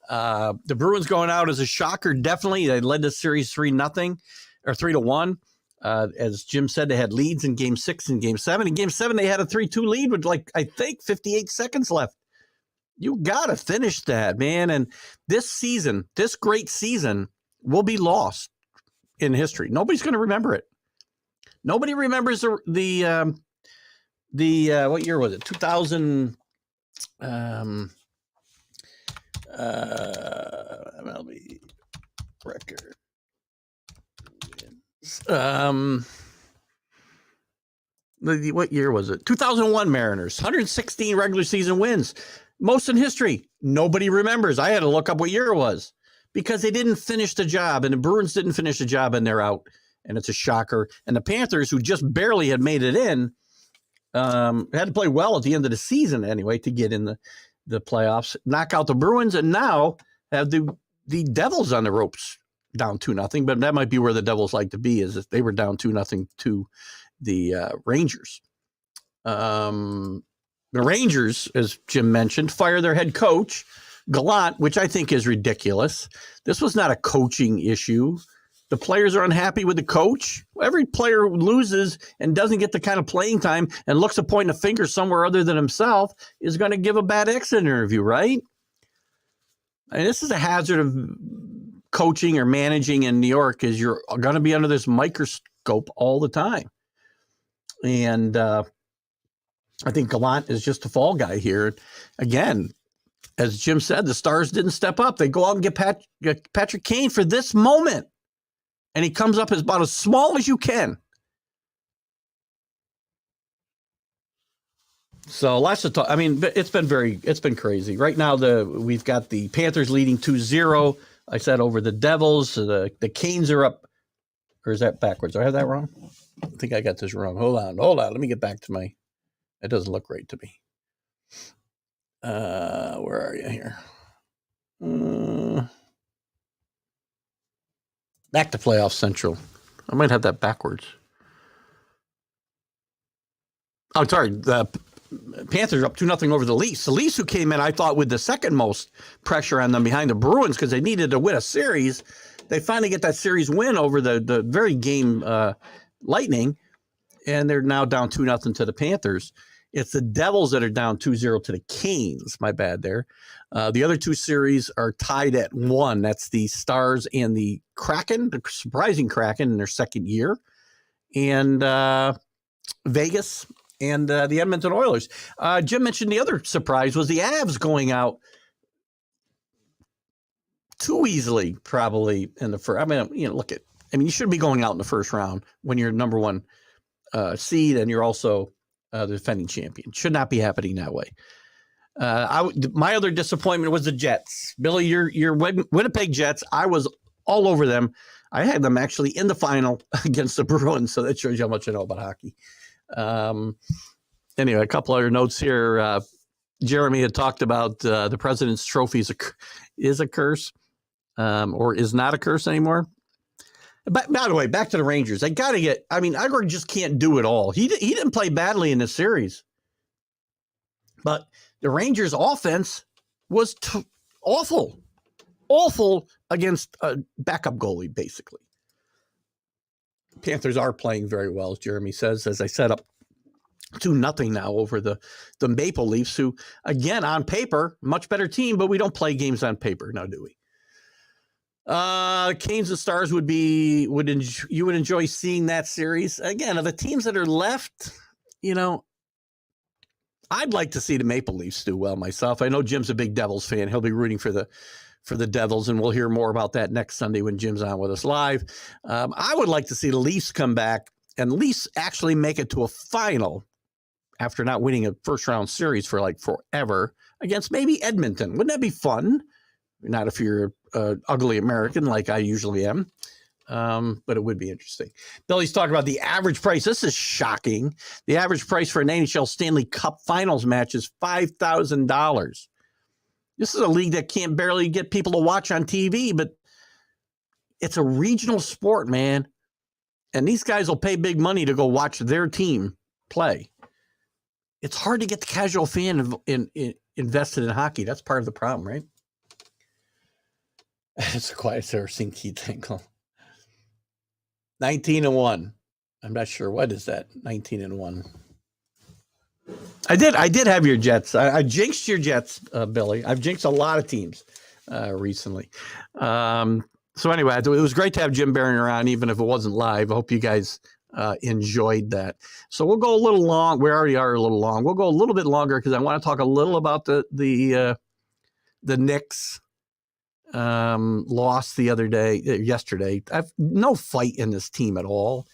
A: The Bruins going out is a shocker. Definitely, they led the series 3-0 or 3-1. As Jim said, they had leads in Game 6 and Game 7. In Game 7, they had a 3-2 lead with 58 seconds left. You got to finish that, man. And this great season, will be lost in history. Nobody's going to remember it. Nobody remembers the what year was it? 2000 MLB record. What year was it? 2001 Mariners, 116 regular season wins. Most in history. Nobody remembers. I had to look up what year it was because they didn't finish the job, and the Bruins didn't finish the job, and they're out, and it's a shocker. And the Panthers, who just barely had made it in, had to play well at the end of the season anyway to get in the playoffs, knock out the Bruins, and now have the Devils on the ropes down 2-0. But that might be where the Devils like to be, is if they were down 2-0 to the Rangers. The Rangers, as Jim mentioned, fire their head coach, Gallant, which I think is ridiculous. This was not a coaching issue. The players are unhappy with the coach. Every player who loses and doesn't get the kind of playing time and looks to point a finger somewhere other than himself is going to give a bad exit interview, right? And this is a hazard of coaching or managing in New York, is you're going to be under this microscope all the time. And I think Gallant is just a fall guy here. Again, as Jim said, the Stars didn't step up. They go out and get Patrick Kane for this moment. And he comes up as about as small as you can. So lots of talk. I mean, it's been crazy. Right now, we've got the Panthers leading 2-0. I said over the Devils. The Canes are up. Or is that backwards? Do I have that wrong? I think I got this wrong. Hold on. Let me get back to my. It doesn't look right to me. Where are you here? Back to playoff central. I might have that backwards. Oh, sorry. The Panthers are up 2-0 over the Leafs. The Leafs, who came in, I thought, with the second most pressure on them behind the Bruins because they needed to win a series. They finally get that series win over the very game Lightning, and they're now down 2-0 to the Panthers. It's the Devils that are down 2-0 to the Canes. My bad there. The other two series are tied at 1. That's the Stars and the Kraken, the surprising Kraken in their second year. And Vegas and the Edmonton Oilers. Jim mentioned the other surprise was the Aves going out too easily, probably in the first. I mean, you should be going out in the first round when you're number one seed and you're also the defending champion. Should not be happening that way. My other disappointment was the Jets. Billy, your Winnipeg Jets, I was all over them. I had them actually in the final against the Bruins, so that shows you how much I know about hockey. Anyway, a couple other notes here. Jeremy had talked about the President's Trophy is a curse or is not a curse anymore. But by the way, back to the Rangers. They got to get. I mean, Igor just can't do it all. He didn't play badly in this series, but the Rangers' offense was awful against a backup goalie, basically. Panthers are playing very well, as Jeremy says, as I set up 2-0 now over the Maple Leafs, who, again, on paper, much better team, but we don't play games on paper now, do we? Canes and Stars would enjoy seeing that series. Again, of the teams that are left, I'd like to see the Maple Leafs do well myself. I know Jim's a big Devils fan. He'll be rooting for the Devils, and we'll hear more about that next Sunday when Jim's on with us live. I would like to see the Leafs come back and Leafs actually make it to a final after not winning a first-round series for like forever against maybe Edmonton. Wouldn't that be fun? Not if you're ugly American like I usually am, but it would be interesting. Billy's talking about the average price. This is shocking. The average price for an NHL Stanley Cup Finals match is $5,000. This is a league that can't barely get people to watch on TV, but it's a regional sport, man. And these guys will pay big money to go watch their team play. It's hard to get the casual fan invested in hockey. That's part of the problem, right? It's the quietest I've ever seen Keith Engel. 19-1. I'm not sure. What is that? 19-1. I did have your Jets. I jinxed your Jets, Billy. I've jinxed a lot of teams recently. So anyway, it was great to have Jim Biringer on, even if it wasn't live. I hope you guys enjoyed that. So we'll go a little long. We already are a little long. We'll go a little bit longer because I want to talk a little about the Knicks. Lost yesterday. I've no fight in this team at all.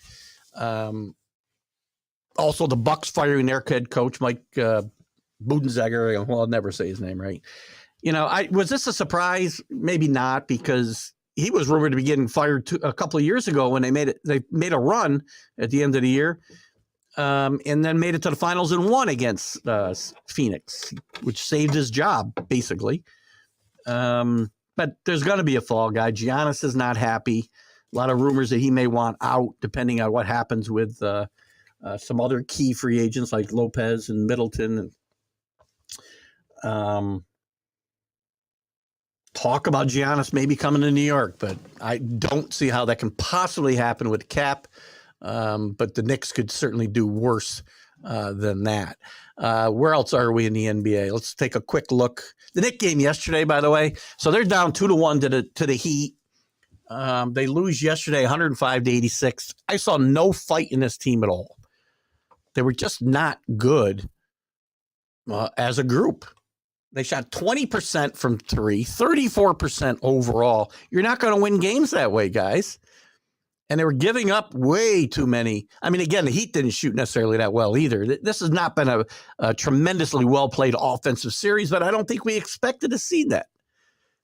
A: Also, the Bucks firing their head coach, Mike Budenziger. Well, I'll never say his name right. Was this a surprise? Maybe not, because he was rumored to be getting fired a couple of years ago when they made a run at the end of the year, and then made it to the finals and won against Phoenix, which saved his job basically. But there's going to be a fall guy. Giannis is not happy. A lot of rumors that he may want out, depending on what happens with some other key free agents like Lopez and Middleton. Talk about Giannis maybe coming to New York, but I don't see how that can possibly happen with cap. But the Knicks could certainly do worse than that. Where else are we in the NBA? Let's take a quick look. The Knicks game yesterday, by the way. So they're down 2-1 to the Heat. They lose yesterday 105-86. I saw no fight in this team at all. They were just not good as a group. They shot 20% from three, 34% overall. You're not going to win games that way, guys. And they were giving up way too many. I mean, again, the Heat didn't shoot necessarily that well either. This has not been a tremendously well-played offensive series, but I don't think we expected to see that.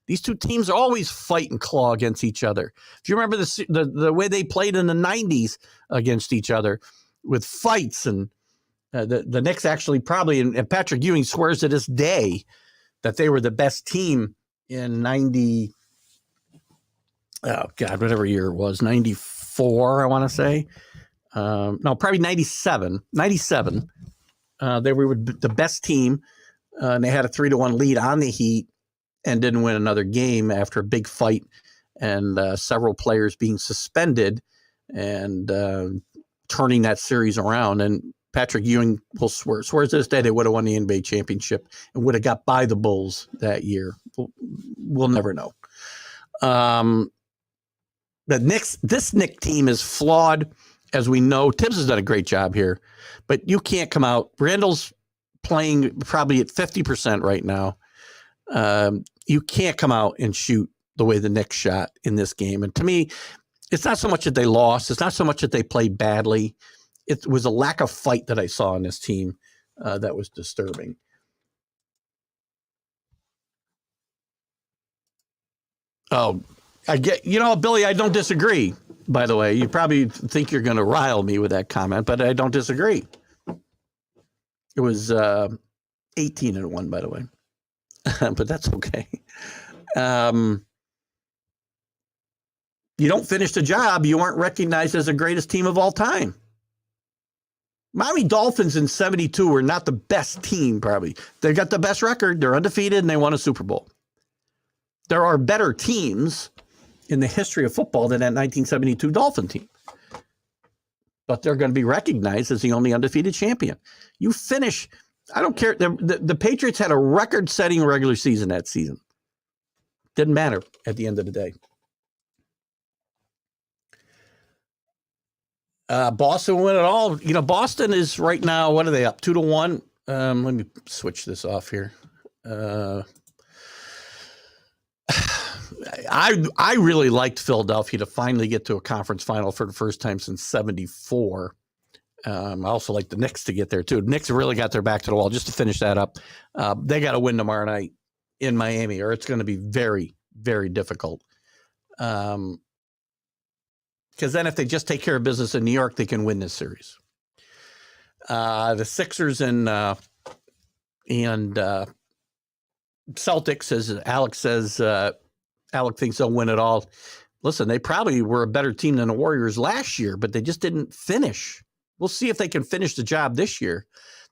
A: These two teams are always fight and claw against each other. If you remember the way they played in the 90s against each other with fights, and the Knicks actually probably, and Patrick Ewing swears to this day that they were the best team in 90, oh God, whatever year it was, 94, I want to say. No, probably 97. 97. They were the best team, and they had a 3-1 lead on the Heat and didn't win another game after a big fight and several players being suspended and turning that series around. And Patrick Ewing will swears to this day they would have won the NBA championship and would have got by the Bulls that year. We'll never know. This Knicks team is flawed, as we know. Tibbs has done a great job here, but you can't come out. Randall's playing probably at 50% right now. You can't come out and shoot the way the Knicks shot in this game. And to me, it's not so much that they lost. It's not so much that they played badly. It was a lack of fight that I saw in this team that was disturbing. Oh, I get, Billy, I don't disagree, by the way. You probably think you're going to rile me with that comment, but I don't disagree. It was 18-1, by the way. But that's okay. You don't finish the job, you aren't recognized as the greatest team of all time. Miami Dolphins in 72 were not the best team, probably. They got the best record. They're undefeated, and they won a Super Bowl. There are better teams in the history of football than that 1972 Dolphin team. But they're going to be recognized as the only undefeated champion. You finish, I don't care. The Patriots had a record-setting regular season that season. Didn't matter at the end of the day. Boston win it all. You know, Boston is right now, what are they up? 2-1. Let me switch this off here. I really liked Philadelphia to finally get to a conference final for the first time since 74. I also like the Knicks to get there too. Knicks really got their back to the wall. Just to finish that up, they got to win tomorrow night in Miami, or it's going to be very, very difficult. Because then if they just take care of business in New York, they can win this series. The Sixers and Celtics, as Alex says, Alex thinks they'll win it all. Listen, they probably were a better team than the Warriors last year, but they just didn't finish. We'll see if they can finish the job this year.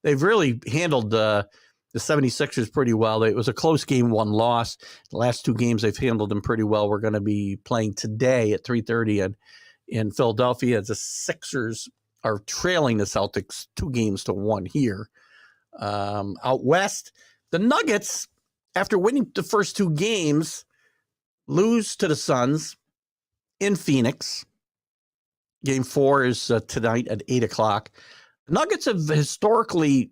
A: They've really handled the 76ers pretty well. It was a close game, one loss. The last two games, they've handled them pretty well. We're going to be playing today at 3:30 in Philadelphia as the Sixers are trailing the Celtics 2-1 here. Out west, the Nuggets, after winning the first two games, lose to the Suns in Phoenix. Game 4 is tonight at 8 o'clock. The Nuggets have historically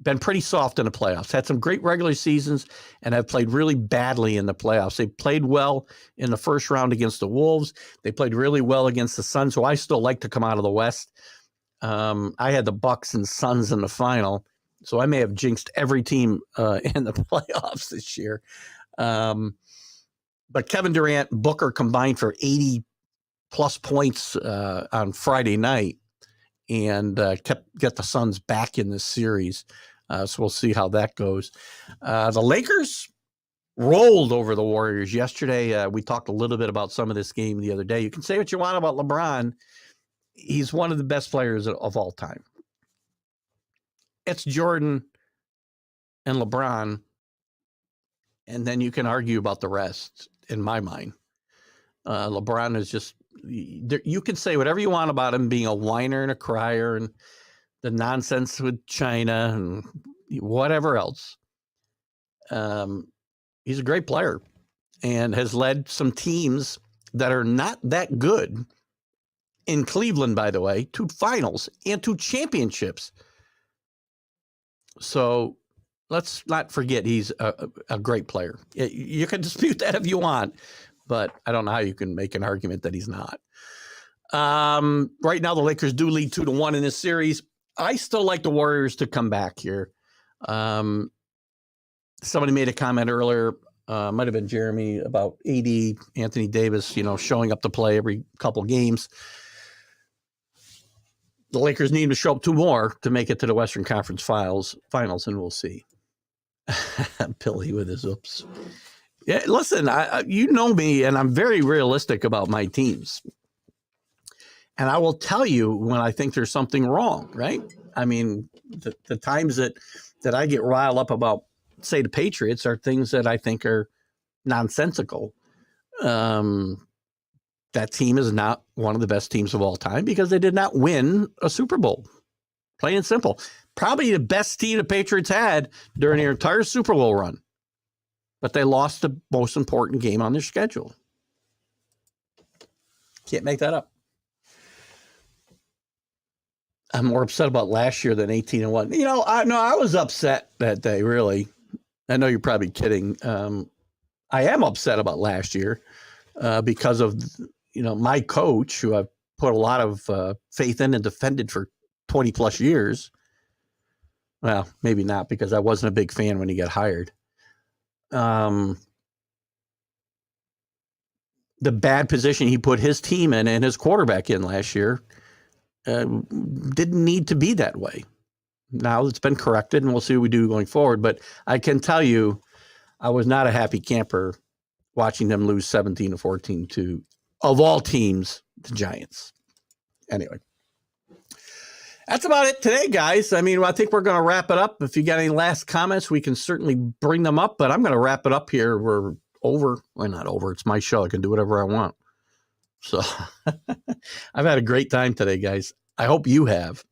A: been pretty soft in the playoffs, had some great regular seasons, and have played really badly in the playoffs. They played well in the first round against the Wolves. They played really well against the Suns, who I still like to come out of the West. I had the Bucks and Suns in the final, so I may have jinxed every team in the playoffs this year. But Kevin Durant, Booker combined for 80-plus points on Friday night and get the Suns back in this series. So we'll see how that goes. The Lakers rolled over the Warriors yesterday. We talked a little bit about some of this game the other day. You can say what you want about LeBron. He's one of the best players of all time. It's Jordan and LeBron, and then you can argue about the rest, in my mind. LeBron is just, you can say whatever you want about him being a whiner and a crier and the nonsense with China and whatever else. He's a great player and has led some teams that are not that good in Cleveland, by the way, to finals and to championships. So let's not forget he's a great player. You can dispute that if you want, but I don't know how you can make an argument that he's not. Right now, the Lakers do lead 2-1 in this series. I still like the Warriors to come back here. Somebody made a comment earlier, might have been Jeremy, about AD, Anthony Davis, showing up to play every couple games. The Lakers need to show up 2 more to make it to the Western Conference finals, and we'll see. Billy with his oops. Yeah, listen, you know me, and I'm very realistic about my teams. And I will tell you when I think there's something wrong, right? I mean, the times that I get riled up about, say, the Patriots are things that I think are nonsensical. That team is not one of the best teams of all time because they did not win a Super Bowl. Plain and simple. Probably the best team the Patriots had during their entire Super Bowl run. But they lost the most important game on their schedule. Can't make that up. I'm more upset about last year than 18-1. I was upset that day, really. I know you're probably kidding. I am upset about last year because of, my coach, who I've put a lot of faith in and defended for 20 plus years. Well, maybe not, because I wasn't a big fan when he got hired. The bad position he put his team in and his quarterback in last year didn't need to be that way. Now it's been corrected, and we'll see what we do going forward. But I can tell you, I was not a happy camper watching them lose 17-14 to, of all teams, the Giants. Anyway, that's about it today, guys. I mean, I think we're going to wrap it up. If you got any last comments, we can certainly bring them up, but I'm going to wrap it up here. We're over. Well, not over. It's my show. I can do whatever I want. So I've had a great time today, guys. I hope you have.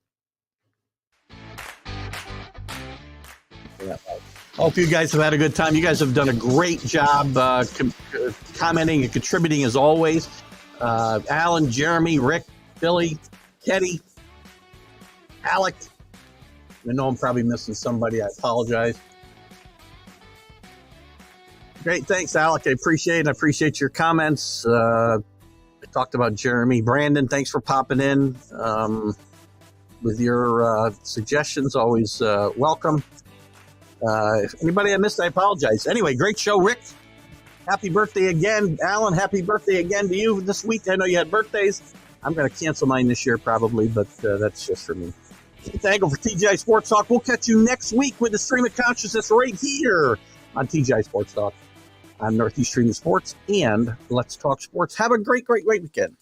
A: Hope you guys have had a good time. You guys have done a great job commenting and contributing as always. Alan, Jeremy, Rick, Billy, Teddy, Alec. I know I'm probably missing somebody. I apologize. Great. Thanks, Alec. I appreciate it. I appreciate your comments. I talked about Jeremy. Brandon, thanks for popping in with your suggestions. Always welcome. If anybody I missed, I apologize. Anyway, great show, Rick. Happy birthday again. Alan, happy birthday again to you this week. I know you had birthdays. I'm going to cancel mine this year probably, but that's just for me. Keith Angle for TGI Sports Talk. We'll catch you next week with the Stream of Consciousness right here on TGI Sports Talk on Northeast Stream of Sports and Let's Talk Sports. Have a great, great, great weekend.